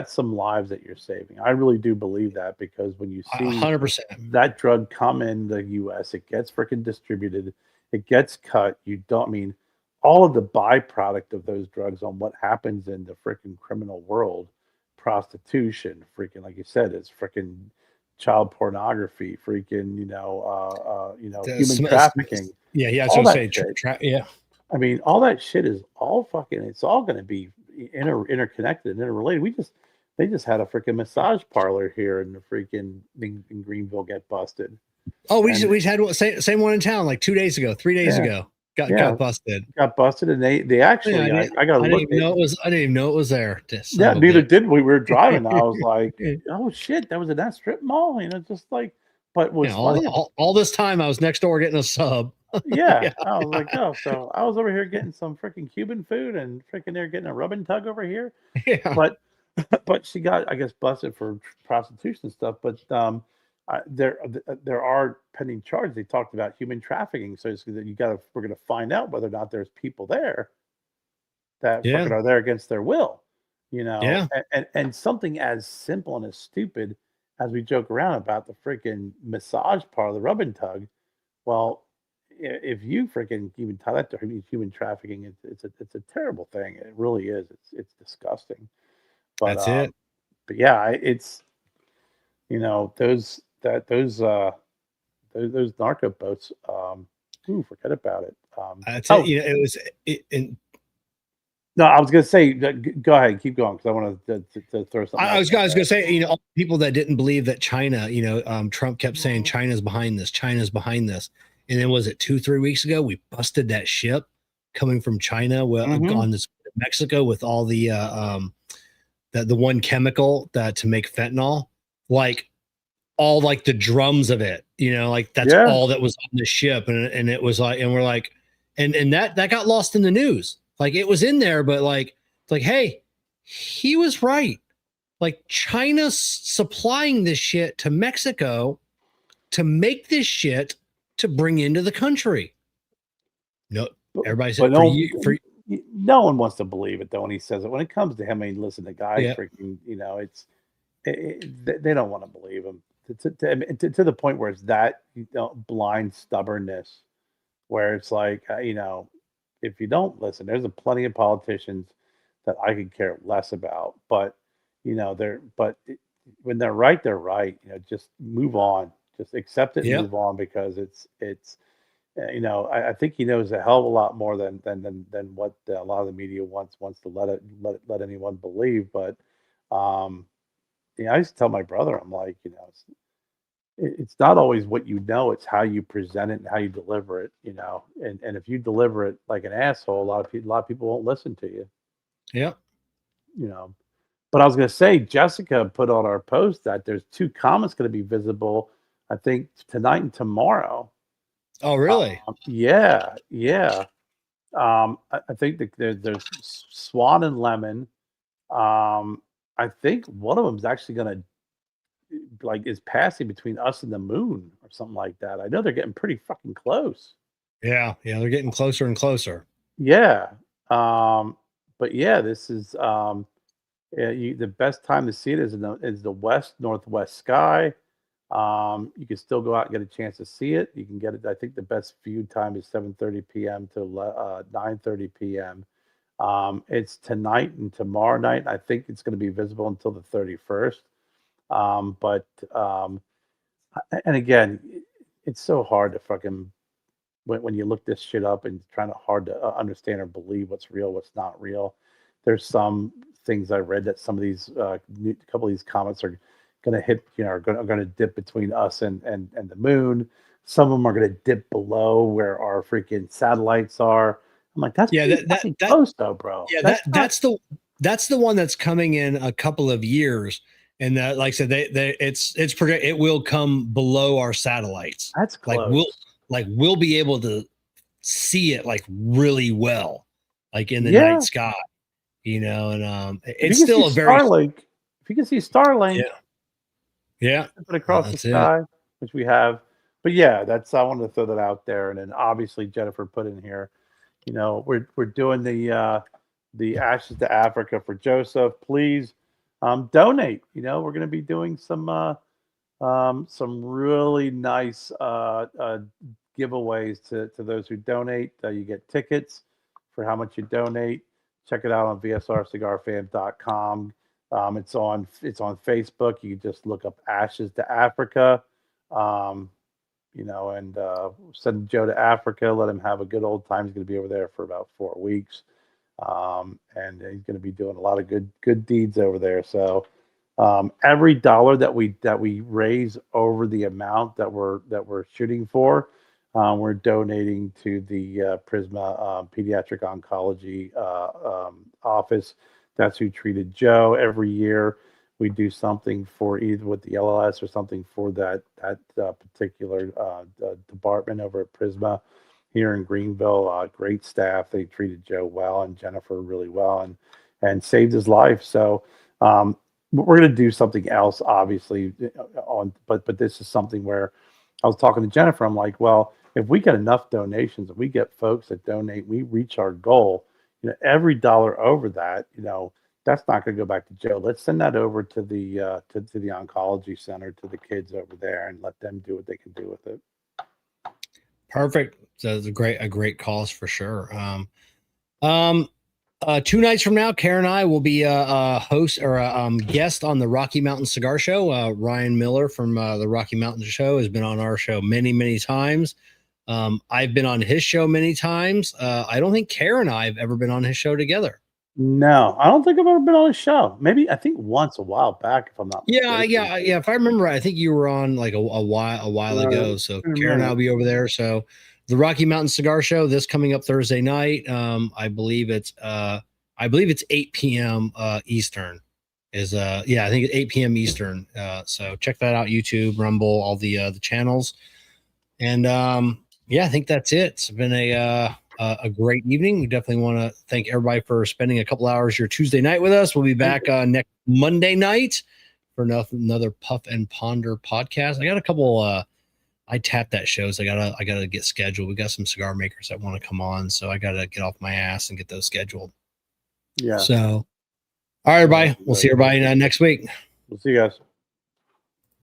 some lives that you're saving. I really do believe that, because when you see
100%
that drug come in the U.S., it gets freaking distributed, it gets cut. All of the byproduct of those drugs on what happens in the freaking criminal world, prostitution, freaking, like you said, is freaking child pornography, freaking, human trafficking.
Yeah. So say,
all that shit is all fucking. It's all going to be interconnected and interrelated. They just had a freaking massage parlor here in the freaking in Greenville get busted.
Oh, we just had same one in town like 2 days ago, 3 days ago. Got busted.
Got busted, and they actually I got to look.
I didn't even know it was there.
Neither did we. We were driving. I was like, oh shit, that was in that strip mall. Just like, but was funny.
All this time I was next door getting a sub.
Yeah. I was like, oh, so I was over here getting some freaking Cuban food, and freaking they're getting a rub and tug over here.
Yeah.
But but she got, I guess, busted for prostitution stuff. But there are pending charges. They talked about human trafficking, so it's, we're gonna find out whether or not there's people there that
Yeah.
fucking are there against their will, you know,
Yeah.
and something as simple and as stupid as we joke around about the freaking massage part of the rub and tug. Well, if you freaking even tie that to human trafficking, it's a terrible thing. It really is. It's disgusting. But
That's it.
but yeah, it's, you know, those narco boats. Ooh, forget about it.
That's it.
Oh
You know, it was and
no, I was gonna say, go ahead, keep going because I want to throw something
I
else.
was going to say, you know, all the people that didn't believe that China, you know, Trump kept saying China's behind this, China's behind this. And then was it 2-3 weeks ago we busted that ship coming from China on this Mexico with all the one chemical that to make fentanyl, like all like the drums of it, you know, like that's
Yeah.
all that was on the ship. And it was like, and we're like, and that got lost in the news. Like it was in there, but like, it's like, hey, he was right. Like China's supplying this shit to Mexico to make this shit to bring into the country. No, everybody said
no one wants to believe it though when he says it. When it comes to him, I mean, listen, the guy
yeah.
freaking, you know, they don't want to believe him to the point where it's that, you know, blind stubbornness, where it's like, you know, if you don't listen, there's a plenty of politicians that I could care less about, but you know, when they're right, they're right. You know, just move on, just accept it and
Yeah.
move on because it's you know, I think he knows a hell of a lot more than what a lot of the media wants to let anyone believe. But yeah, I used to tell my brother, I'm like, you know, it's not always what you know, it's how you present it and how you deliver it, you know. And if you deliver it like an asshole, a lot of people won't listen to you,
Yeah.
you know. But I was going to say, Jessica put on our post that there's 2 comets going to be visible, I think, tonight and tomorrow.
Oh, really?
Yeah, yeah. I think that there's Swan and Lemon. I think one of them is actually going to, like, is passing between us and the moon or something like that. I know they're getting pretty fucking close.
Yeah. Yeah. They're getting closer and closer.
Yeah. But yeah, this is yeah, the best time to see it is is the west northwest sky. You can still go out and get a chance to see it. You can get it. I think the best view time is 7:30 p.m. to 9:30 p.m. It's tonight and tomorrow night. I think it's going to be visible until the 31st. But and again, it's so hard to fucking when you look this shit up and trying to hard to understand or believe what's real, what's not real. There's some things I read that some of these couple of these comets are going to hit, you know, are going to dip between us and the moon. Some of them are going to dip below where our freaking satellites are. I'm like, that's pretty close though, bro.
Yeah, that's the one that's coming in a couple of years. And that, like I said, it will come below our satellites.
That's close.
We'll be able to see it like really well, like in the night sky, you know. And it's still a very
Starlink. If you can see Starlink,
yeah,
put across the sky, which we have. But yeah, I wanted to throw that out there. And then obviously Jennifer put in here, you know, we're doing the Ashes to Africa for Joseph. Please donate. You know, we're going to be doing some really nice giveaways to those who donate. You get tickets for how much you donate. Check it out on vsrcigarfam.com. It's on Facebook. You can just look up Ashes to Africa. You know, and send Joe to Africa. Let him have a good old time. He's going to be over there for about 4 weeks, and he's going to be doing a lot of good deeds over there. So every dollar that we raise over the amount that we're shooting for, we're donating to the Prisma Pediatric Oncology office. That's who treated Joe. Every year we do something for either with the LLS or something for that particular department over at Prisma here in Greenville. Great staff. They treated Joe well and Jennifer really well and saved his life. So We're going to do something else, obviously, but this is something where I was talking to Jennifer. I'm like, well, if we get enough donations, if we get folks that donate, we reach our goal. Every dollar over that, that's not going to go back to Joe. Let's send that over to the to the oncology center, to the kids over there, and let them do what they can do with it.
Perfect. So it's a great cause for sure. 2 nights from now, Karen and I will be a host or a guest on the Rocky Mountain Cigar Show. Ryan Miller from the Rocky Mountain Show has been on our show many times. I've been on his show many times. I don't think Karen and I have ever been on his show together.
No, I don't think I've ever been on a show. Maybe I think once a while back, if I'm not mistaken.
Yeah. If I remember right, I think you were on like a while ago. So Karen and I'll be over there. So the Rocky Mountain Cigar Show, this coming up Thursday night. I believe it's 8 p.m. Eastern. I think it's 8 p.m. Eastern. So check that out, YouTube, Rumble, all the channels. And I think that's it. It's been a great evening. We definitely want to thank everybody for spending a couple hours your Tuesday night with us. We'll be back next Monday night for another Puff and Ponder podcast. I got a couple I tapped that shows. I gotta get scheduled. We got some cigar makers that want to come on, so I gotta get off my ass and get those scheduled.
Yeah.
So all right, everybody. We'll see everybody next week.
We'll see you guys.